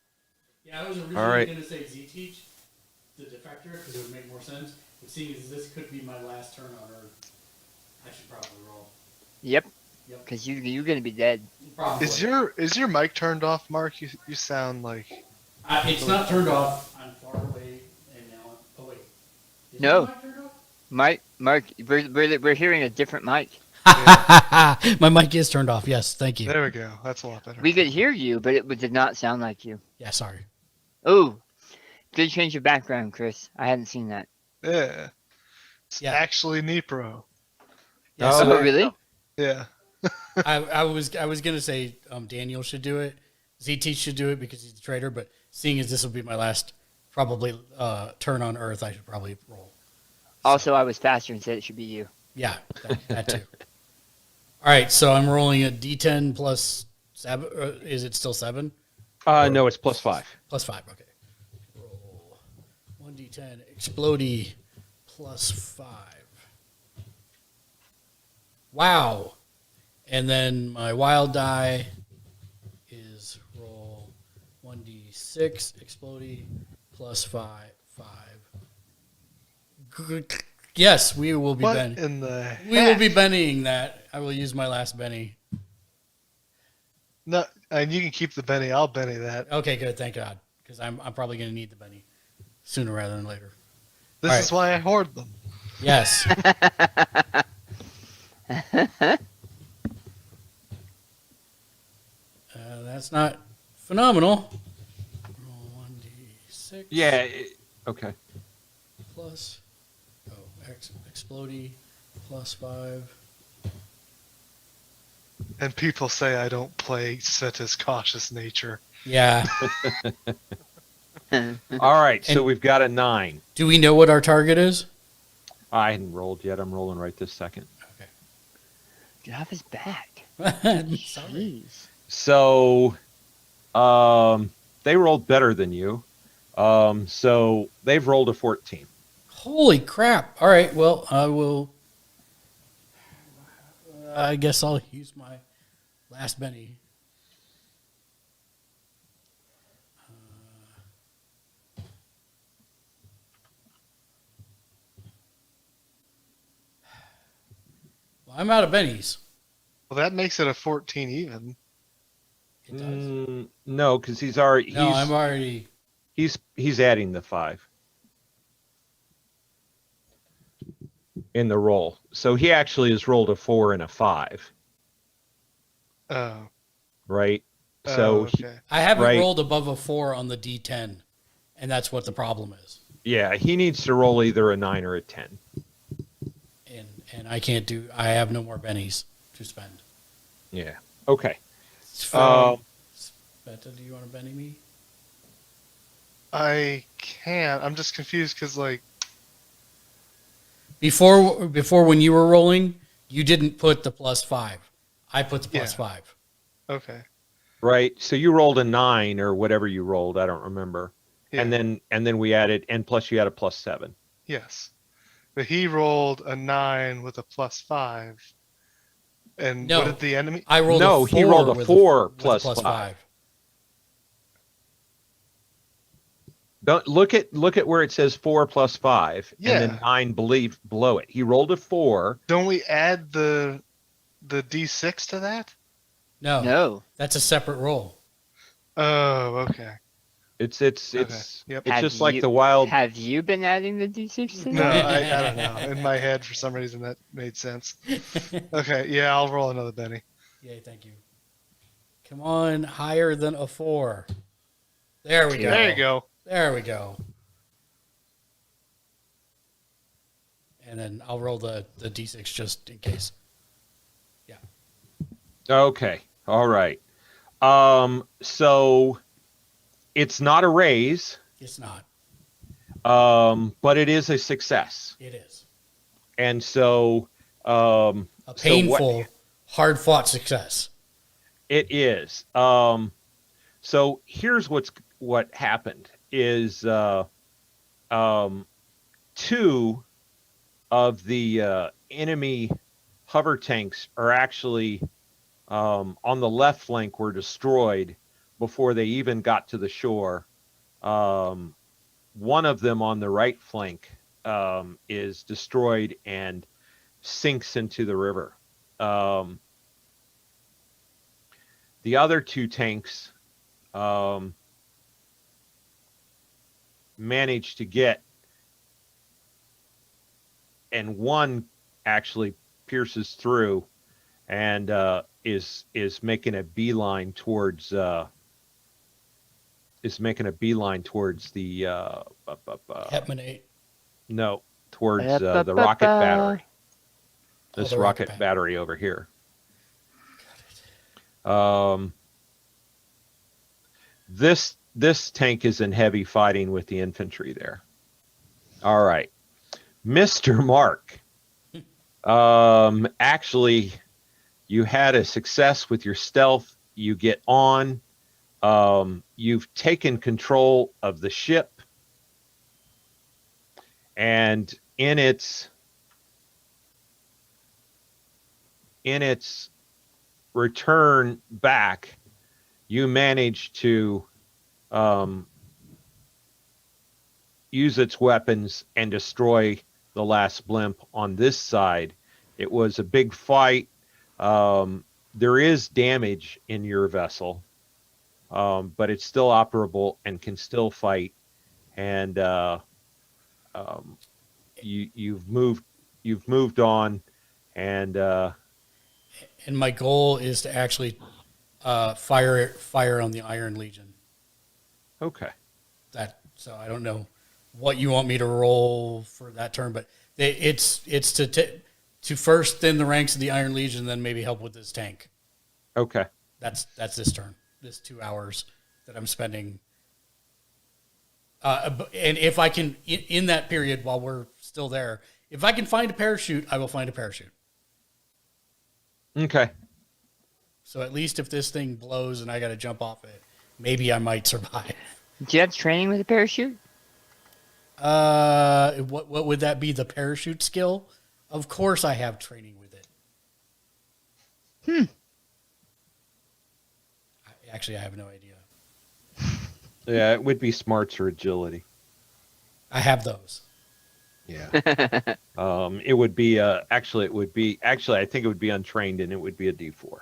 Yeah, I was All originally right. going to say Z-Teach, the defector, because it would make more sense. But seeing as this could be my last turn on Earth, I should probably roll. Yep. Yep. Because you're gonna be dead. Probably. Is your mic turned off, Mark? You sound like. It's not turned off. I'm far away, and now. Oh wait. Is No. my mic turned off? Mark, we're hearing a different mic. My mic is turned off. Yes, thank you. There we go. That's a lot better. We could hear you, but it did not sound like you. Yeah, sorry. Oh, good change of background, Chris. I hadn't seen that. Yeah. It's Yeah. actually Nipro. Yeah, Oh, so there you really? Yeah. I was gonna say Daniel should do it. ZT should do it because he's the trader. But seeing as this will be my last probably turn on Earth, I should probably roll. Also, I was faster and said it should be you. Yeah, that too. All right, so I'm rolling a D10 plus 7. Is it still 7? No, it's +5. Plus 5. Okay. Roll 1D10 explodey plus 5. Wow. And then my wild die is roll 1d6 explodey plus 5. Good. Yes, we will be What Benny. in the We will be Bennying that. I will use my last Benny. No, and you can keep the Benny. I'll Benny that. Okay, good. Thank God, because I'm probably going to need the Benny sooner rather than later. This All is why I hoard them. Yes. That's not phenomenal. Roll 1d6. Yeah. Okay. Plus, explodey plus 5. And people say I don't play Seta's cautious nature. Yeah. All right. So And- we've got a 9. Do we know what our target is? I hadn't rolled yet. I'm rolling right this second. Get off his back. Okay. Sorry. Jeez. So, they rolled better than you. So they've rolled a 14. Holy crap. All right. Well, I will. I guess I'll use my last Benny. Well, I'm out of Bennies. Well, that makes it a 14 even. It does. No, because he's already. No, I'm already. He's adding the 5 in the roll. So he actually has rolled a 4 and a 5, Oh. right? Oh, So okay. I haven't Right. rolled above a 4 on the D10, and that's what the problem is. yeah, he needs to roll either a 9 or a 10. And I can't do. I have no more Bennies to spend. Yeah. Okay. Speta, do you want to Benny me? I can't. I'm just confused because, like, Before when you were rolling, you didn't put the plus 5. I put the plus Yeah. 5. okay. Right. So you rolled a 9 or whatever you rolled. I don't remember. Yeah. And then we added, and plus you had a +7. Yes. But he rolled a 9 with a +5. And No. what did the enemy? I rolled No, a 4 he rolled a with 4 with plus plus 5. Don't look at where it says 4 plus 5 and then Yeah. 9 below it. He rolled a 4. Don't we add the D6 to that? No, No. that's a separate roll. Oh, okay. It's Yep. it's Have just like you- the wild. Have you been adding the D6 to No, that? I don't know. In my head, for some reason, that made sense. Okay, yeah, I'll roll another Benny. Yay, thank you. Come on, higher than a 4. There we go. There you go. There we go. And then I'll roll the D6 just in case. Okay. All right. So it's not a raise, It's not. but it is a success. It is. And so A So what- painful, hard-fought success. it is. So here's what happened is 2 of the enemy hover tanks are actually on the left flank were destroyed before they even got to the shore. One of them on the right flank is destroyed and sinks into the river. The other two tanks managed to get, and one actually pierces through and is making a beeline towards the Hetman 8. no, towards the rocket battery. This the rocket rocket battery over here. This tank is in heavy fighting with the infantry there. All right, Mr. Mark. Actually, you had a success with your stealth. You get on. You've taken control of the ship, and in its return back, you manage to use its weapons and destroy the last blimp on this side. It was a big fight. There is damage in your vessel, but it's still operable and can still fight. And you've moved on, and my goal is to actually fire on the Iron Legion. Okay. So I don't know what you want me to roll for that turn, but it's to first thin the ranks of the Iron Legion, and then maybe help with this tank. Okay. That's this turn. This 2 hours that I'm spending. And if I can, in that period while we're still there, if I can find a parachute, I will find a parachute. Okay. So at least if this thing blows and I got to jump off it, maybe I might survive. Do you have training with a parachute? What would that be? The parachute skill? Of course, I have training with it. Actually, I have no idea. Yeah, it would be smarts or agility. I have those. Yeah. It would be actually I think it would be untrained, and it would be a D4.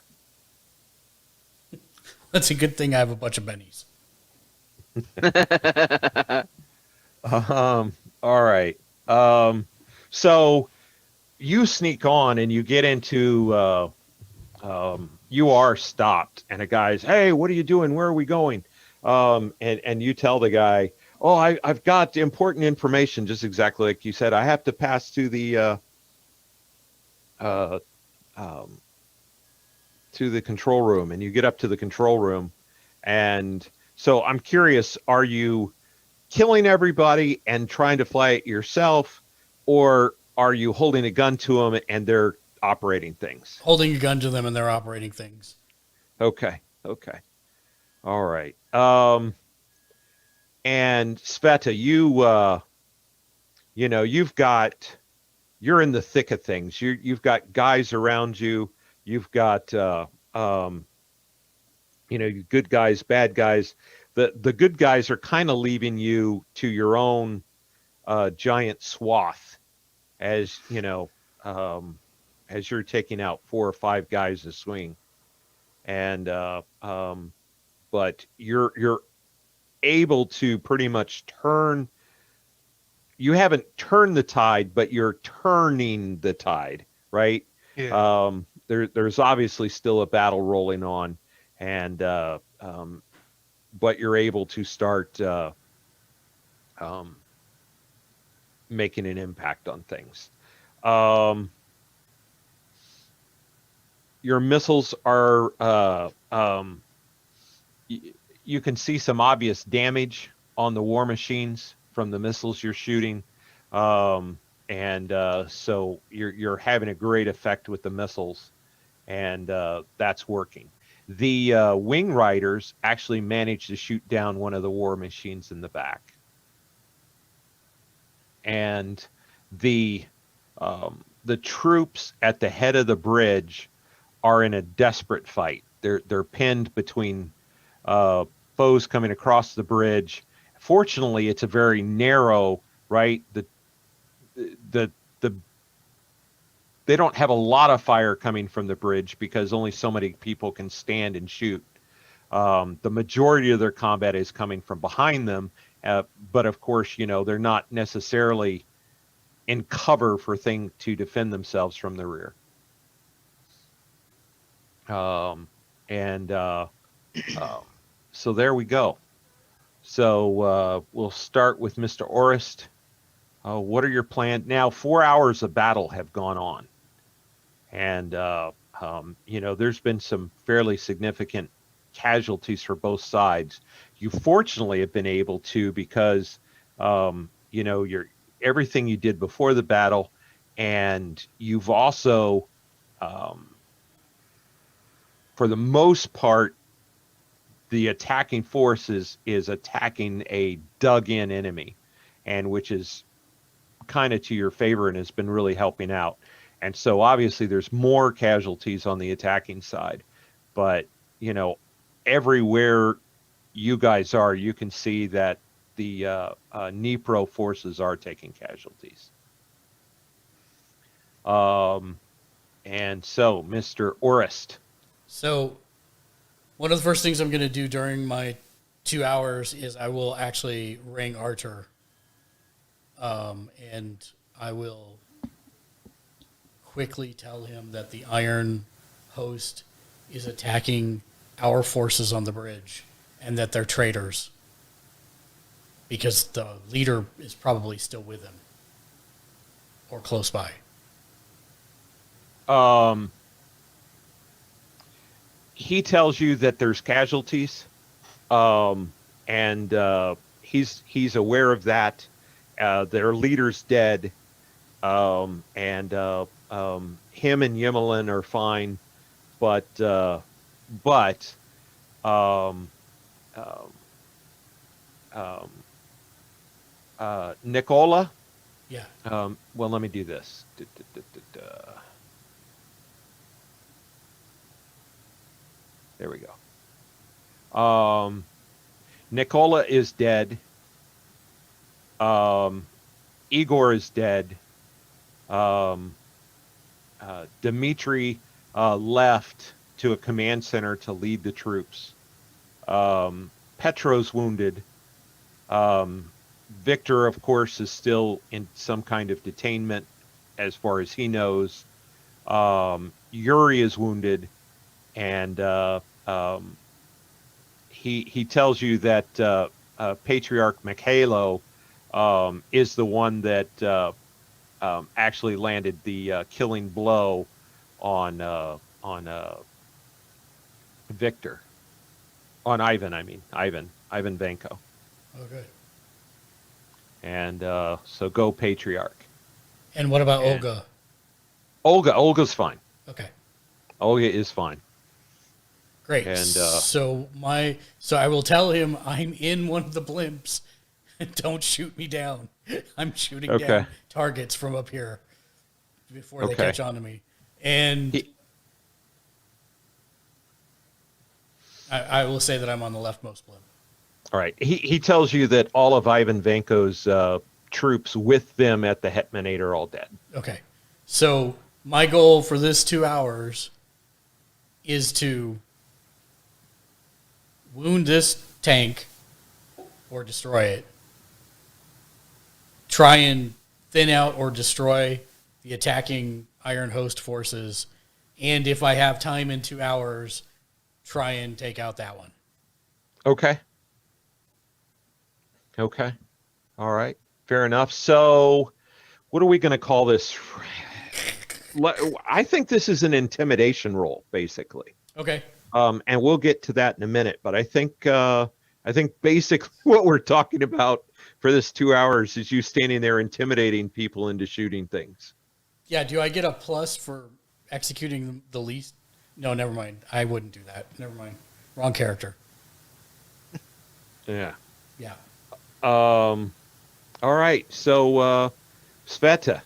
That's a good thing I have a bunch of bennies. All right. So you sneak on and you get into you are stopped, and a guy's, "Hey, what are you doing? Where are we going?" And you tell the guy, "Oh, I've got important information," just exactly like you said. I have to pass to the control room, and you get up to the control room. And so I'm curious, are you killing everybody and trying to fly it yourself, or are you holding a gun to them and they're operating things? Holding a gun to them and they're operating things. Okay. All right. And Sveta, you're in the thick of things. You've got guys around you. You've got, good guys, bad guys. The good guys are kind of leaving you to your own giant swath, as as you're taking out 4 or 5 guys a swing, and but you're able to pretty much turn. You haven't turned the tide, but you're turning the tide, right? Yeah. There's obviously still a battle rolling on, and but you're able to start making an impact on things. Your missiles are you can see some obvious damage on the war machines from the missiles you're shooting, and so you're having a great effect with the missiles, and that's working. The wing riders actually managed to shoot down one of the war machines in the back, and the the troops at the head of the bridge are in a desperate fight. They're pinned between foes coming across the bridge. Fortunately, it's a very narrow, right? The they don't have a lot of fire coming from the bridge because only so many people can stand and shoot. The majority of their combat is coming from behind them, but of course, they're not necessarily in cover for things to defend themselves from the rear. So there we go. So we'll start with Mr. Orist. What are your plans? Now, 4 hours of battle have gone on. And, there's been some fairly significant casualties for both sides. You fortunately have been able to because, everything you did before the battle, and you've also, for the most part, the attacking force is attacking a dug-in enemy, and which is kind of to your favor and has been really helping out. And so obviously there's more casualties on the attacking side, but everywhere you guys are, you can see that the Dnipro forces are taking casualties. And so, Mr. Orist. So, one of the first things I'm going to do during my 2 hours is I will actually ring Archer. And I will quickly tell him that the Iron Host is attacking our forces on the bridge and that they're traitors because the leader is probably still with him or close by. He tells you that there's casualties, and he's aware of that. Their leader's dead, and him and Yimmelin are fine, but Nicola. Yeah. Well, let me do this. There we go. Nicola is dead. Igor is dead. Dmitri left to a command center to lead the troops. Petro's wounded. Victor, of course, is still in some kind of detainment as far as he knows. Yuri is wounded, and he tells you that Patriarch Mikhailo is the one that actually landed the killing blow on Victor, on Ivan. I mean Ivan Vanko. Oh, good. And so go Patriarch. And what about Olga? Olga's fine. Okay. Olga is fine. Great. And so I will tell him I'm in one of the blimps. Don't shoot me down. I'm shooting down targets from up here before they catch on to me. And I will say that I'm on the leftmost blimp. All right. He tells you that all of Ivan Vanko's troops with them at the Hetmanate are all dead. Okay. So my goal for this 2 hours is to wound this tank or destroy it. Try and thin out or destroy the attacking Iron Host forces. And if I have time in 2 hours, try and take out that one. Okay. All right. Fair enough. So what are we going to call this? I think this is an intimidation roll, basically. Okay. And we'll get to that in a minute. But I think basically what we're talking about for this 2 hours is you standing there intimidating people into shooting things. Yeah. Do I get a plus for executing the least? No, never mind. I wouldn't do that. Never mind. Wrong character. Yeah. Yeah. All right. So, Sveta.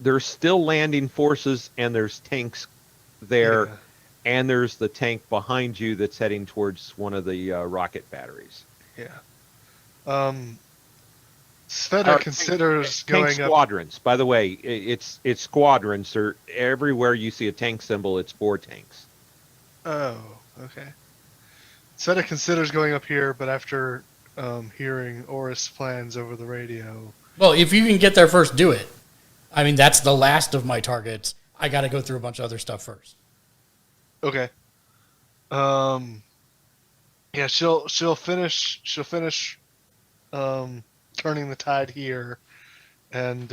There's still landing forces, and there's tanks there, Yeah. and there's the tank behind you that's heading towards one of the rocket batteries. Yeah. Sveta considers tank going up. squadrons. By the way, it's squadrons. They're everywhere you see a tank symbol, it's 4 tanks. Oh, okay. Sveta considers going up here, but after hearing Oris' plans over the radio. Well, if you can get there first, do it. I mean, that's the last of my targets. I got to go through a bunch of other stuff first. Okay. Yeah, she'll finish turning the tide here and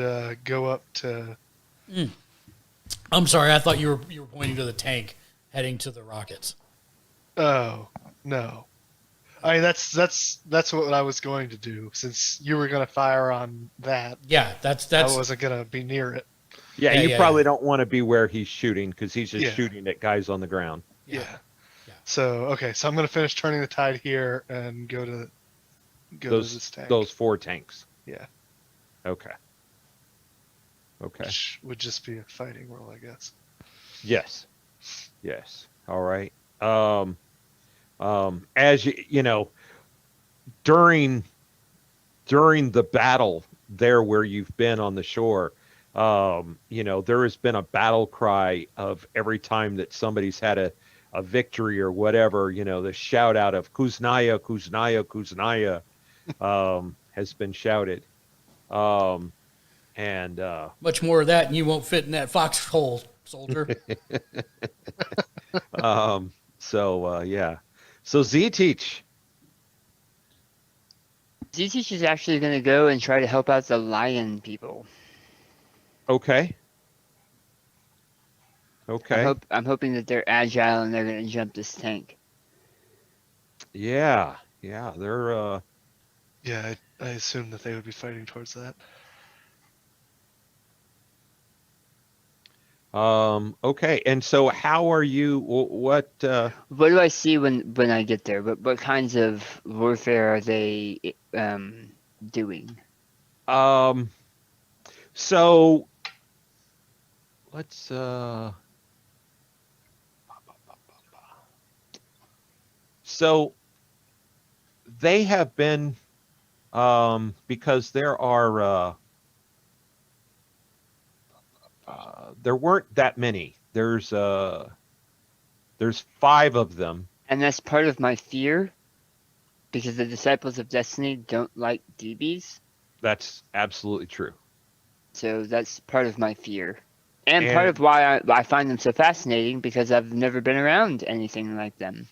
go up to. I'm sorry, I thought you were pointing to the tank heading to the rockets. Oh no, I mean that's what I was going to do since you were going to fire on that. Yeah, that's. I wasn't going to be near it. Yeah, you probably don't want to be where he's shooting because he's just Yeah. shooting at guys on the ground. Yeah. So okay, so I'm going to finish turning the tide here and go to this tank. Those 4 tanks. Yeah. Okay. Okay. Which would just be a fighting roll, I guess. Yes. Yes. All right. As you know, during the battle there where you've been on the shore, there has been a battle cry of every time that somebody's had a victory or whatever, the shout out of Kuznaya, Kuznaya, Kuznaya has been shouted. And much more of that, and you won't fit in that foxhole, soldier. Yeah. So Z-Teach. Z-Teach is actually going to go and try to help out the lion people. Okay. Okay. I'm hoping that they're agile and they're going to jump this tank. Yeah. Yeah. They're. Yeah, I assume that they would be fighting towards that. Okay. And so, how are you? What? What do I see when I get there? What kinds of warfare are they doing? So let's. So they have been, because there are. There weren't that many. There's 5 of them. And that's part of my fear, because the Disciples of Destiny don't like DBs. That's absolutely true. So that's part of my fear. And part of why I find them so fascinating, because I've never been around anything like them.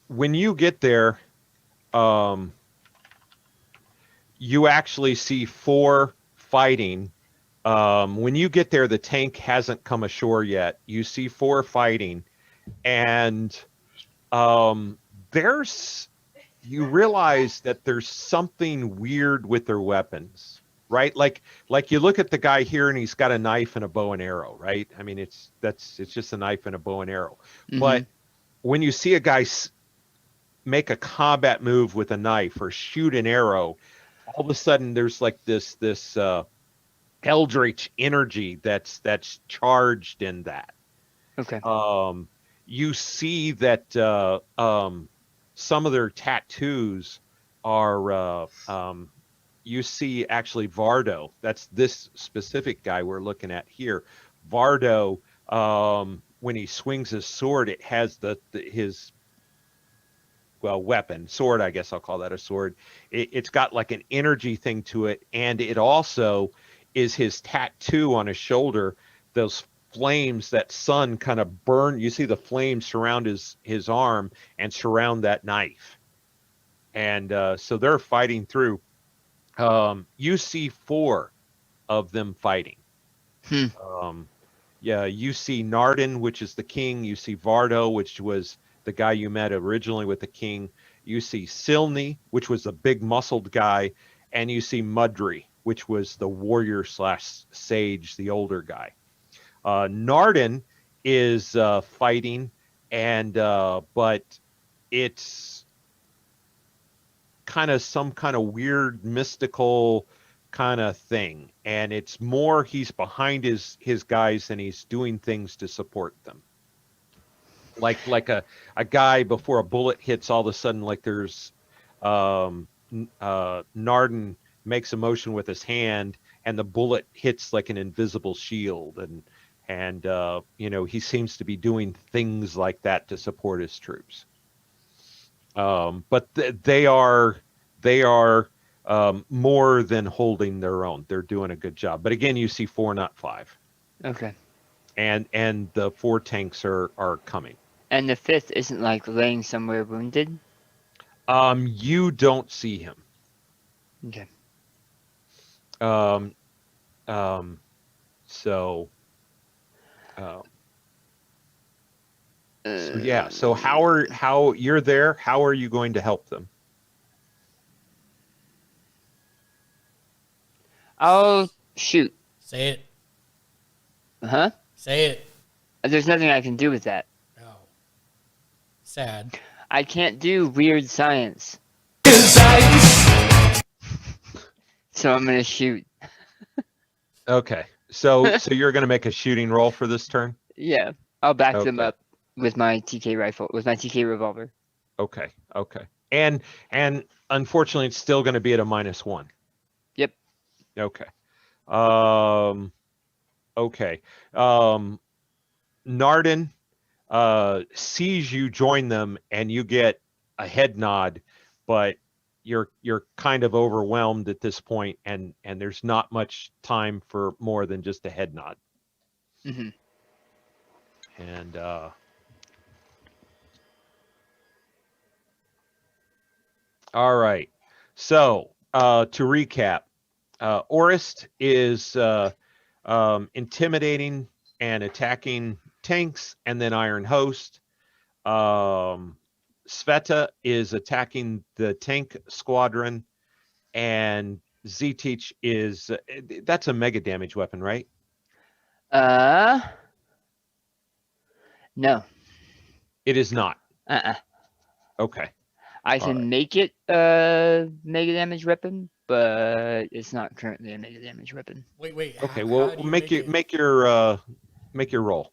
When you get there, you actually see 4 fighting. When you get there, the tank hasn't come ashore yet. You see 4 fighting, and you realize that there's something weird with their weapons, right? Like you look at the guy here, and he's got a knife and a bow and arrow, right? I mean, it's just a knife and a bow and arrow. Mm-hmm. But when you see a guy make a combat move with a knife or shoot an arrow, all of a sudden there's like this eldritch energy that's charged in that. Okay. You see that some of their tattoos are you see actually Vardo. That's this specific guy we're looking at here. Vardo, when he swings his sword, it has his weapon, sword, I guess I'll call that a sword. It's got like an energy thing to it, and it also is his tattoo on his shoulder. Those flames, that sun kind of burn. You see the flames surround his arm and surround that knife. And so they're fighting through. You see 4 of them fighting. You see Narden, which is the king. You see Vardo, which was the guy you met originally with the king. You see Silni, which was the big muscled guy, and you see Mudry, which was the warrior / sage, the older guy. Narden is fighting, and but it's kind of some kind of weird mystical kind of thing, and it's more he's behind his guys and he's doing things to support them, like a guy before a bullet hits, all of a sudden, like there's Narden makes a motion with his hand and the bullet hits like an invisible shield, and he seems to be doing things like that to support his troops. But they are more than holding their own. They're doing a good job. But again, you see 4, not 5. Okay. And the 4 tanks are coming. And the 5th isn't like laying somewhere wounded? You don't see him. Okay. So yeah. So how you're there? How are you going to help them? I'll shoot. Say it. Huh? Say it. There's nothing I can do with that. Oh. Sad. I can't do weird science. So I'm gonna shoot. Okay. So you're going to make a shooting roll for this turn? Yeah. I'll back them Okay. up with my TK rifle, with my TK revolver. Okay. And unfortunately, it's still going to be at a -1. Yep. Okay. Okay. Narden sees you join them, and you get a head nod, but you're kind of overwhelmed at this point, and there's not much time for more than just a head nod. Mm-hmm. And all right. So to recap, Orist is intimidating and attacking tanks, and then Iron Host. Sveta is attacking the tank squadron, and Z-Teach is that's a mega damage weapon, right? No. It is not. Okay. I can Alright. make it a mega damage weapon, but it's not currently a mega damage weapon. Wait. Okay. how Well, do you make your Mm-hmm. roll.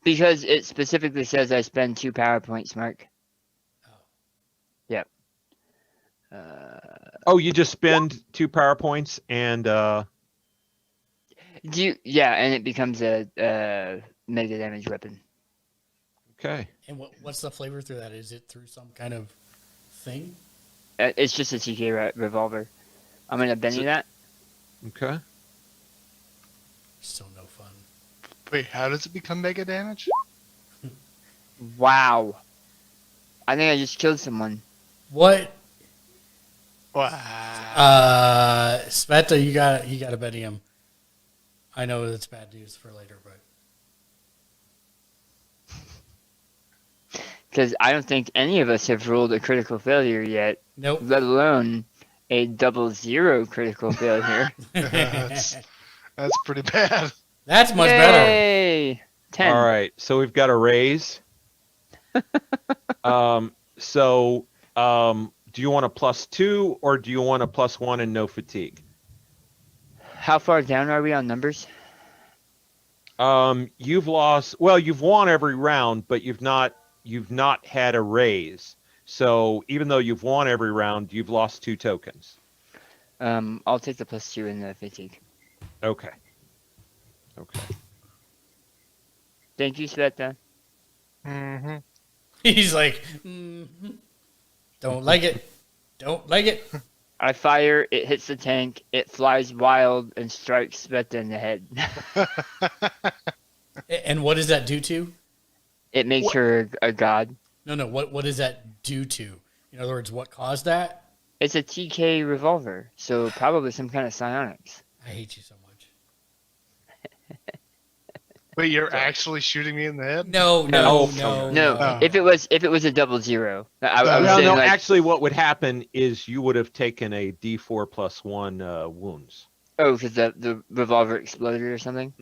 Because it specifically says I spend 2 power points, Mark. Oh. Yep. Oh, you just spend 2 power points and yeah, and it becomes a mega damage weapon. okay. And what's the flavor through that? Is it through some kind of thing? It's just a TK revolver. I'm gonna Benny that. Okay. So no fun. Wait, how does it become mega damage? Wow. I think I just killed someone. What? Wow. Sveta, you gotta bet him. I know that's bad news for later, but Because I don't think any of us have rolled a critical failure yet, nope. let alone a 00 critical failure. That's pretty bad. That's much better. Yay! 10. All right. So we've got a raise. Do you want a +2 or do you want a +1 and no fatigue? How far down are we on numbers? You've lost. Well, you've won every round, but you've not had a raise. So even though you've won every round, you've lost 2 tokens. I'll take the +2 in the fatigue. Okay. Thank you, Sveta. Mm-hmm. He's like, don't like it. Don't like it. I fire, it hits the tank, it flies wild and strikes Sveta in the head. And what does that do to? It makes her a god. No. What does that do to? In other words, what caused that? It's a TK revolver, so probably some kind of psionics. I hate you so much. Wait, you're actually shooting me in the head? No. No. Oh. If it was a 00, I was No, saying no. like, Actually, what would happen is you would have taken a D4 +1 wounds. oh, because the revolver exploded or something.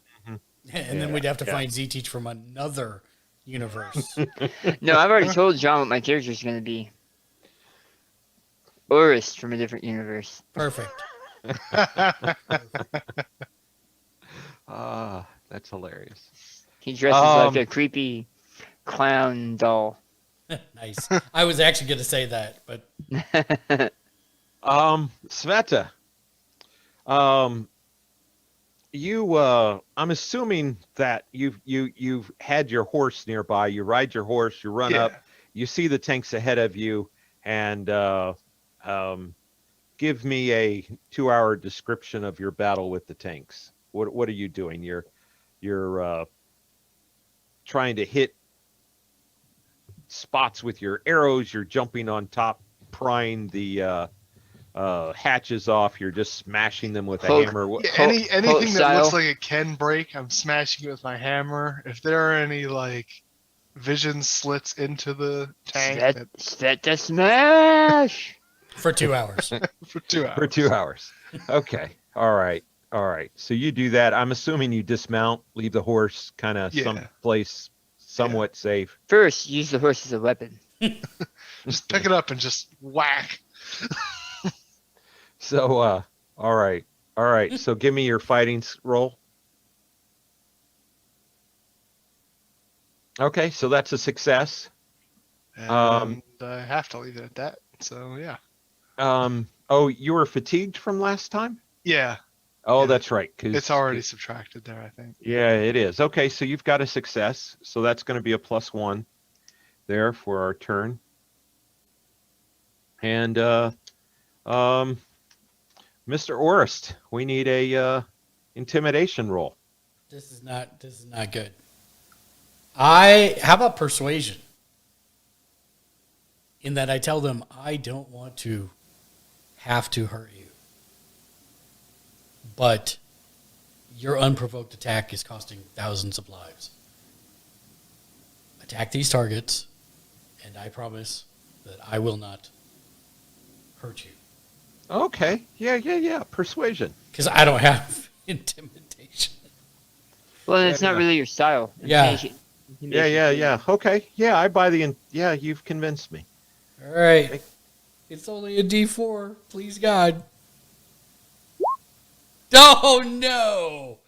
And then we'd have to find Z-Teach from another universe. No, I've already told John what my character's going to be. Orist from a different universe. Perfect. That's hilarious. He dresses like a creepy clown doll. Nice. I was actually going to say that, but Sveta, I'm assuming that you've had your horse nearby. You ride your horse, you run up, you see the tanks ahead of you, and give me a 2-hour description of your battle with the tanks. What are you doing? You're trying to hit spots with your arrows. You're jumping on top, prying the hatches off. You're just smashing them with a hammer. Anything that looks like it can break, I'm smashing it with my hammer. If there are any like vision slits into the tank, Set to smash for 2 hours. For 2 hours. For 2 hours. Okay. All right. So you do that. I'm assuming you dismount, leave the horse kind of someplace somewhat safe. First, use the horse as a weapon. Just pick it up and just whack. So, all right. So give me your fighting roll. Okay, so that's a success. And I have to leave it at that. So yeah. Oh, you were fatigued from last time? Yeah. Oh, that's right. 'Cause it's already subtracted there, I think. Yeah, it is. Okay, so you've got a success. So that's going to be a +1 there for our turn. And Mr. Orist, we need a intimidation roll. This is not good. How about persuasion? In that I tell them I don't want to have to hurt you. But your unprovoked attack is costing thousands of lives. Attack these targets, and I promise that I will not hurt you. Okay. Yeah. Persuasion. Because I don't have intimidation. Well, it's not really your style. Yeah. Yeah. Okay. Yeah, I buy yeah, you've convinced me. All right. It's only a D4. Please, God. Oh, no.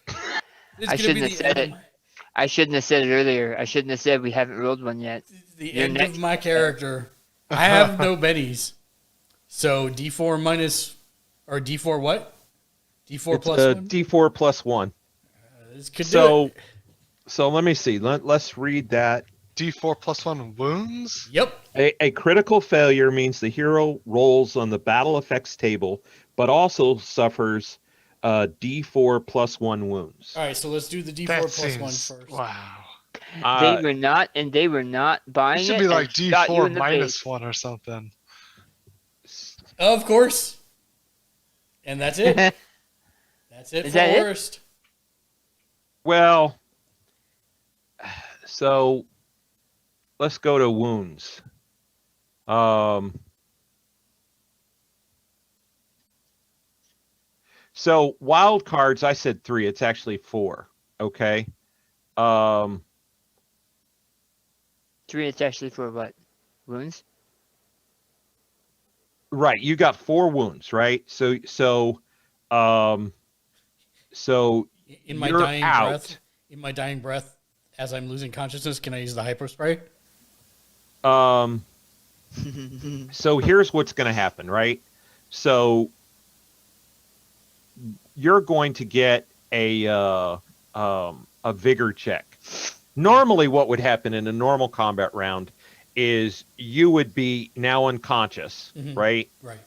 I shouldn't have said it. I shouldn't have said it earlier. I shouldn't have said we haven't rolled one yet. The end of my character. I have no bennies. So D4 minus, or D4 what? D4 It's plus 1? D4 plus 1. This could do it. So let me see. Let's read that. D4 plus 1 wounds? Yep. A critical failure means the hero rolls on the battle effects table, but also suffers D4 plus 1 wounds. All right, so let's do the D4 That plus seems, 1 first. Wow. They were not buying it. It should be like D4 minus face. 1 or something. Of course. And that's it. That's it Is for that it? worst. Well, so let's go to wounds. So wild cards, I said 3. It's actually 4. Okay. 3, it's actually for what? Wounds? Right. You got 4 wounds, right? So In my you're dying out. breath, as I'm losing consciousness, can I use the hypo spray? So here's what's going to happen, right? So you're going to get a vigor check. Normally, what would happen in a normal combat round is you would be now unconscious, right? Right.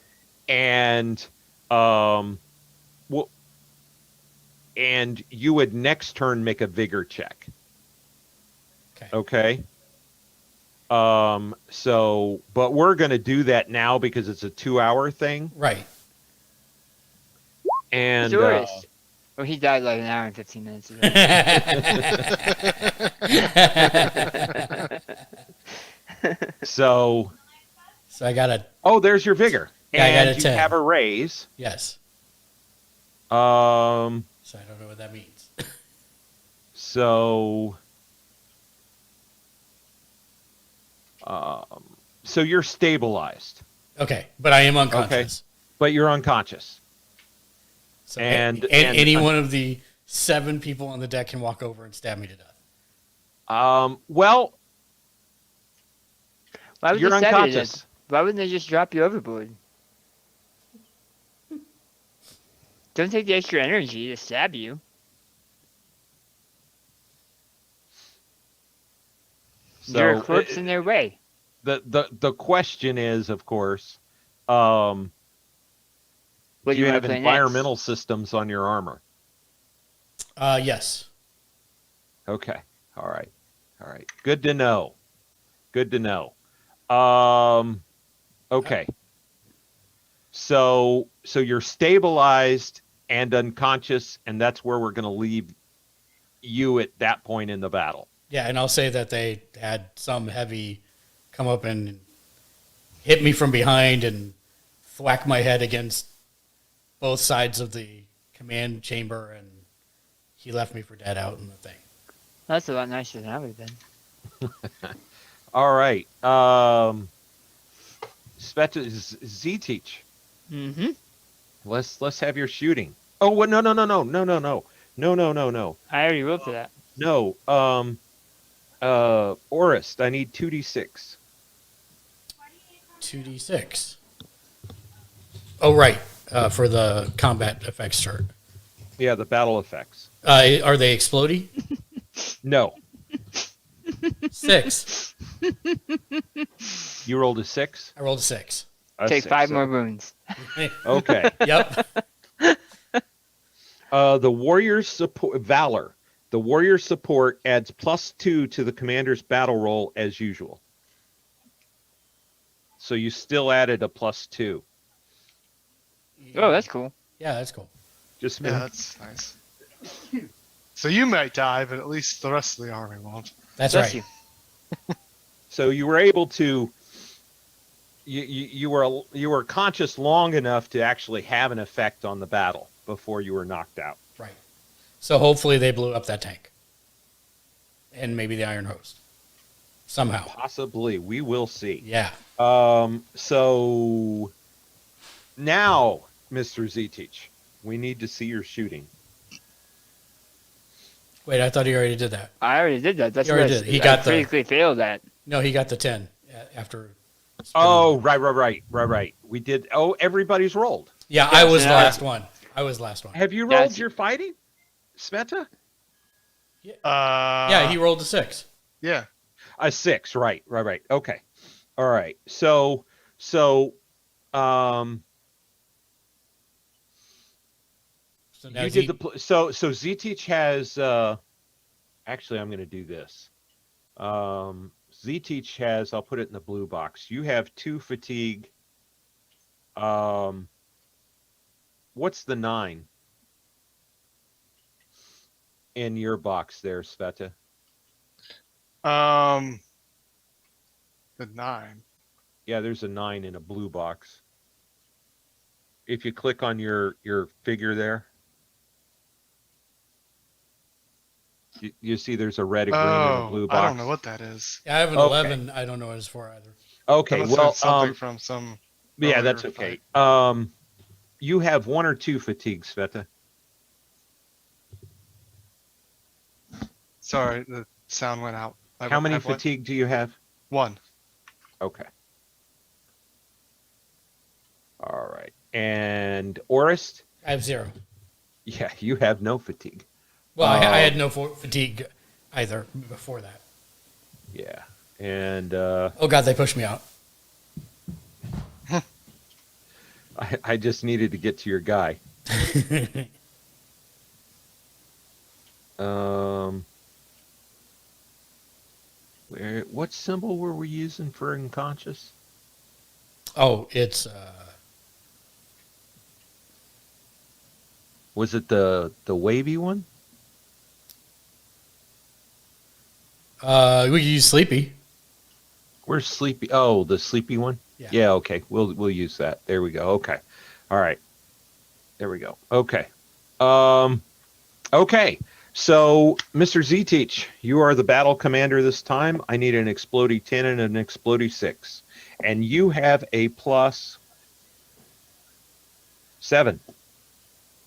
And and you would next turn make a vigor check. Okay. So, but we're going to do that now because it's a 2-hour thing. Right. And well, he died like an hour and 15 minutes ago. so I got a. Oh, there's your vigor. Yeah, and I got a 10. You have a raise. Yes. So I don't know what that means. So, so you're stabilized, Okay, but I am unconscious. but you're unconscious. So, And any one of the 7 people on the deck can walk over and stab me to death. Well, Why would you're they stab you to unconscious. death? Why wouldn't they just drop you overboard? Don't take the extra energy to stab you. You're a corpse in their way. The question is, of course, What, do you wanna have play environmental next? systems on your armor? Yes. Okay. All right. Good to know. Okay. So you're stabilized and unconscious, and that's where we're going to leave you at that point in the battle. Yeah, and I'll say that they had some heavy come up and hit me from behind and thwack my head against both sides of the command chamber, and he left me for dead out in the thing. That's a lot nicer than I would have been. All right. Z-Teach. Mm-hmm. Let's have your shooting. Oh, what? No. I already rolled for that. No. Orist, I need 2d6. 2d6. Oh, right. For the combat effects chart. Yeah, the battle effects. Are they exploding? No. 6. You rolled a 6? I rolled a 6. A Take 6, 5 so- more wounds. Okay. Yep. The warrior's support valor. The warrior's support adds +2 to the commander's battle roll as usual. So you still added a +2. Oh, that's cool. Yeah, that's cool. Just Yeah, that's nice. So you might die, but at least the rest of the army won't. That's Bless right. you. So you were able to. You were conscious long enough to actually have an effect on the battle before you were knocked out. Right. So hopefully they blew up that tank. And maybe the Iron Host. Somehow. Possibly, we will see. Yeah. So now, Mr. Z-Teach, we need to see your shooting. Wait, I thought he already did that. I already did that. That's You already what did. He I got the- critically failed at. No, he got the 10 after. Oh, right. We did. Oh, everybody's rolled. Yeah, I was the Yeah. last one. Have you Have you rolled That's- your fighting, Smeta? Yeah, he rolled a 6. Yeah. A 6, right. Okay. All right. So So now you did the so Z-Teach has actually I'm going to do this. Z-Teach has, I'll put it in the blue box. You have 2 fatigue. What's the 9 in your box there, Sveta? The 9. Yeah, there's a 9 in a blue box. If you click on your figure there, you see there's a red, a green, and a blue box. I don't know what that is. Yeah, I have an Okay. 11. I don't know what it's for either. Okay, Unless well, it's something from some. yeah, earlier that's okay. fight. You have 1 or 2 fatigue, Sveta. Sorry, the sound went out. How many have what? fatigue do you have? 1. Okay. All right. And Orist? I have 0. Yeah, you have no fatigue. Well, I had no fatigue either before that. Yeah. And Oh, God, they pushed me out. I just needed to get to your guy. What symbol were we using for unconscious? Oh, it's Was it the wavy one? we could use sleepy. Where's sleepy? Oh, the sleepy one? Yeah. Yeah, okay. We'll use that. There we go. Okay. All right. There we go. Okay. Okay. So, Mr. Z-Teach, you are the battle commander this time. I need an explodey 10 and an explodey 6. And you have a +7.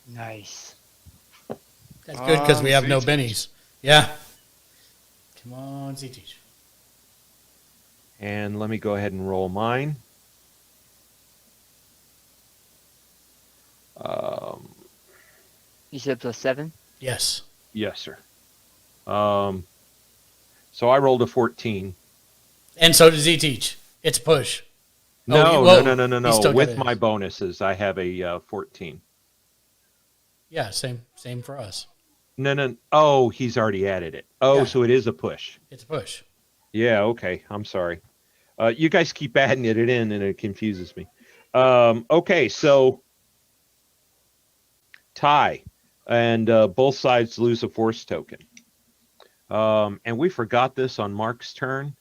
Nice. That's good because we have no Z-Teach. bennies. Yeah. Come on, Z-Teach. And let me go ahead and roll mine. You said +7? Yes. Yes, sir. So I rolled a 14. And so does Z-Teach. It's push. No, whoa, no. he's still got With his. my bonuses, I have a 14. Yeah, same for us. No. Oh, he's already added it. Oh, Yeah. so it is a push. It's a push. Yeah, okay. I'm sorry. You guys keep adding it in, and it confuses me. Okay, so tie, and both sides lose a force token. And we forgot this on Mark's turn,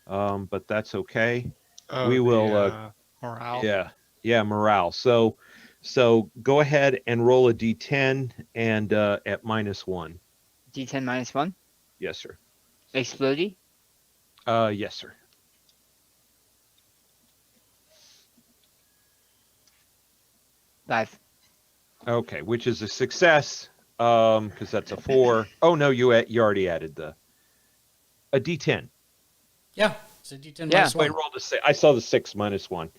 but that's okay. Oh, We will. morale. Yeah, morale. So go ahead and roll a d10 and at -1. D10 -1? Yes, sir. Explodey? Yes, sir. 5. Okay, which is a success, because that's a 4. Oh no, you already added a d10. Yeah. It's a D10 Yeah. minus I 1. rolled a 6. I saw the 6 -1.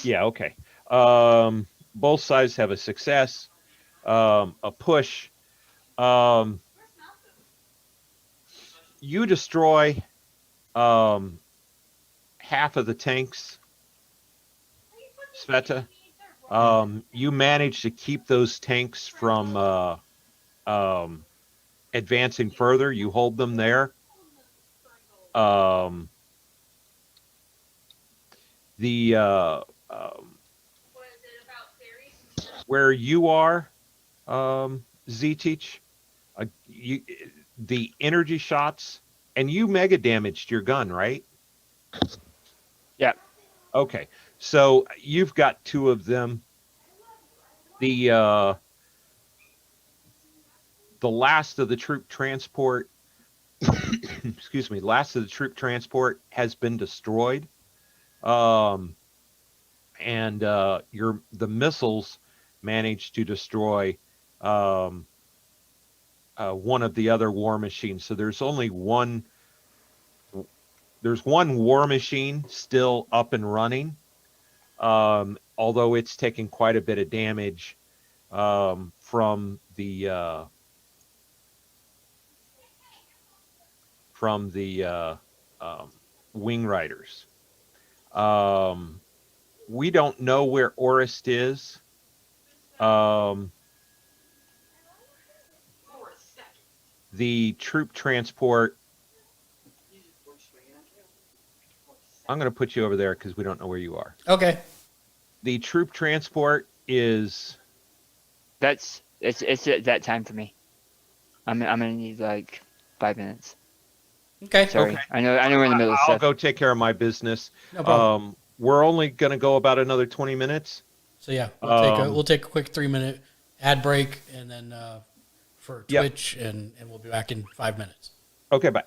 Yeah, okay. Both sides have a success, a push. You destroy half of the tanks, Sveta. You manage to keep those tanks from advancing further. You hold them there. Where you are, Z-Teach, the energy shots, and you mega damaged your gun, right? Yeah. Okay, so you've got 2 of them. The last of the troop transport, excuse me, last of the troop transport has been destroyed. And the missiles managed to destroy one of the other war machines. So there's only one. There's one war machine still up and running, although it's taken quite a bit of damage from the wing riders. We don't know where Orist is. The troop transport. I'm going to put you over there because we don't know where you are. Okay. The troop transport is. It's at that time for me. I'm gonna need like 5 minutes. Okay. Sorry. Okay. I know we're in the middle of I'll stuff. go take care of my business. No problem. We're only going to go about another 20 minutes. So yeah, we'll take a quick 3-minute ad break, and then for Twitch, and we'll be back in 5 minutes. Okay, bye.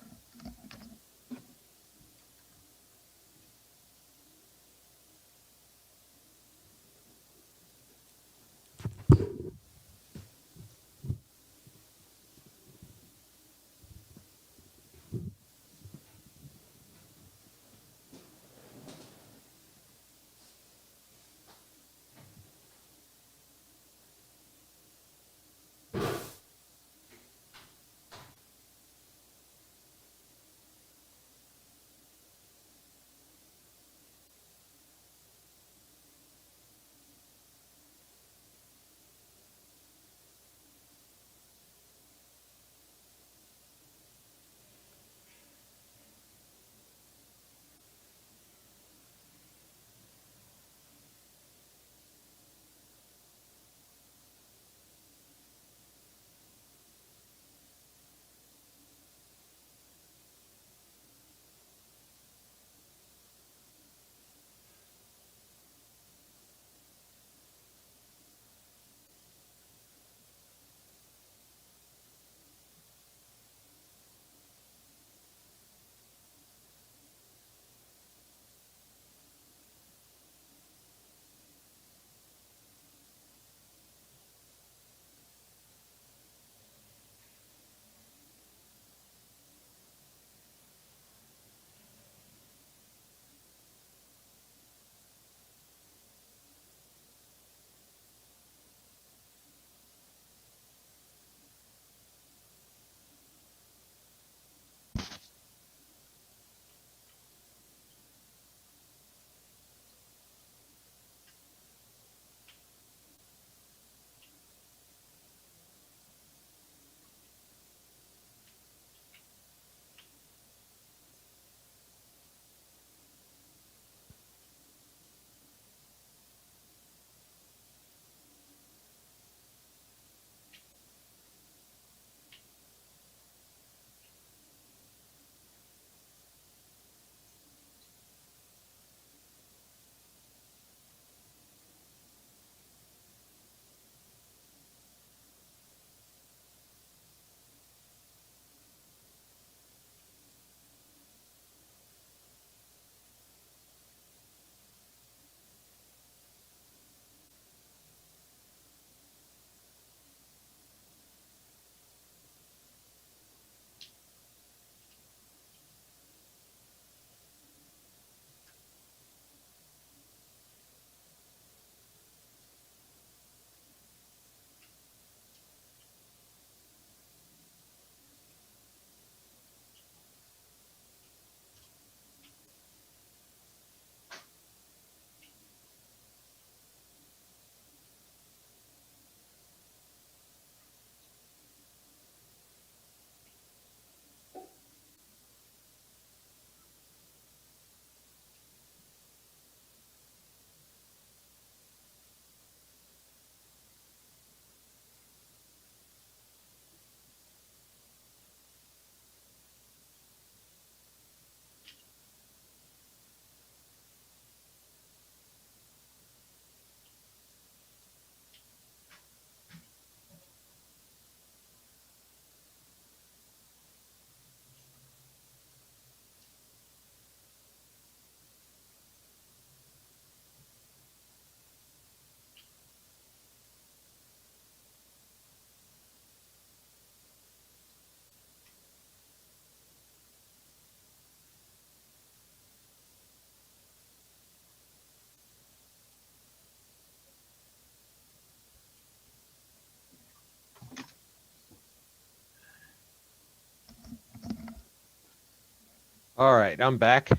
All right, I'm back.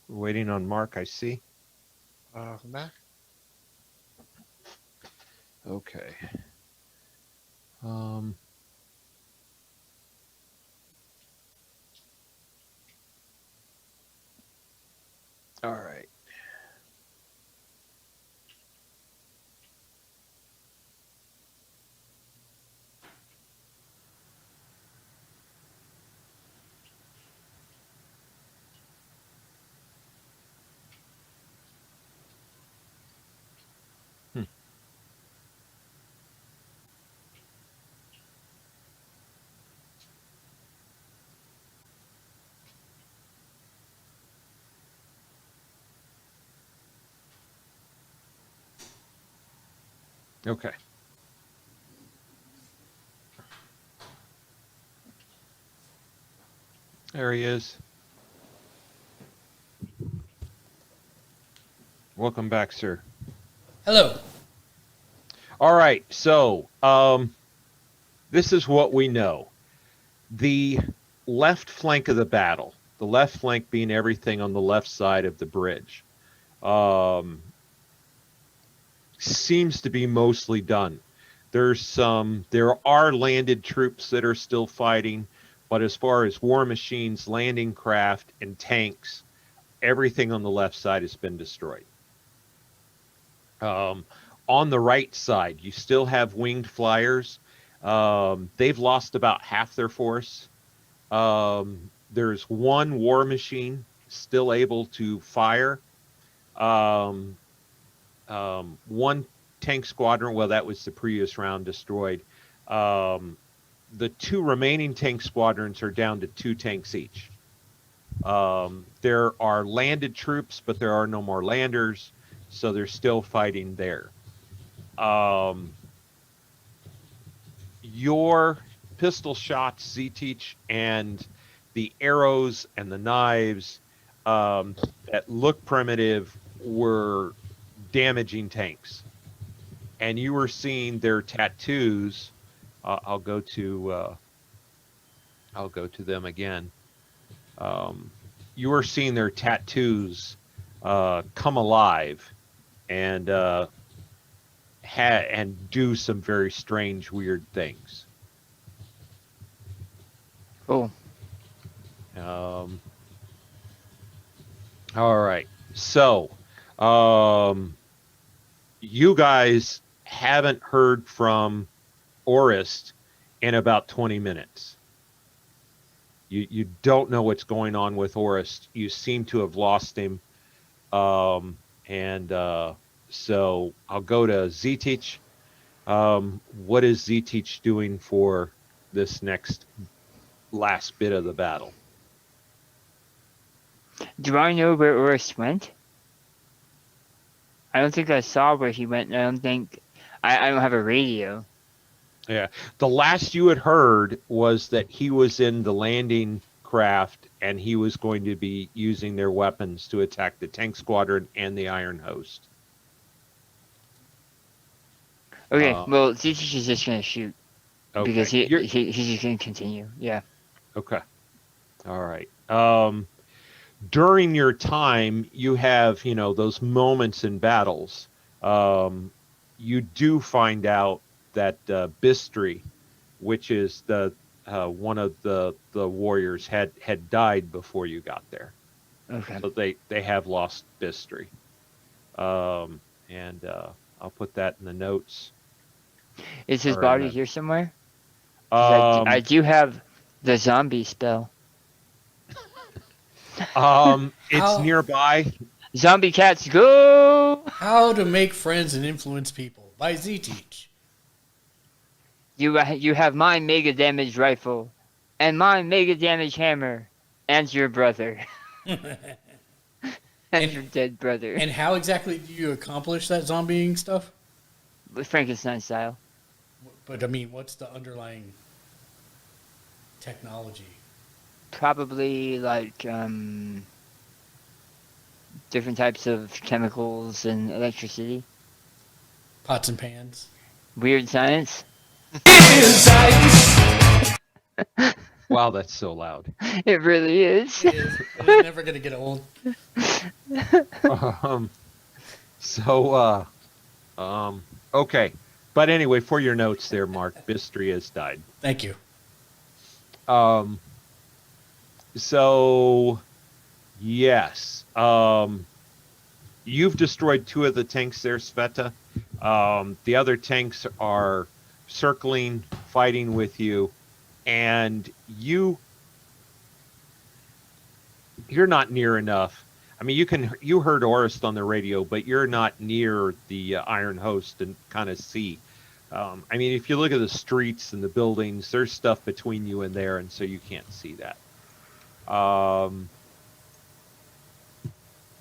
We're waiting on Mark, I see. Mac? Okay. All right. Okay. There he is. Welcome back, sir. Hello. All right, so this is what we know. The left flank of the battle, the left flank being everything on the left side of the bridge, seems to be mostly done. There are landed troops that are still fighting, but as far as war machines, landing craft, and tanks, everything on the left side has been destroyed. On the right side, you still have winged flyers. They've lost about half their force. There's one war machine still able to fire. One tank squadron, well, that was the previous round, destroyed. The two remaining tank squadrons are down to 2 tanks each. There are landed troops, but there are no more landers, so they're still fighting there. Your pistol shots, Z-Teach, and the arrows and the knives that look primitive were damaging tanks. And you were seeing their tattoos. I'll go to them again. You were seeing their tattoos come alive and do some very strange, weird things. Cool. All right. So, you guys haven't heard from Orist in about 20 minutes. You don't know what's going on with Orist. You seem to have lost him. So I'll go to Z-Teach. What is Z-Teach doing for this last bit of the battle? Do I know where Urus went? I don't think I saw where he went. I don't have a radio. Yeah. The last you had heard was that he was in the landing craft and he was going to be using their weapons to attack the tank squadron and the Iron Host. Okay, well, Z-Teach is just going to shoot. Okay. Because he's just going to continue. Yeah. Okay. All right. During your time, you have, those moments in battles. You do find out that Bistri, which is the one of the warriors, had died before you got there. Okay. So they have lost Bistri. I'll put that in the notes. Is his body here somewhere? I do have the zombie spell. It's nearby. Zombie cats, go! How to Make Friends and Influence People by Z-Teach. You have my mega damage rifle, and my mega damage hammer, and your brother. and your dead brother. And how exactly do you accomplish that zombieing stuff? With Frankenstein style. But I mean, what's the underlying technology? Probably like different types of chemicals and electricity. Pots and pans. Weird science. Wow, that's so loud. It really is. It is. But it's never going to get old. Okay. But anyway, for your notes there, Mark, Bistria has died. Thank you. So, yes. You've destroyed 2 of the tanks there, Sveta. The other tanks are circling, fighting with you, and you're not near enough. I mean, you heard Orist on the radio, but you're not near the Iron Host and kind of see. I mean, if you look at the streets and the buildings, there's stuff between you and there, and so you can't see that.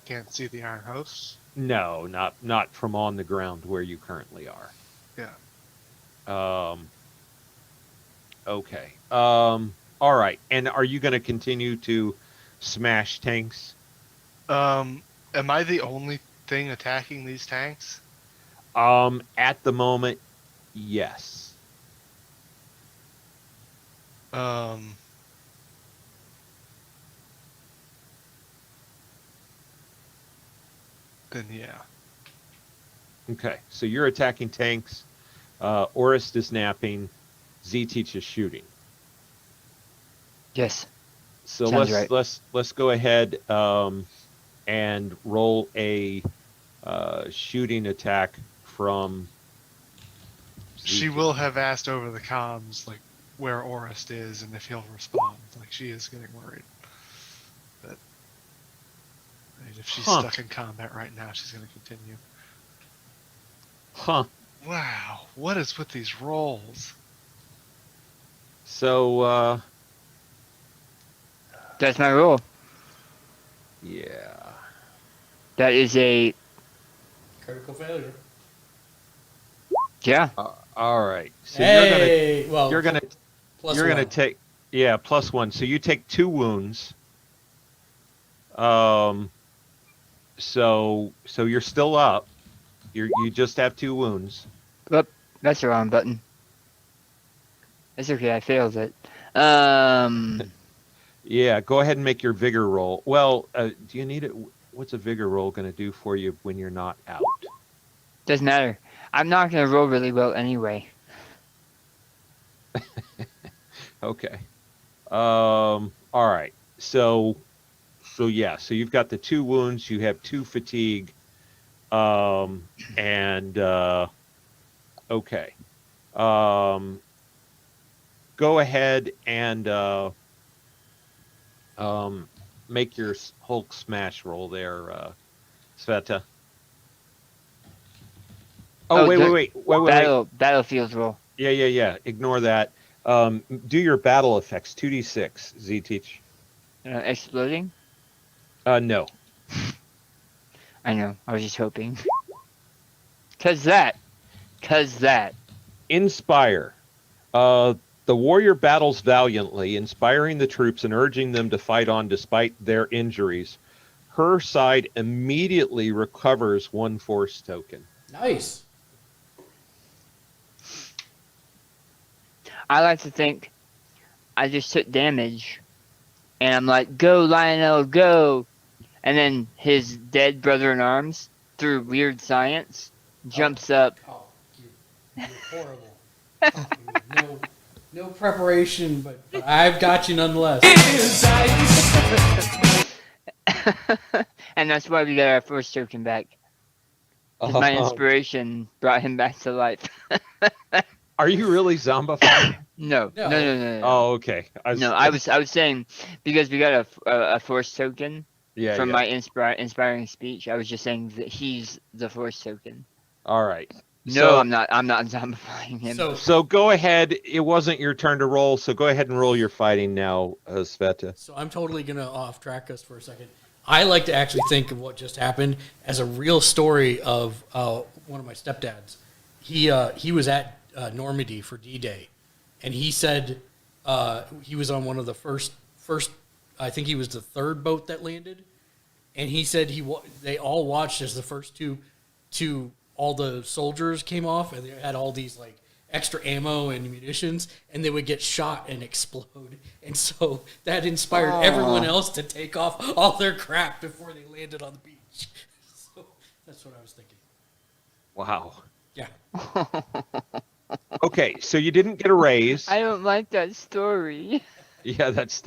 Can't see the Iron Host. No, not from on the ground where you currently are. Yeah. Okay. All right. And are you going to continue to smash tanks? Am I the only thing attacking these tanks? At the moment, yes. Then yeah. Okay. So you're attacking tanks. Orist is napping. Z-Teach is shooting. Yes. So Sounds right. let's go ahead and roll a shooting attack from. She will have asked over the comms like where Orist is and if he'll respond. Like she is getting worried. But if she's stuck in combat right now, she's going to continue. Huh. Wow, what is with these rolls? So That's my rule. yeah. That is a Critical failure. All right. So Hey! you're gonna Plus you're gonna one. take +1. So you take 2 wounds. So you're still up. You just have 2 wounds. Oop, that's the wrong button. It's okay, I failed it. Yeah, go ahead and make your vigor roll. Well, do you need it? What's a vigor roll going to do for you when you're not out? Doesn't matter. I'm not gonna roll really well anyway. Okay. All right. So yeah. So you've got the 2 wounds. You have 2 fatigue. And okay. Go ahead and make your Hulk smash roll there, Sveta. Oh, wait. Battlefield roll. Yeah. Ignore that. Do your battle effects. 2d6, Z-Teach. Exploding? No. I know. I was just hoping. Cause that. Inspire. The warrior battles valiantly, inspiring the troops and urging them to fight on despite their injuries. Her side immediately recovers 1 force token. Nice. I like to think I just took damage, and I'm like, "Go, Lionel, go!" And then his dead brother-in-arms, through weird science, jumps up. Oh, you're horrible. No preparation, but I've got you nonetheless. And that's why we got our first token back. 'Cause my inspiration brought him back to life. Are you really zombified? No. Oh, okay. I was saying because we got a force token from my inspiring speech. I was just saying that he's the force token. All right. No, I'm not zombifying him. So go ahead. It wasn't your turn to roll, so go ahead and roll your fighting now, Sveta. So I'm totally going to off track us for a second. I like to actually think of what just happened as a real story of one of my stepdads. He was at Normandy for D-Day, and he said he was on one of the first. I think he was the 3rd boat that landed, and he said they all watched as the first two all the soldiers came off, and they had all these like extra ammo and munitions, and they would get shot and explode. And so that inspired everyone else to take off all their crap before they landed on the beach. So that's what I was thinking. Wow. Yeah. Okay, so you didn't get a raise. I don't like that story. Yeah, that's.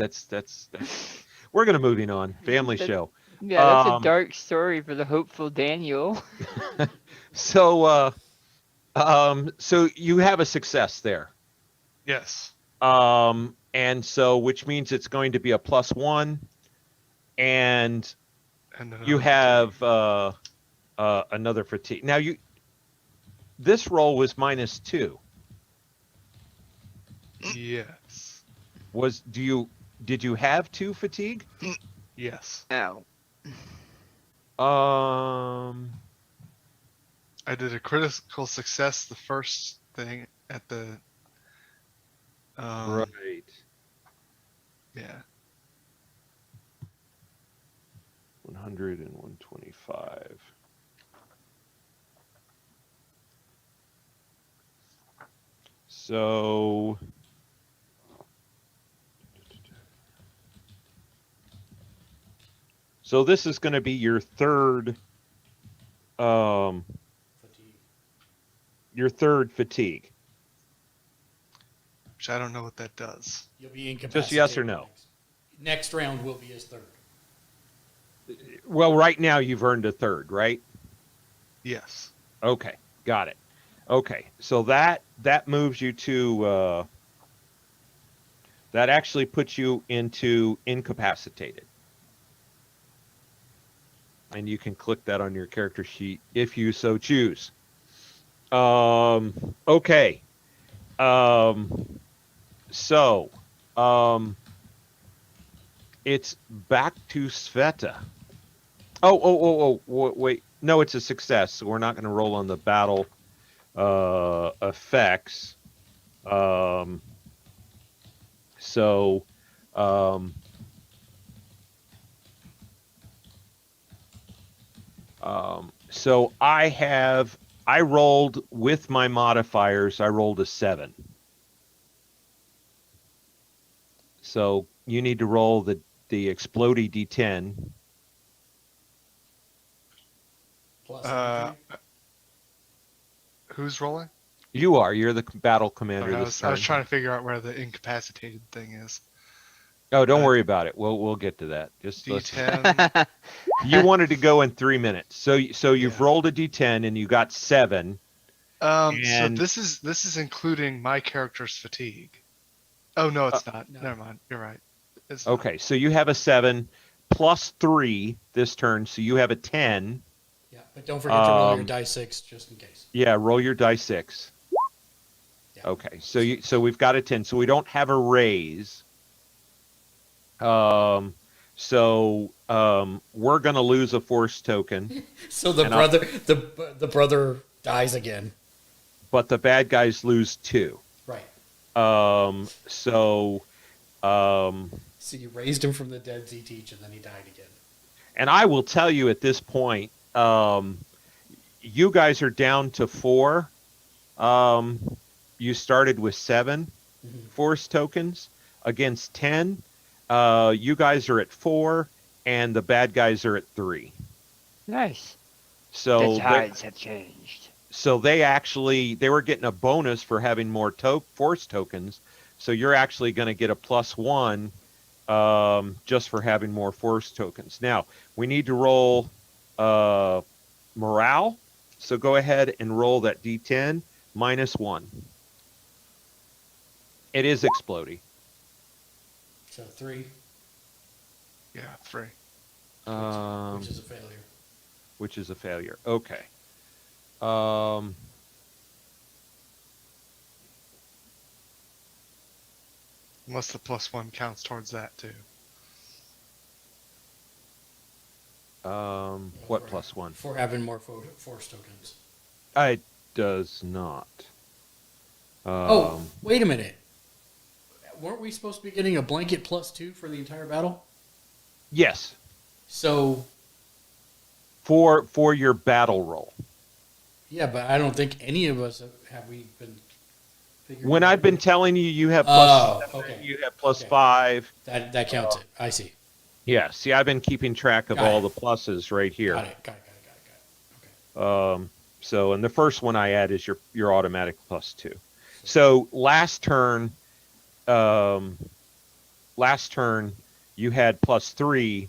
We're gonna moving on. Family That's- show. Yeah, that's a dark story for the hopeful Daniel. So, so you have a success there. Yes. And so, which means it's going to be a +1, and And you have another fatigue. Now this roll was -2. Yes. Did you have 2 fatigue? Yes. Ow. I did a critical success the first thing at the. Right. Yeah. 100 and 125. So this is going to be your third fatigue. Which I don't know what that does. You'll be incapacitated. Just yes or no? Next round will be his third. Well, right now you've earned a third, right? Yes. Okay, got it. Okay, so that moves you to that actually puts you into incapacitated. And you can click that on your character sheet if you so choose. Okay. So it's back to Sveta. Wait. No, it's a success. So we're not going to roll on the battle effects. So I rolled with my modifiers. I rolled a 7. So you need to roll the explodey D10. Plus Who's rolling? You are. You're the battle commander Okay, this I was turn. trying to figure out where the incapacitated thing is. Oh, don't worry about it. We'll get to that. Just listen. D10. You wanted to go in 3 minutes. So you've Yeah. rolled a D10 and you got 7. So And- this is including my character's fatigue. Oh no, it's not. no. Never mind. You're right. It's not. Okay, so you have a 7 plus 3 this turn, so you have a 10. yeah, but don't forget to roll your die 6 just in case. Yeah, roll your die 6. Yeah. Okay, so we've got a 10. So we don't have a raise. We're gonna lose a force token, So the And brother dies again. but the bad guys lose 2. Right. So you raised him from the dead, Z-Teach, and then he died again. and I will tell you at this point, you guys are down to 4. You started with 7 force tokens against 10. You guys are at 4, and the bad guys are at 3. Nice. So The tides have changed. So they were getting a bonus for having more force tokens. So you're actually going to get a +1 just for having more force tokens. Now we need to roll morale. So go ahead and roll that D10 -1. It is exploding. So 3, Yeah, 3. which is a failure. Which is a failure. Okay. Unless the +1 counts towards that too. What +1? For having more force tokens. It does not. Wait a minute. Weren't we supposed to be getting a blanket +2 for the entire battle? Yes, So, for your battle roll. yeah, but I don't think any of us have we been When I've been telling you, you have you have plus 5. That counts it. I see. Yeah. See, I've been keeping track of all the pluses right here. Got it. Okay. So, and the first one I add is your automatic +2. So last turn, you had +3,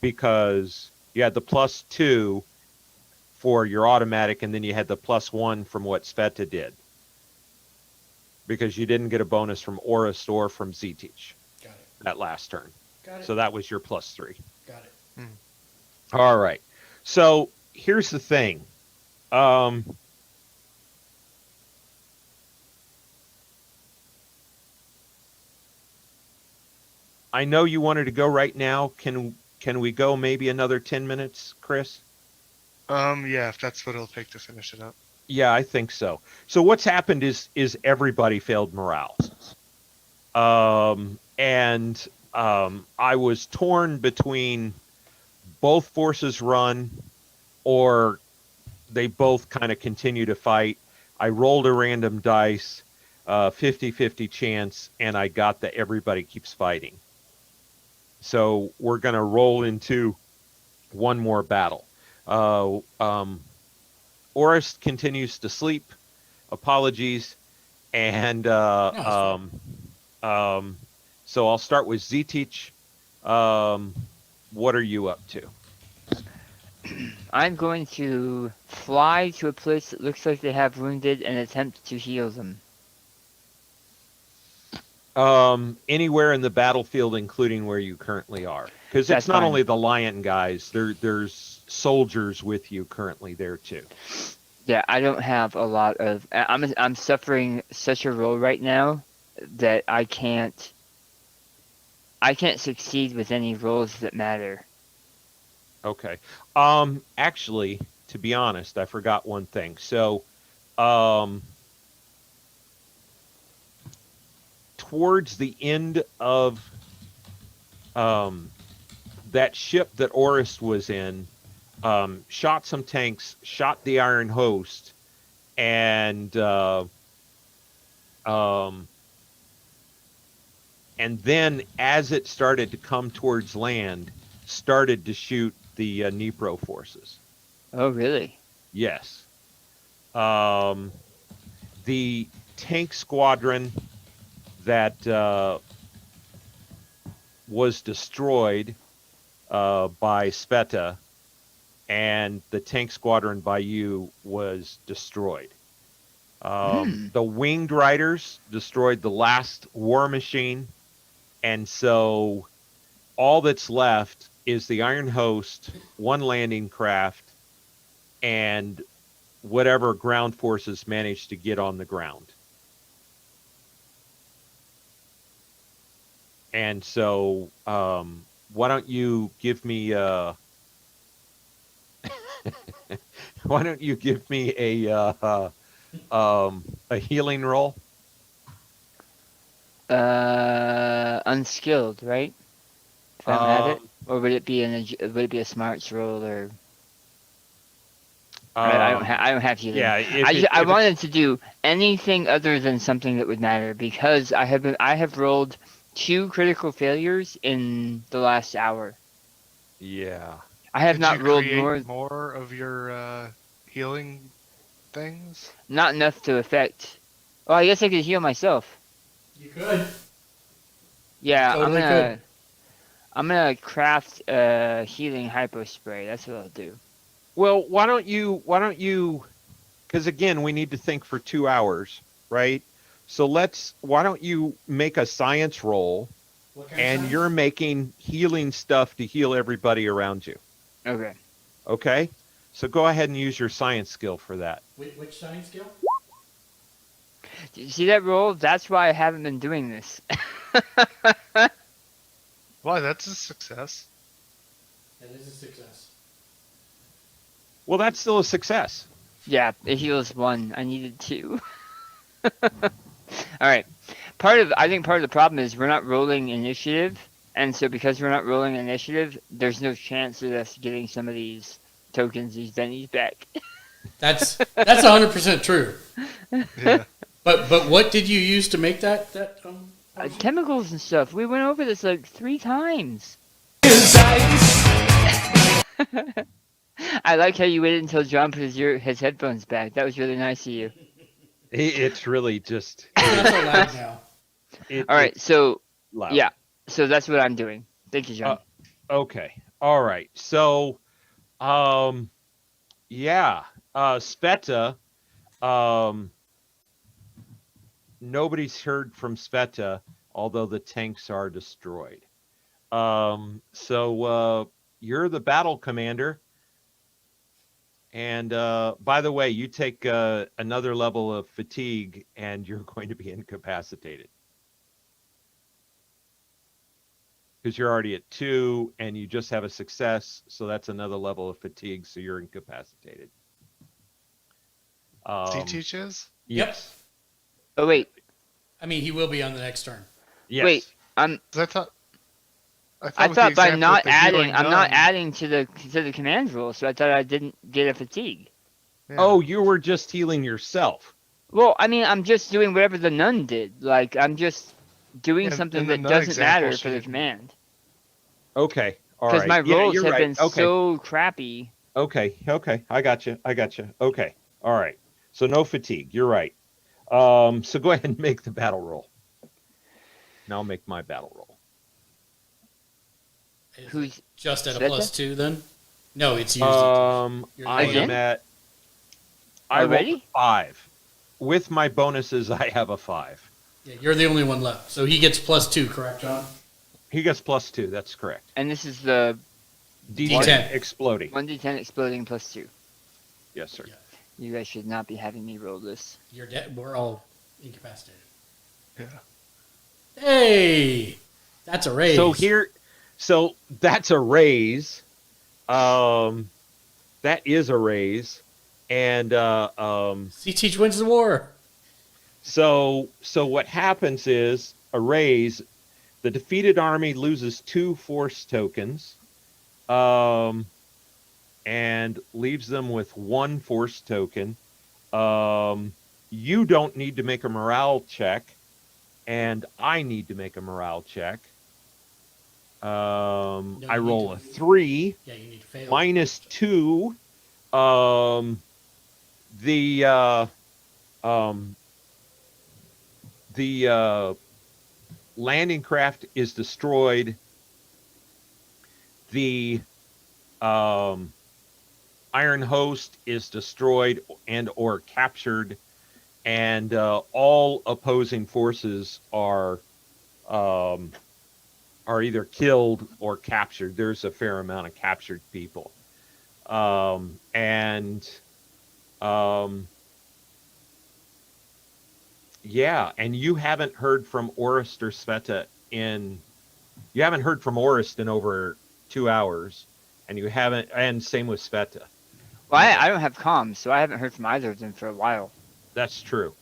because you had the +2 for your automatic, and then you had the +1 from what Sveta did, because you didn't get a bonus from Orist or from Zetich that last turn. Got it. So that was your +3. Got it. All right. So here's the thing. I know you wanted to go right now. Can we go maybe another 10 minutes, Chris? Yeah, if that's what it'll take to finish it up. Yeah, I think so. So what's happened is everybody failed morale. I was torn between both forces run, or they both kind of continue to fight. I rolled a random dice, 50-50 chance, and I got that everybody keeps fighting. So we're going to roll into one more battle. Orist continues to sleep. Apologies. And so I'll start with Zetich. What are you up to? I'm going to fly to a place that looks like they have wounded and attempt to heal them. Anywhere in the battlefield, including where you currently are, because it's not only the Lion guys. There's soldiers with you currently there too. Yeah, I don't have a lot of. I'm suffering such a roll right now that I can't succeed with any rolls that matter. Okay. Actually, to be honest, I forgot one thing. So, towards the end of that ship that Orist was in, shot some tanks, shot the Iron Host, and then as it started to come towards land, started to shoot the Dnipro forces. Oh, really? Yes. The tank squadron that was destroyed by Sveta, and the tank squadron by you was destroyed. The winged riders destroyed the last war machine, and so all that's left is the Iron Host, one landing craft, and whatever ground forces managed to get on the ground. And so, why don't you give me a healing roll? Unskilled, right? If I'm at it, or would it be a smarts roll, or? I don't have healing. Yeah, I wanted to do anything other than something that would matter, because I have rolled 2 critical failures in the last hour. Yeah. I have not rolled more of your healing things. Not enough to affect. Well, I guess I could heal myself. You could. Yeah, Totally I'm gonna craft a healing hypo spray. That's what I'll do. Well, why don't you, because again, we need to think for 2 hours, right? So why don't you make a science roll, and you're making healing stuff to heal everybody around you. Okay. Okay? So go ahead and use your science skill for that. Which science skill? Did you see that roll? That's why I haven't been doing this. Why, that's a success. That is a success. Well, that's still a success. Yeah, it heals 1. I needed 2. All right. I think part of the problem is we're not rolling initiative, and so because we're not rolling initiative, there's no chance of us getting some of these tokens, these bennies back. That's 100% true. Yeah. But what did you use to make that Chemicals and stuff. We went over this like 3 times. I like how you waited until John put his headphones back. That was really nice of you. It's really just. Not so loud now. All right, so loud. yeah, so that's what I'm doing. Thank you, John. Okay. All right. So, yeah, Sveta. Nobody's heard from Sveta, although the tanks are destroyed. So you're the battle commander. And by the way, you take another level of fatigue, and you're going to be incapacitated. Because you're already at 2, and you just have a success, so that's another level of fatigue, so you're incapacitated. He teaches? Yes. Oh wait, I mean, he will be on the next turn. Yes. wait. I thought By not adding, I'm not adding to the command rule, so I thought I didn't get a fatigue. Yeah. Oh, you were just healing yourself. Well, I mean, I'm just doing whatever the nun did. Like, I'm just doing something in the that nun doesn't matter example, for the she- command. Okay. All Because right. my Yeah, rolls you're have right. been Okay. so crappy. Okay. I got you. Okay. All right. So no fatigue. You're right. So go ahead and make the battle roll. Now I'll make my battle roll. Who's Just at a Sveta? +2 then? No, it's used. I Again? am at. I rolled Already? a 5. With my bonuses, I have a 5. Yeah, you're the only one left. So he gets +2, correct, John? He gets +2. That's correct. and this is the D10 exploding. 1d10 exploding +2. Yes, sir. Yeah. You guys should not be having me roll this. You're dead. We're all incapacitated. Yeah. Hey, that's a raise. So that's a raise. That is a raise, and C-Teach wins the war. so what happens is a raise. The defeated army loses 2 force tokens, and leaves them with 1 force token. You don't need to make a morale check, and I need to make a morale check. I you roll need a to- 3 Yeah, you need to fail. -2. The landing craft is destroyed. The Iron Host is destroyed and or captured, and all opposing forces are either killed or captured. There's a fair amount of captured people, yeah. And you haven't heard from Orist or Sveta you haven't heard from Orist in over 2 hours, and you haven't, and same with Sveta. Well, I don't have comms, so I haven't heard from either of them for a while. That's true.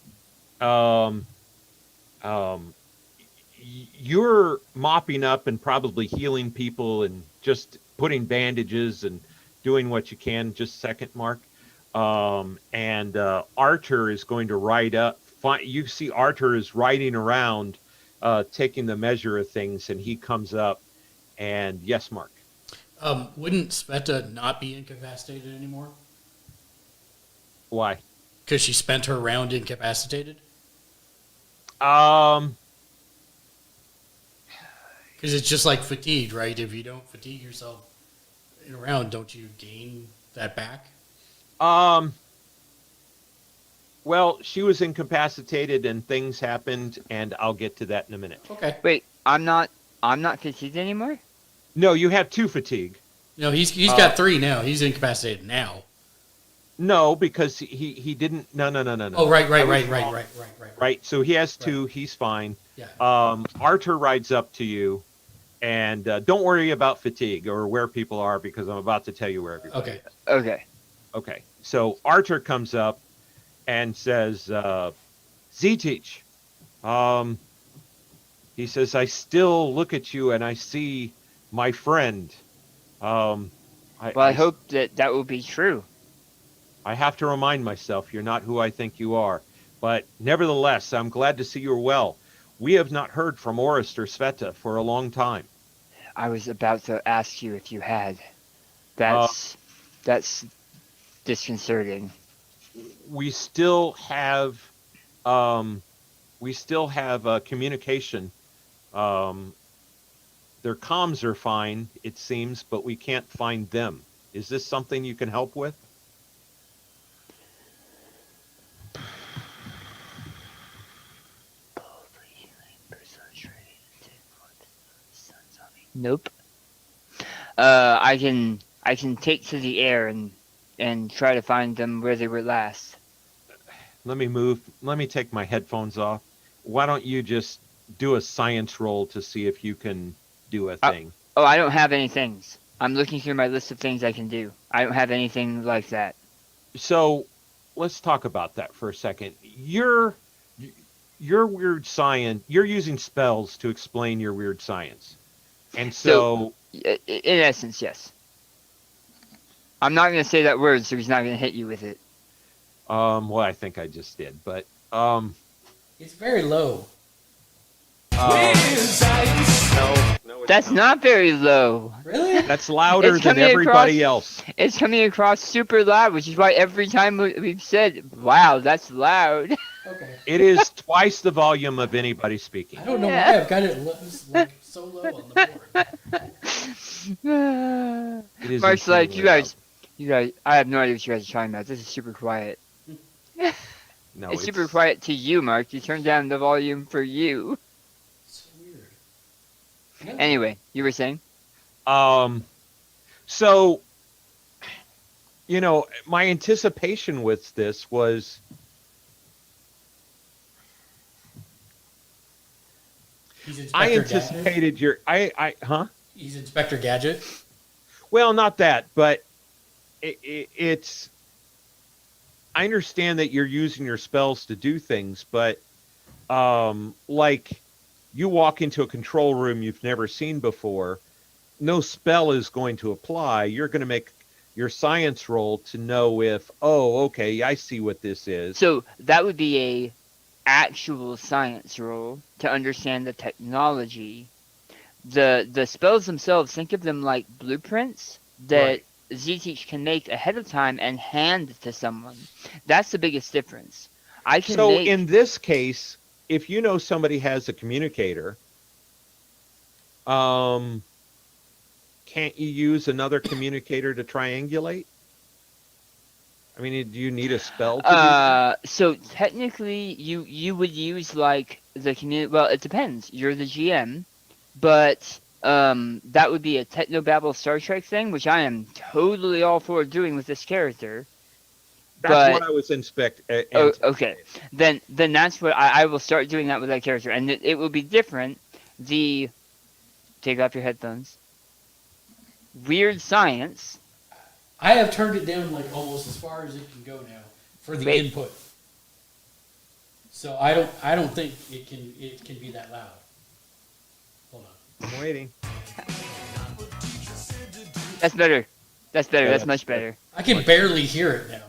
You're mopping up and probably healing people and just putting bandages and doing what you can. Just a second, Mark. And Archer is going to ride up. You see Archer is riding around, taking the measure of things, and he comes up. And yes, Mark. Wouldn't Sveta not be incapacitated anymore? Why? Because she spent her round incapacitated? Um, Because it's just like fatigue, right? If you don't fatigue yourself in a round, don't you gain that back? Well, she was incapacitated and things happened, and I'll get to that in a minute. Okay. Wait, I'm not fatigued anymore? No, you have 2 fatigue. No, he's got 3 now. He's incapacitated now. No, because he didn't. No. Oh, right. Right. So he has 2. He's fine. Yeah. Archer rides up to you, and don't worry about fatigue or where people are, because I'm about to tell you where everybody Okay. is. Okay. Okay. So Archer comes up and says, Z-Teach, he says, I still look at you and I see my friend. Well, I hope that will be true. I have to remind myself you're not who I think you are. But nevertheless, I'm glad to see you're well. We have not heard from Orist or Sveta for a long time. I was about to ask you if you had. Uh, That's disconcerting. we still have um, communication. Um, their comms are fine, it seems, but we can't find them. Is this something you can help with? Nope. I can take to the air and try to find them where they were last. Let me take my headphones off. Why don't you just do a science roll to see if you can do a thing? Oh, I don't have any things. I'm looking through my list of things I can do. I don't have anything like that. So let's talk about that for a second. Your weird science, you're using spells to explain your weird science. And so In essence, yes. I'm not going to say that word, so he's not going to hit you with it. well, I think I just did, but It's very low. no, That's not very low. Really? That's louder It's than coming everybody else. It's coming across super loud, which is why every time we've said, "Wow, that's loud." Okay. It is twice the volume of anybody speaking. I don't know Yeah. why I've got it like so low on the board. It is Mark's like, insanely you guys, I have no idea what you guys are talking about. This is super quiet. loud. No, It's super quiet to you, Mark. You turned down the volume for you. It's so weird. No. Anyway, you were saying? So, my anticipation with this was He's I Inspector anticipated Gadget? He's Inspector Gadget. well, not that, but it's, I understand that you're using your spells to do things, but, like you walk into a control room you've never seen before, no spell is going to apply. You're going to make your science roll to know if, oh, okay, I see what this is. So that would be a actual science roll to understand the technology. The spells themselves, think of them like blueprints that Right. Z-Teach can make ahead of time and hand to someone. That's the biggest difference. I can So make... in this case, if you know somebody has a communicator, can't you use another communicator to triangulate? I mean, do you need a spell to do that? So technically, you would use like the community. Well, it depends. You're the GM, but that would be a technobabble Star Trek thing, which I am totally all for doing with this character. That's what I was Okay. Then that's what I will start doing that with that character, and it will be different. Take off your headphones. Weird science. I have turned it down like almost as far as it can go now for the input. So I don't think it can be that loud. Hold on. I'm waiting. That's better. That's better. Yeah, that's that's much better. I can barely hear it now.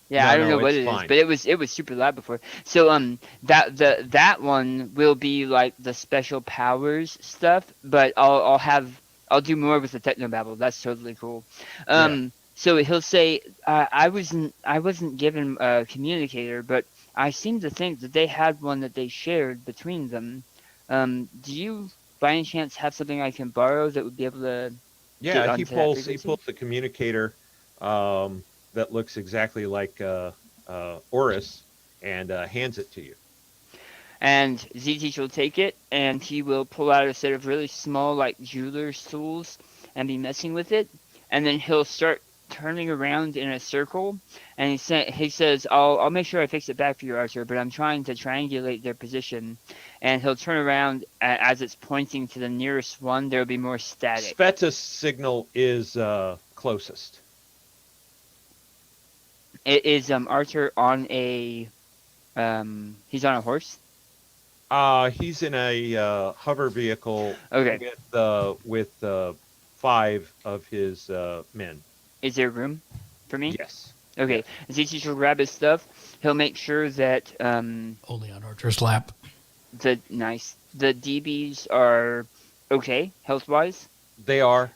Yeah, No, I don't know no, what it's it is, fine. but it was super loud before. So that one will be like the special powers stuff, but I'll do more with the technobabble. That's totally cool. So he'll say, I wasn't given a communicator, but I seem to think that they had one that they shared between them. Do you by any chance have something I can borrow that would be able to? Yeah, he onto that pulls frequency? the communicator that looks exactly like Oris and hands it to you. And Z-Teach will take it, and he will pull out a set of really small, like, jeweler's tools and be messing with it. And then he'll start turning around in a circle, and he says, I'll make sure I fix it back for you, Archer, but I'm trying to triangulate their position. And he'll turn around as it's pointing to the nearest one. There'll be more static. Sveta's signal is closest. Is Archer on a... he's on a horse? He's in a hover vehicle Okay. with 5 of his men. Is there room for me? Yes. Okay, ZT will grab his stuff. He'll make sure that Only on Archer's lap. the DBs are okay health wise, They are.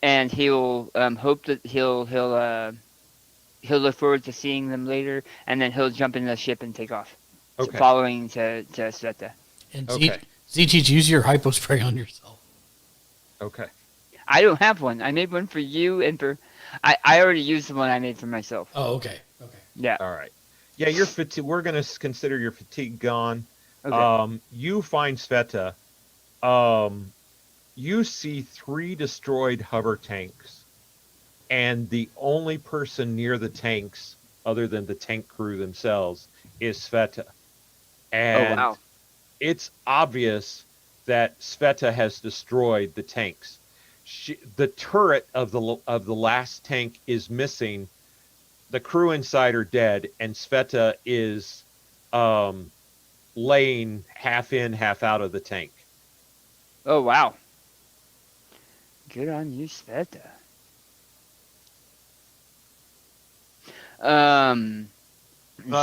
and he'll hope that he'll look forward to seeing them later, and then he'll jump in the ship and take off, Okay. following to Sveta. And Okay. ZT, use your hypo spray on yourself. Okay. I don't have one. I made one for you and for. I already used the one I made for myself. Oh, okay. Okay. Yeah. All right. Yeah, your fatigue. We're going to consider your fatigue gone. Okay. You find Sveta. You see 3 destroyed hover tanks, and the only person near the tanks, other than the tank crew themselves, is Sveta. And wow. it's obvious that Sveta has destroyed the tanks. The turret of the last tank is missing. The crew inside are dead, and Sveta is laying half in, half out of the tank. Oh wow. Good on you, Sveta. I'm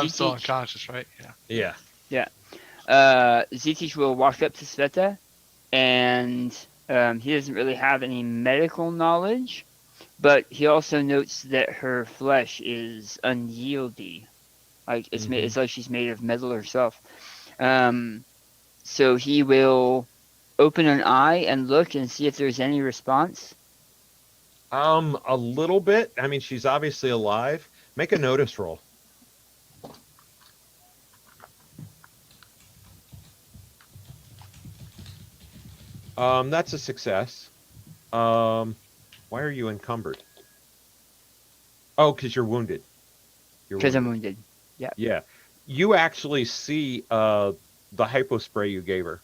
still ZT unconscious, right? Yeah. Yeah. ZT will walk up to Sveta, and he doesn't really have any medical knowledge, but he also notes that her flesh is unyieldy, like it's like she's made of metal herself. So he will open an eye and look and see if there's any response. A little bit. I mean, she's obviously alive. Make a notice roll. That's a success. Why are you encumbered? Oh, because you're wounded. Because I'm wounded. Yeah. Yeah. You actually see the hypo spray you gave her.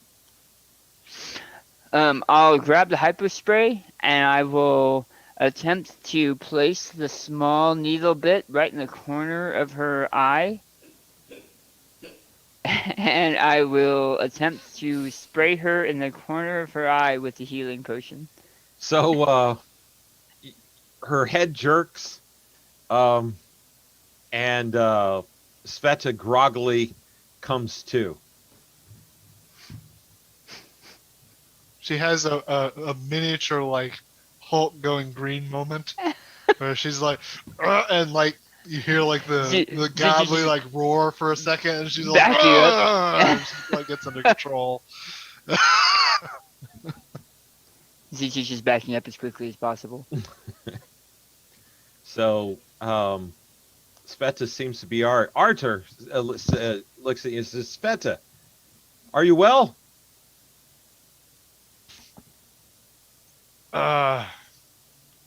I'll grab the hypo spray and I will attempt to place the small needle bit right in the corner of her eye. And I will attempt to spray her in the corner of her eye with the healing potion. So her head jerks, and Sveta groggily comes to. She has a miniature like Hulk going green moment where she's like, and like you hear like the godly like roar for a second, and she's like, and she like gets under control. ZT's just backing up as quickly as possible. So Sveta seems to be Arter looks at you and says, Sveta, are you well?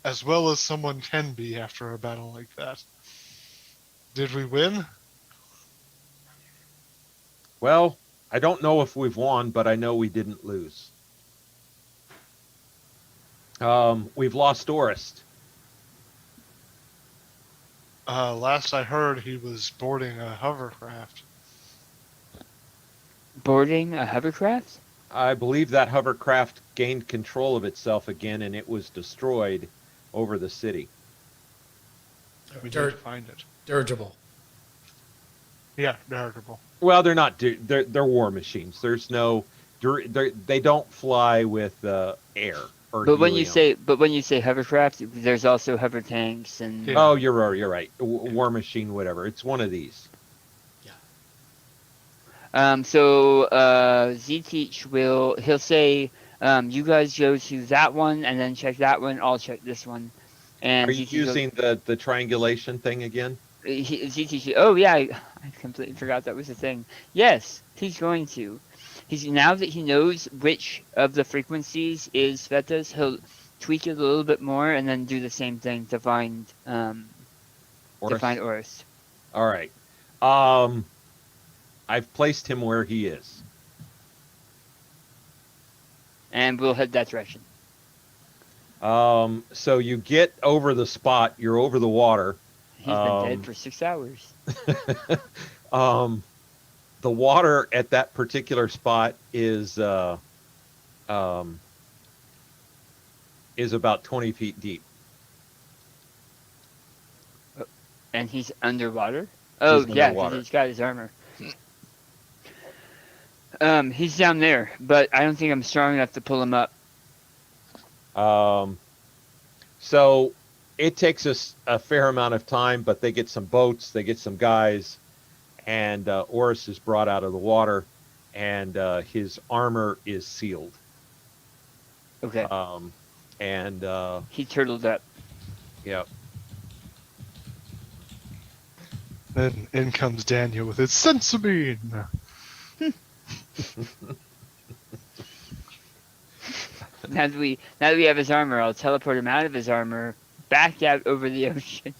As well as someone can be after a battle like that. Did we win? Well, I don't know if we've won, but I know we didn't lose. We've lost Orist. Last I heard, he was boarding a hovercraft. Boarding a hovercraft? I believe that hovercraft gained control of itself again, and it was destroyed over the city. We need to find it. Dirigible. Yeah, dirigible. Well, they're not. They're war machines. There's no. They don't fly with air or. But when helium. you say hovercraft, there's also hover tanks and. Yeah. Oh, you're right. War machine, whatever. It's one of these. So Z-Teach he'll say, you guys go to that one and then check that one. I'll check this one. And Are you using the triangulation thing again? Z-Teach, oh yeah, I completely forgot that was a thing. Yes, he's going to. Now that he knows which of the frequencies is Sveta's, he'll tweak it a little bit more and then do the same thing to find Orist. All right. I've placed him where he is. And we'll head that direction. So you get over the spot, you're over the water. He's been dead for 6 hours. The water at that particular spot is about 20 feet deep. And he's underwater? Oh, He's yeah, underwater. he's got his armor. He's down there, but I don't think I'm strong enough to pull him up. So it takes us a fair amount of time, but they get some boats, they get some guys, and Oris is brought out of the water, and his armor is sealed. Okay. And He turtled up. yeah. Then in comes Daniel with his sensimine. Now that we have his armor, I'll teleport him out of his armor, back out over the ocean.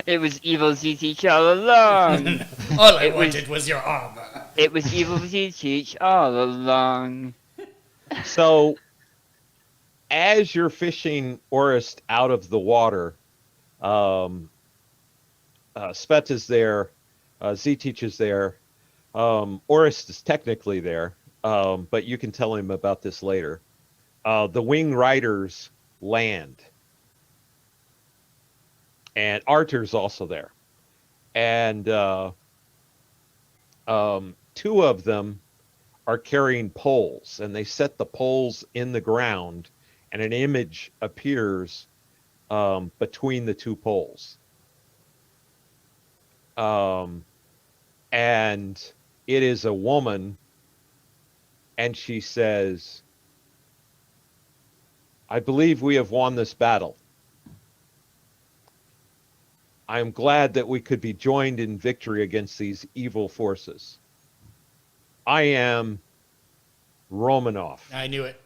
It was evil Z-Teach all along. All I wanted was your armor. It was evil Z-Teach all along. So as you're fishing Oris out of the water, Spet is there, Z-Teach is there, Oris is technically there, but you can tell him about this later. The Wing Riders land, and Arthur's also there, and two of them are carrying poles, and they set the poles in the ground, and an image appears between the two poles. And it is a woman, and she says, I believe we have won this battle. I am glad that we could be joined in victory against these evil forces. I am Romanov. I knew it.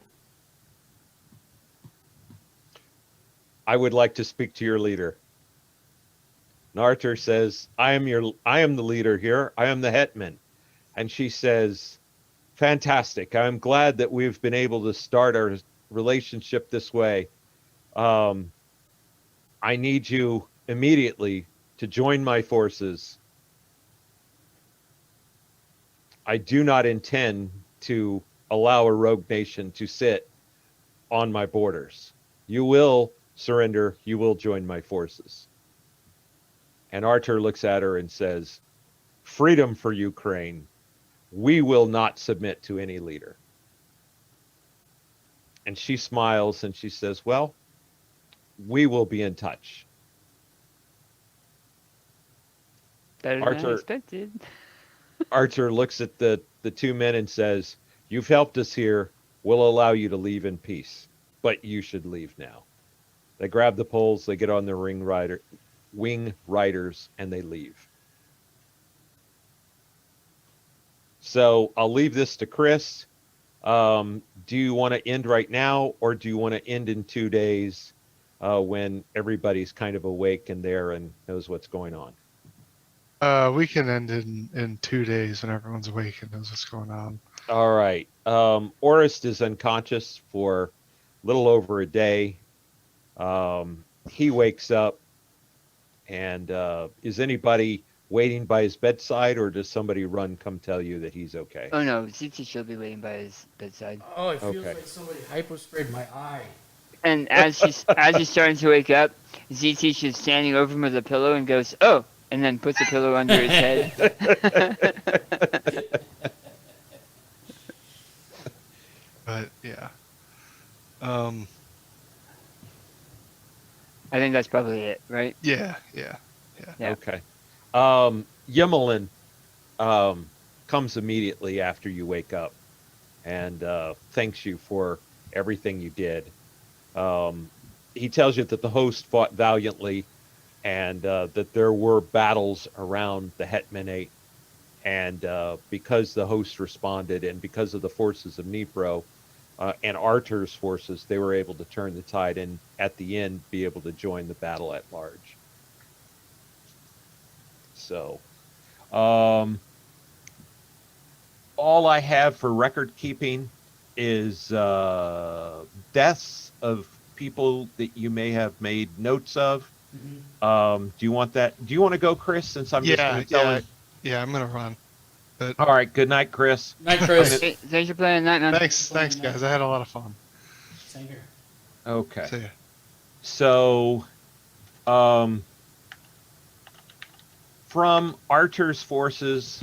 I would like to speak to your leader. And Arthur says, I am the leader here. I am the Hetman. And she says, fantastic. I'm glad that we've been able to start our relationship this way. I need you immediately to join my forces. I do not intend to allow a rogue nation to sit on my borders. You will surrender. You will join my forces. And Arthur looks at her and says, freedom for Ukraine. We will not submit to any leader. And she smiles and she says, well, we will be in touch. Better than I expected. Arthur looks at the two men and says, you've helped us here. We'll allow you to leave in peace, but you should leave now. They grab the poles, they get on their wing riders, and they leave. So I'll leave this to Chris. Do you want to end right now, or do you want to end in 2 days when everybody's kind of awake and there and knows what's going on? We can end in 2 days when everyone's awake and knows what's going on. All right. Orist is unconscious for a little over a day. He wakes up, and is anybody waiting by his bedside, or does somebody come tell you that he's okay? Oh no, Z-Teach will be waiting by his bedside. Oh, it feels Okay. like somebody hypo-sprayed my eye. And as he's starting to wake up, Z-Teach is standing over him with a pillow and goes, oh, and then puts a pillow under his head. But yeah. I think that's probably it, right? Yeah. Yeah. Okay. Yemelin comes immediately after you wake up and thanks you for everything you did. He tells you that the host fought valiantly and that there were battles around the Hetmanate, and because the host responded and because of the forces of Dnipro and Arthur's forces, they were able to turn the tide and at the end be able to join the battle at large. So, all I have for record keeping is deaths of people that you may have made notes of. Do you want that? Do you want to go, Chris? Since I'm just going to tell him. Yeah, I'm gonna run. But All right. Good night, Chris. Night, Chris. Hey, thanks for playing that, man. thanks, guys. I had a lot of fun. Same here. Okay. See ya. So From Archer's forces,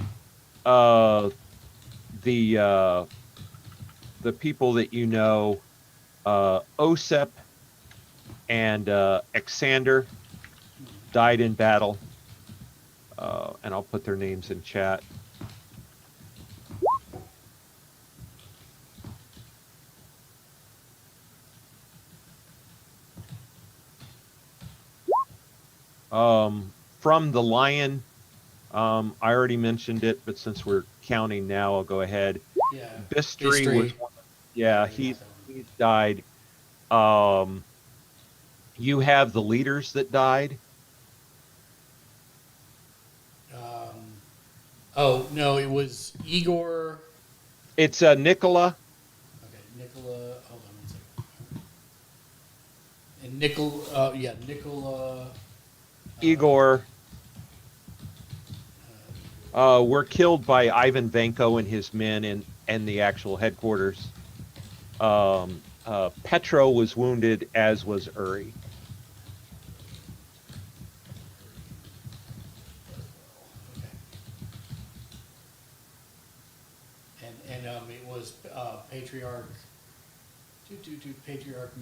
the people that you know, Osep and Xander died in battle, and I'll put their names in chat. From the Lion, I already mentioned it, but since we're counting now, I'll go ahead. Yeah. Bistry was one. Yeah, he's died. You have the leaders that died. Oh no, it was Igor. It's Nicola. Okay, Nicola. Hold on one second. And Nicola. Igor. Were killed by Ivan Vanko and his men and the actual headquarters. Petro was wounded, as was Uri. And it was Patriarch. Patriarch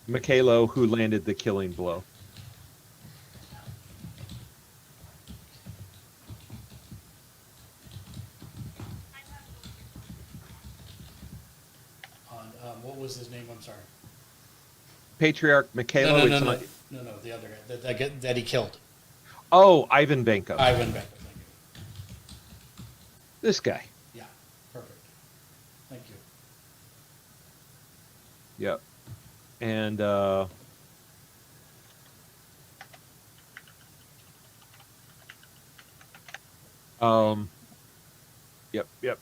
Mikhailo, who landed the killing blow. What was his name? I'm sorry. Patriarch Mikhailo. No, the other guy that he killed. Oh, Ivan Vanko. Ivan Vanko. Thank you. This guy. Yeah, perfect. Thank you. Yep. And yep.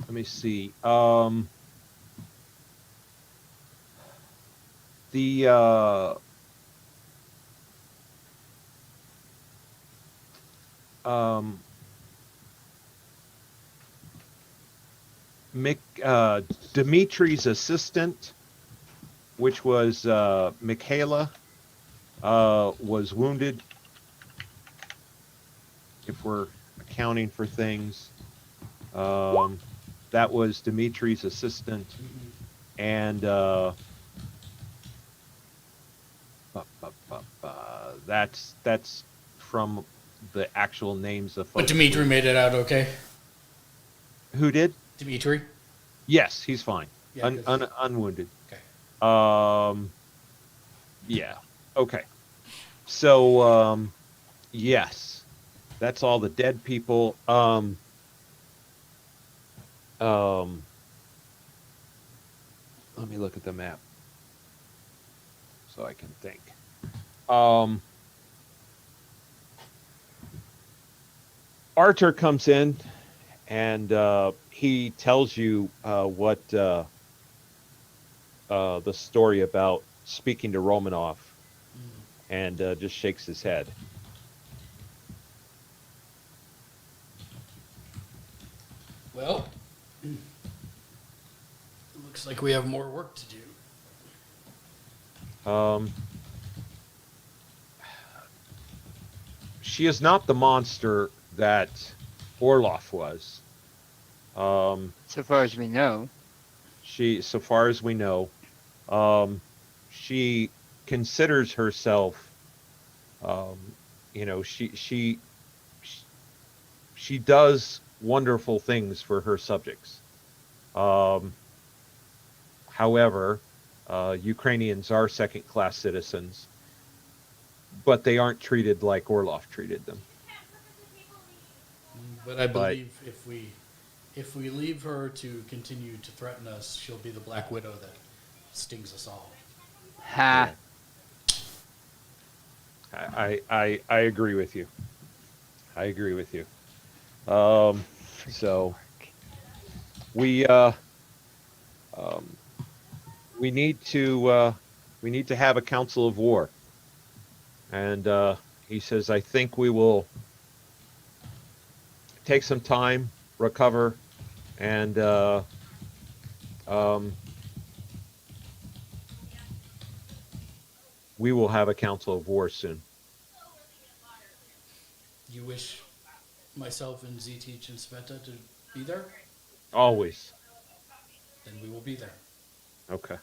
Let me see. Dimitri's assistant, which was Michaela, was wounded. If we're accounting for things, that was Dimitri's assistant, and that's from the actual names of folks. But Dimitri made it out okay? Who did? Dimitri? Yes, he's fine. Yeah, unwounded. Okay. Yeah. Okay. So, yes, that's all the dead people. Let me look at the map so I can think. Archer comes in and he tells you what the story about speaking to Romanov, and just shakes his head. Well, it looks like we have more work to do. She is not the monster that Orloff was. So far as we know. So far as we know, she considers herself, she does wonderful things for her subjects. However, Ukrainians are second-class citizens, but they aren't treated like Orloff treated them. But I believe if we leave her to continue to threaten us, she'll be the Black Widow that stings us all. Ha. I agree with you. I agree with you. So we need to have a council of war, and he says, I think we will take some time, recover, and we will have a Council of War soon. You wish myself and Z-Teach and Sveta to be there? Always. Then we will be there. Okay.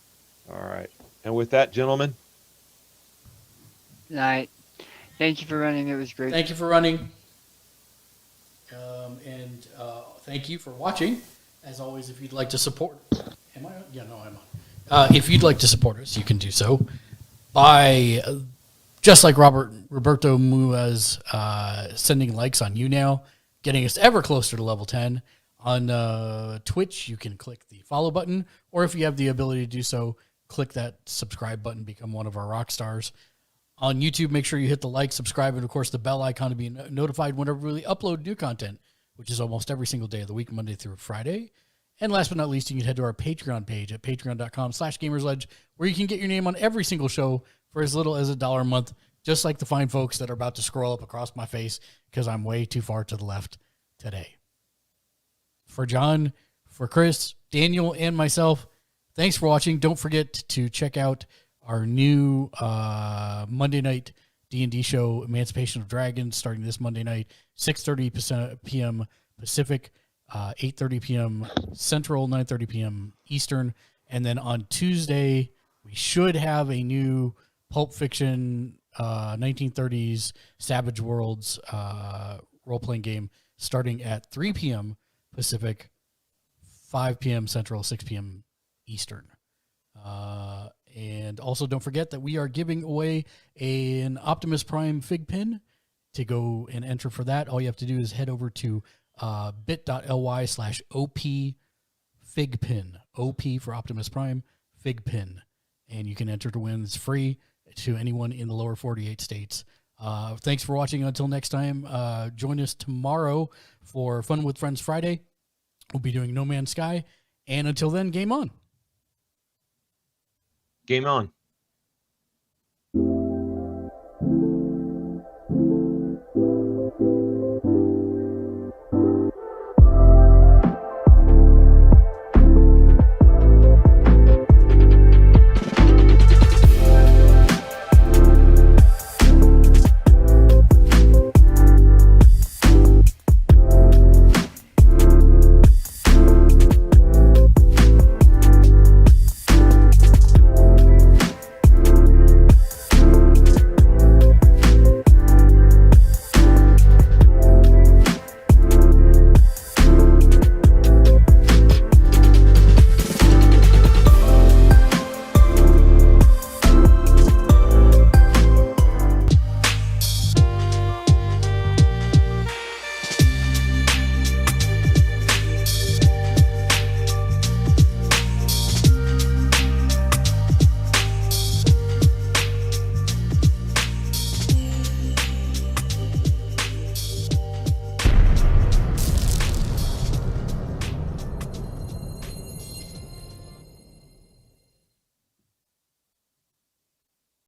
All right. And with that, gentlemen. Night. Thank you for running. It was great. Thank you for running. And thank you for watching. As always, if you'd like to support... Am I on? Yeah, no, I'm on. If you'd like to support us, you can do so by... just like Roberto Muaz sending likes on YouNow, getting us ever closer to level 10. On Twitch, you can click the follow button, or if you have the ability to do so, click that subscribe button, become one of our rock stars. On YouTube, make sure you hit the like, subscribe, and of course the bell icon to be notified whenever we upload new content, which is almost every single day of the week, Monday through Friday. And last but not least, you can head to our Patreon page at patreon.com/gamersledge, where you can get your name on every single show for as little as $1 a month, just like the fine folks that are about to scroll up across my face because I'm way too far to the left today. For John, for Chris, Daniel, and myself, thanks for watching. Don't forget to check out our new Monday night D&D show, Emancipation of Dragons, starting this Monday night, 6:30 p.m. Pacific, 8:30 p.m. Central, 9:30 p.m. Eastern. And then on Tuesday, we should have a new Pulp Fiction 1930s Savage Worlds role-playing game starting at 3 p.m. Pacific, 5 p.m. Central, 6 p.m. Eastern. And also don't forget that we are giving away an Optimus Prime Fig Pin. To go and enter for that, all you have to do is head over to bit.ly/OP Fig Pin. OP for Optimus Prime Fig Pin. And you can enter to win. It's free to anyone in the lower 48 states. Thanks for watching. Until next time, join us tomorrow for Fun with Friends Friday. We'll be doing No Man's Sky. And until then, game on. Game on.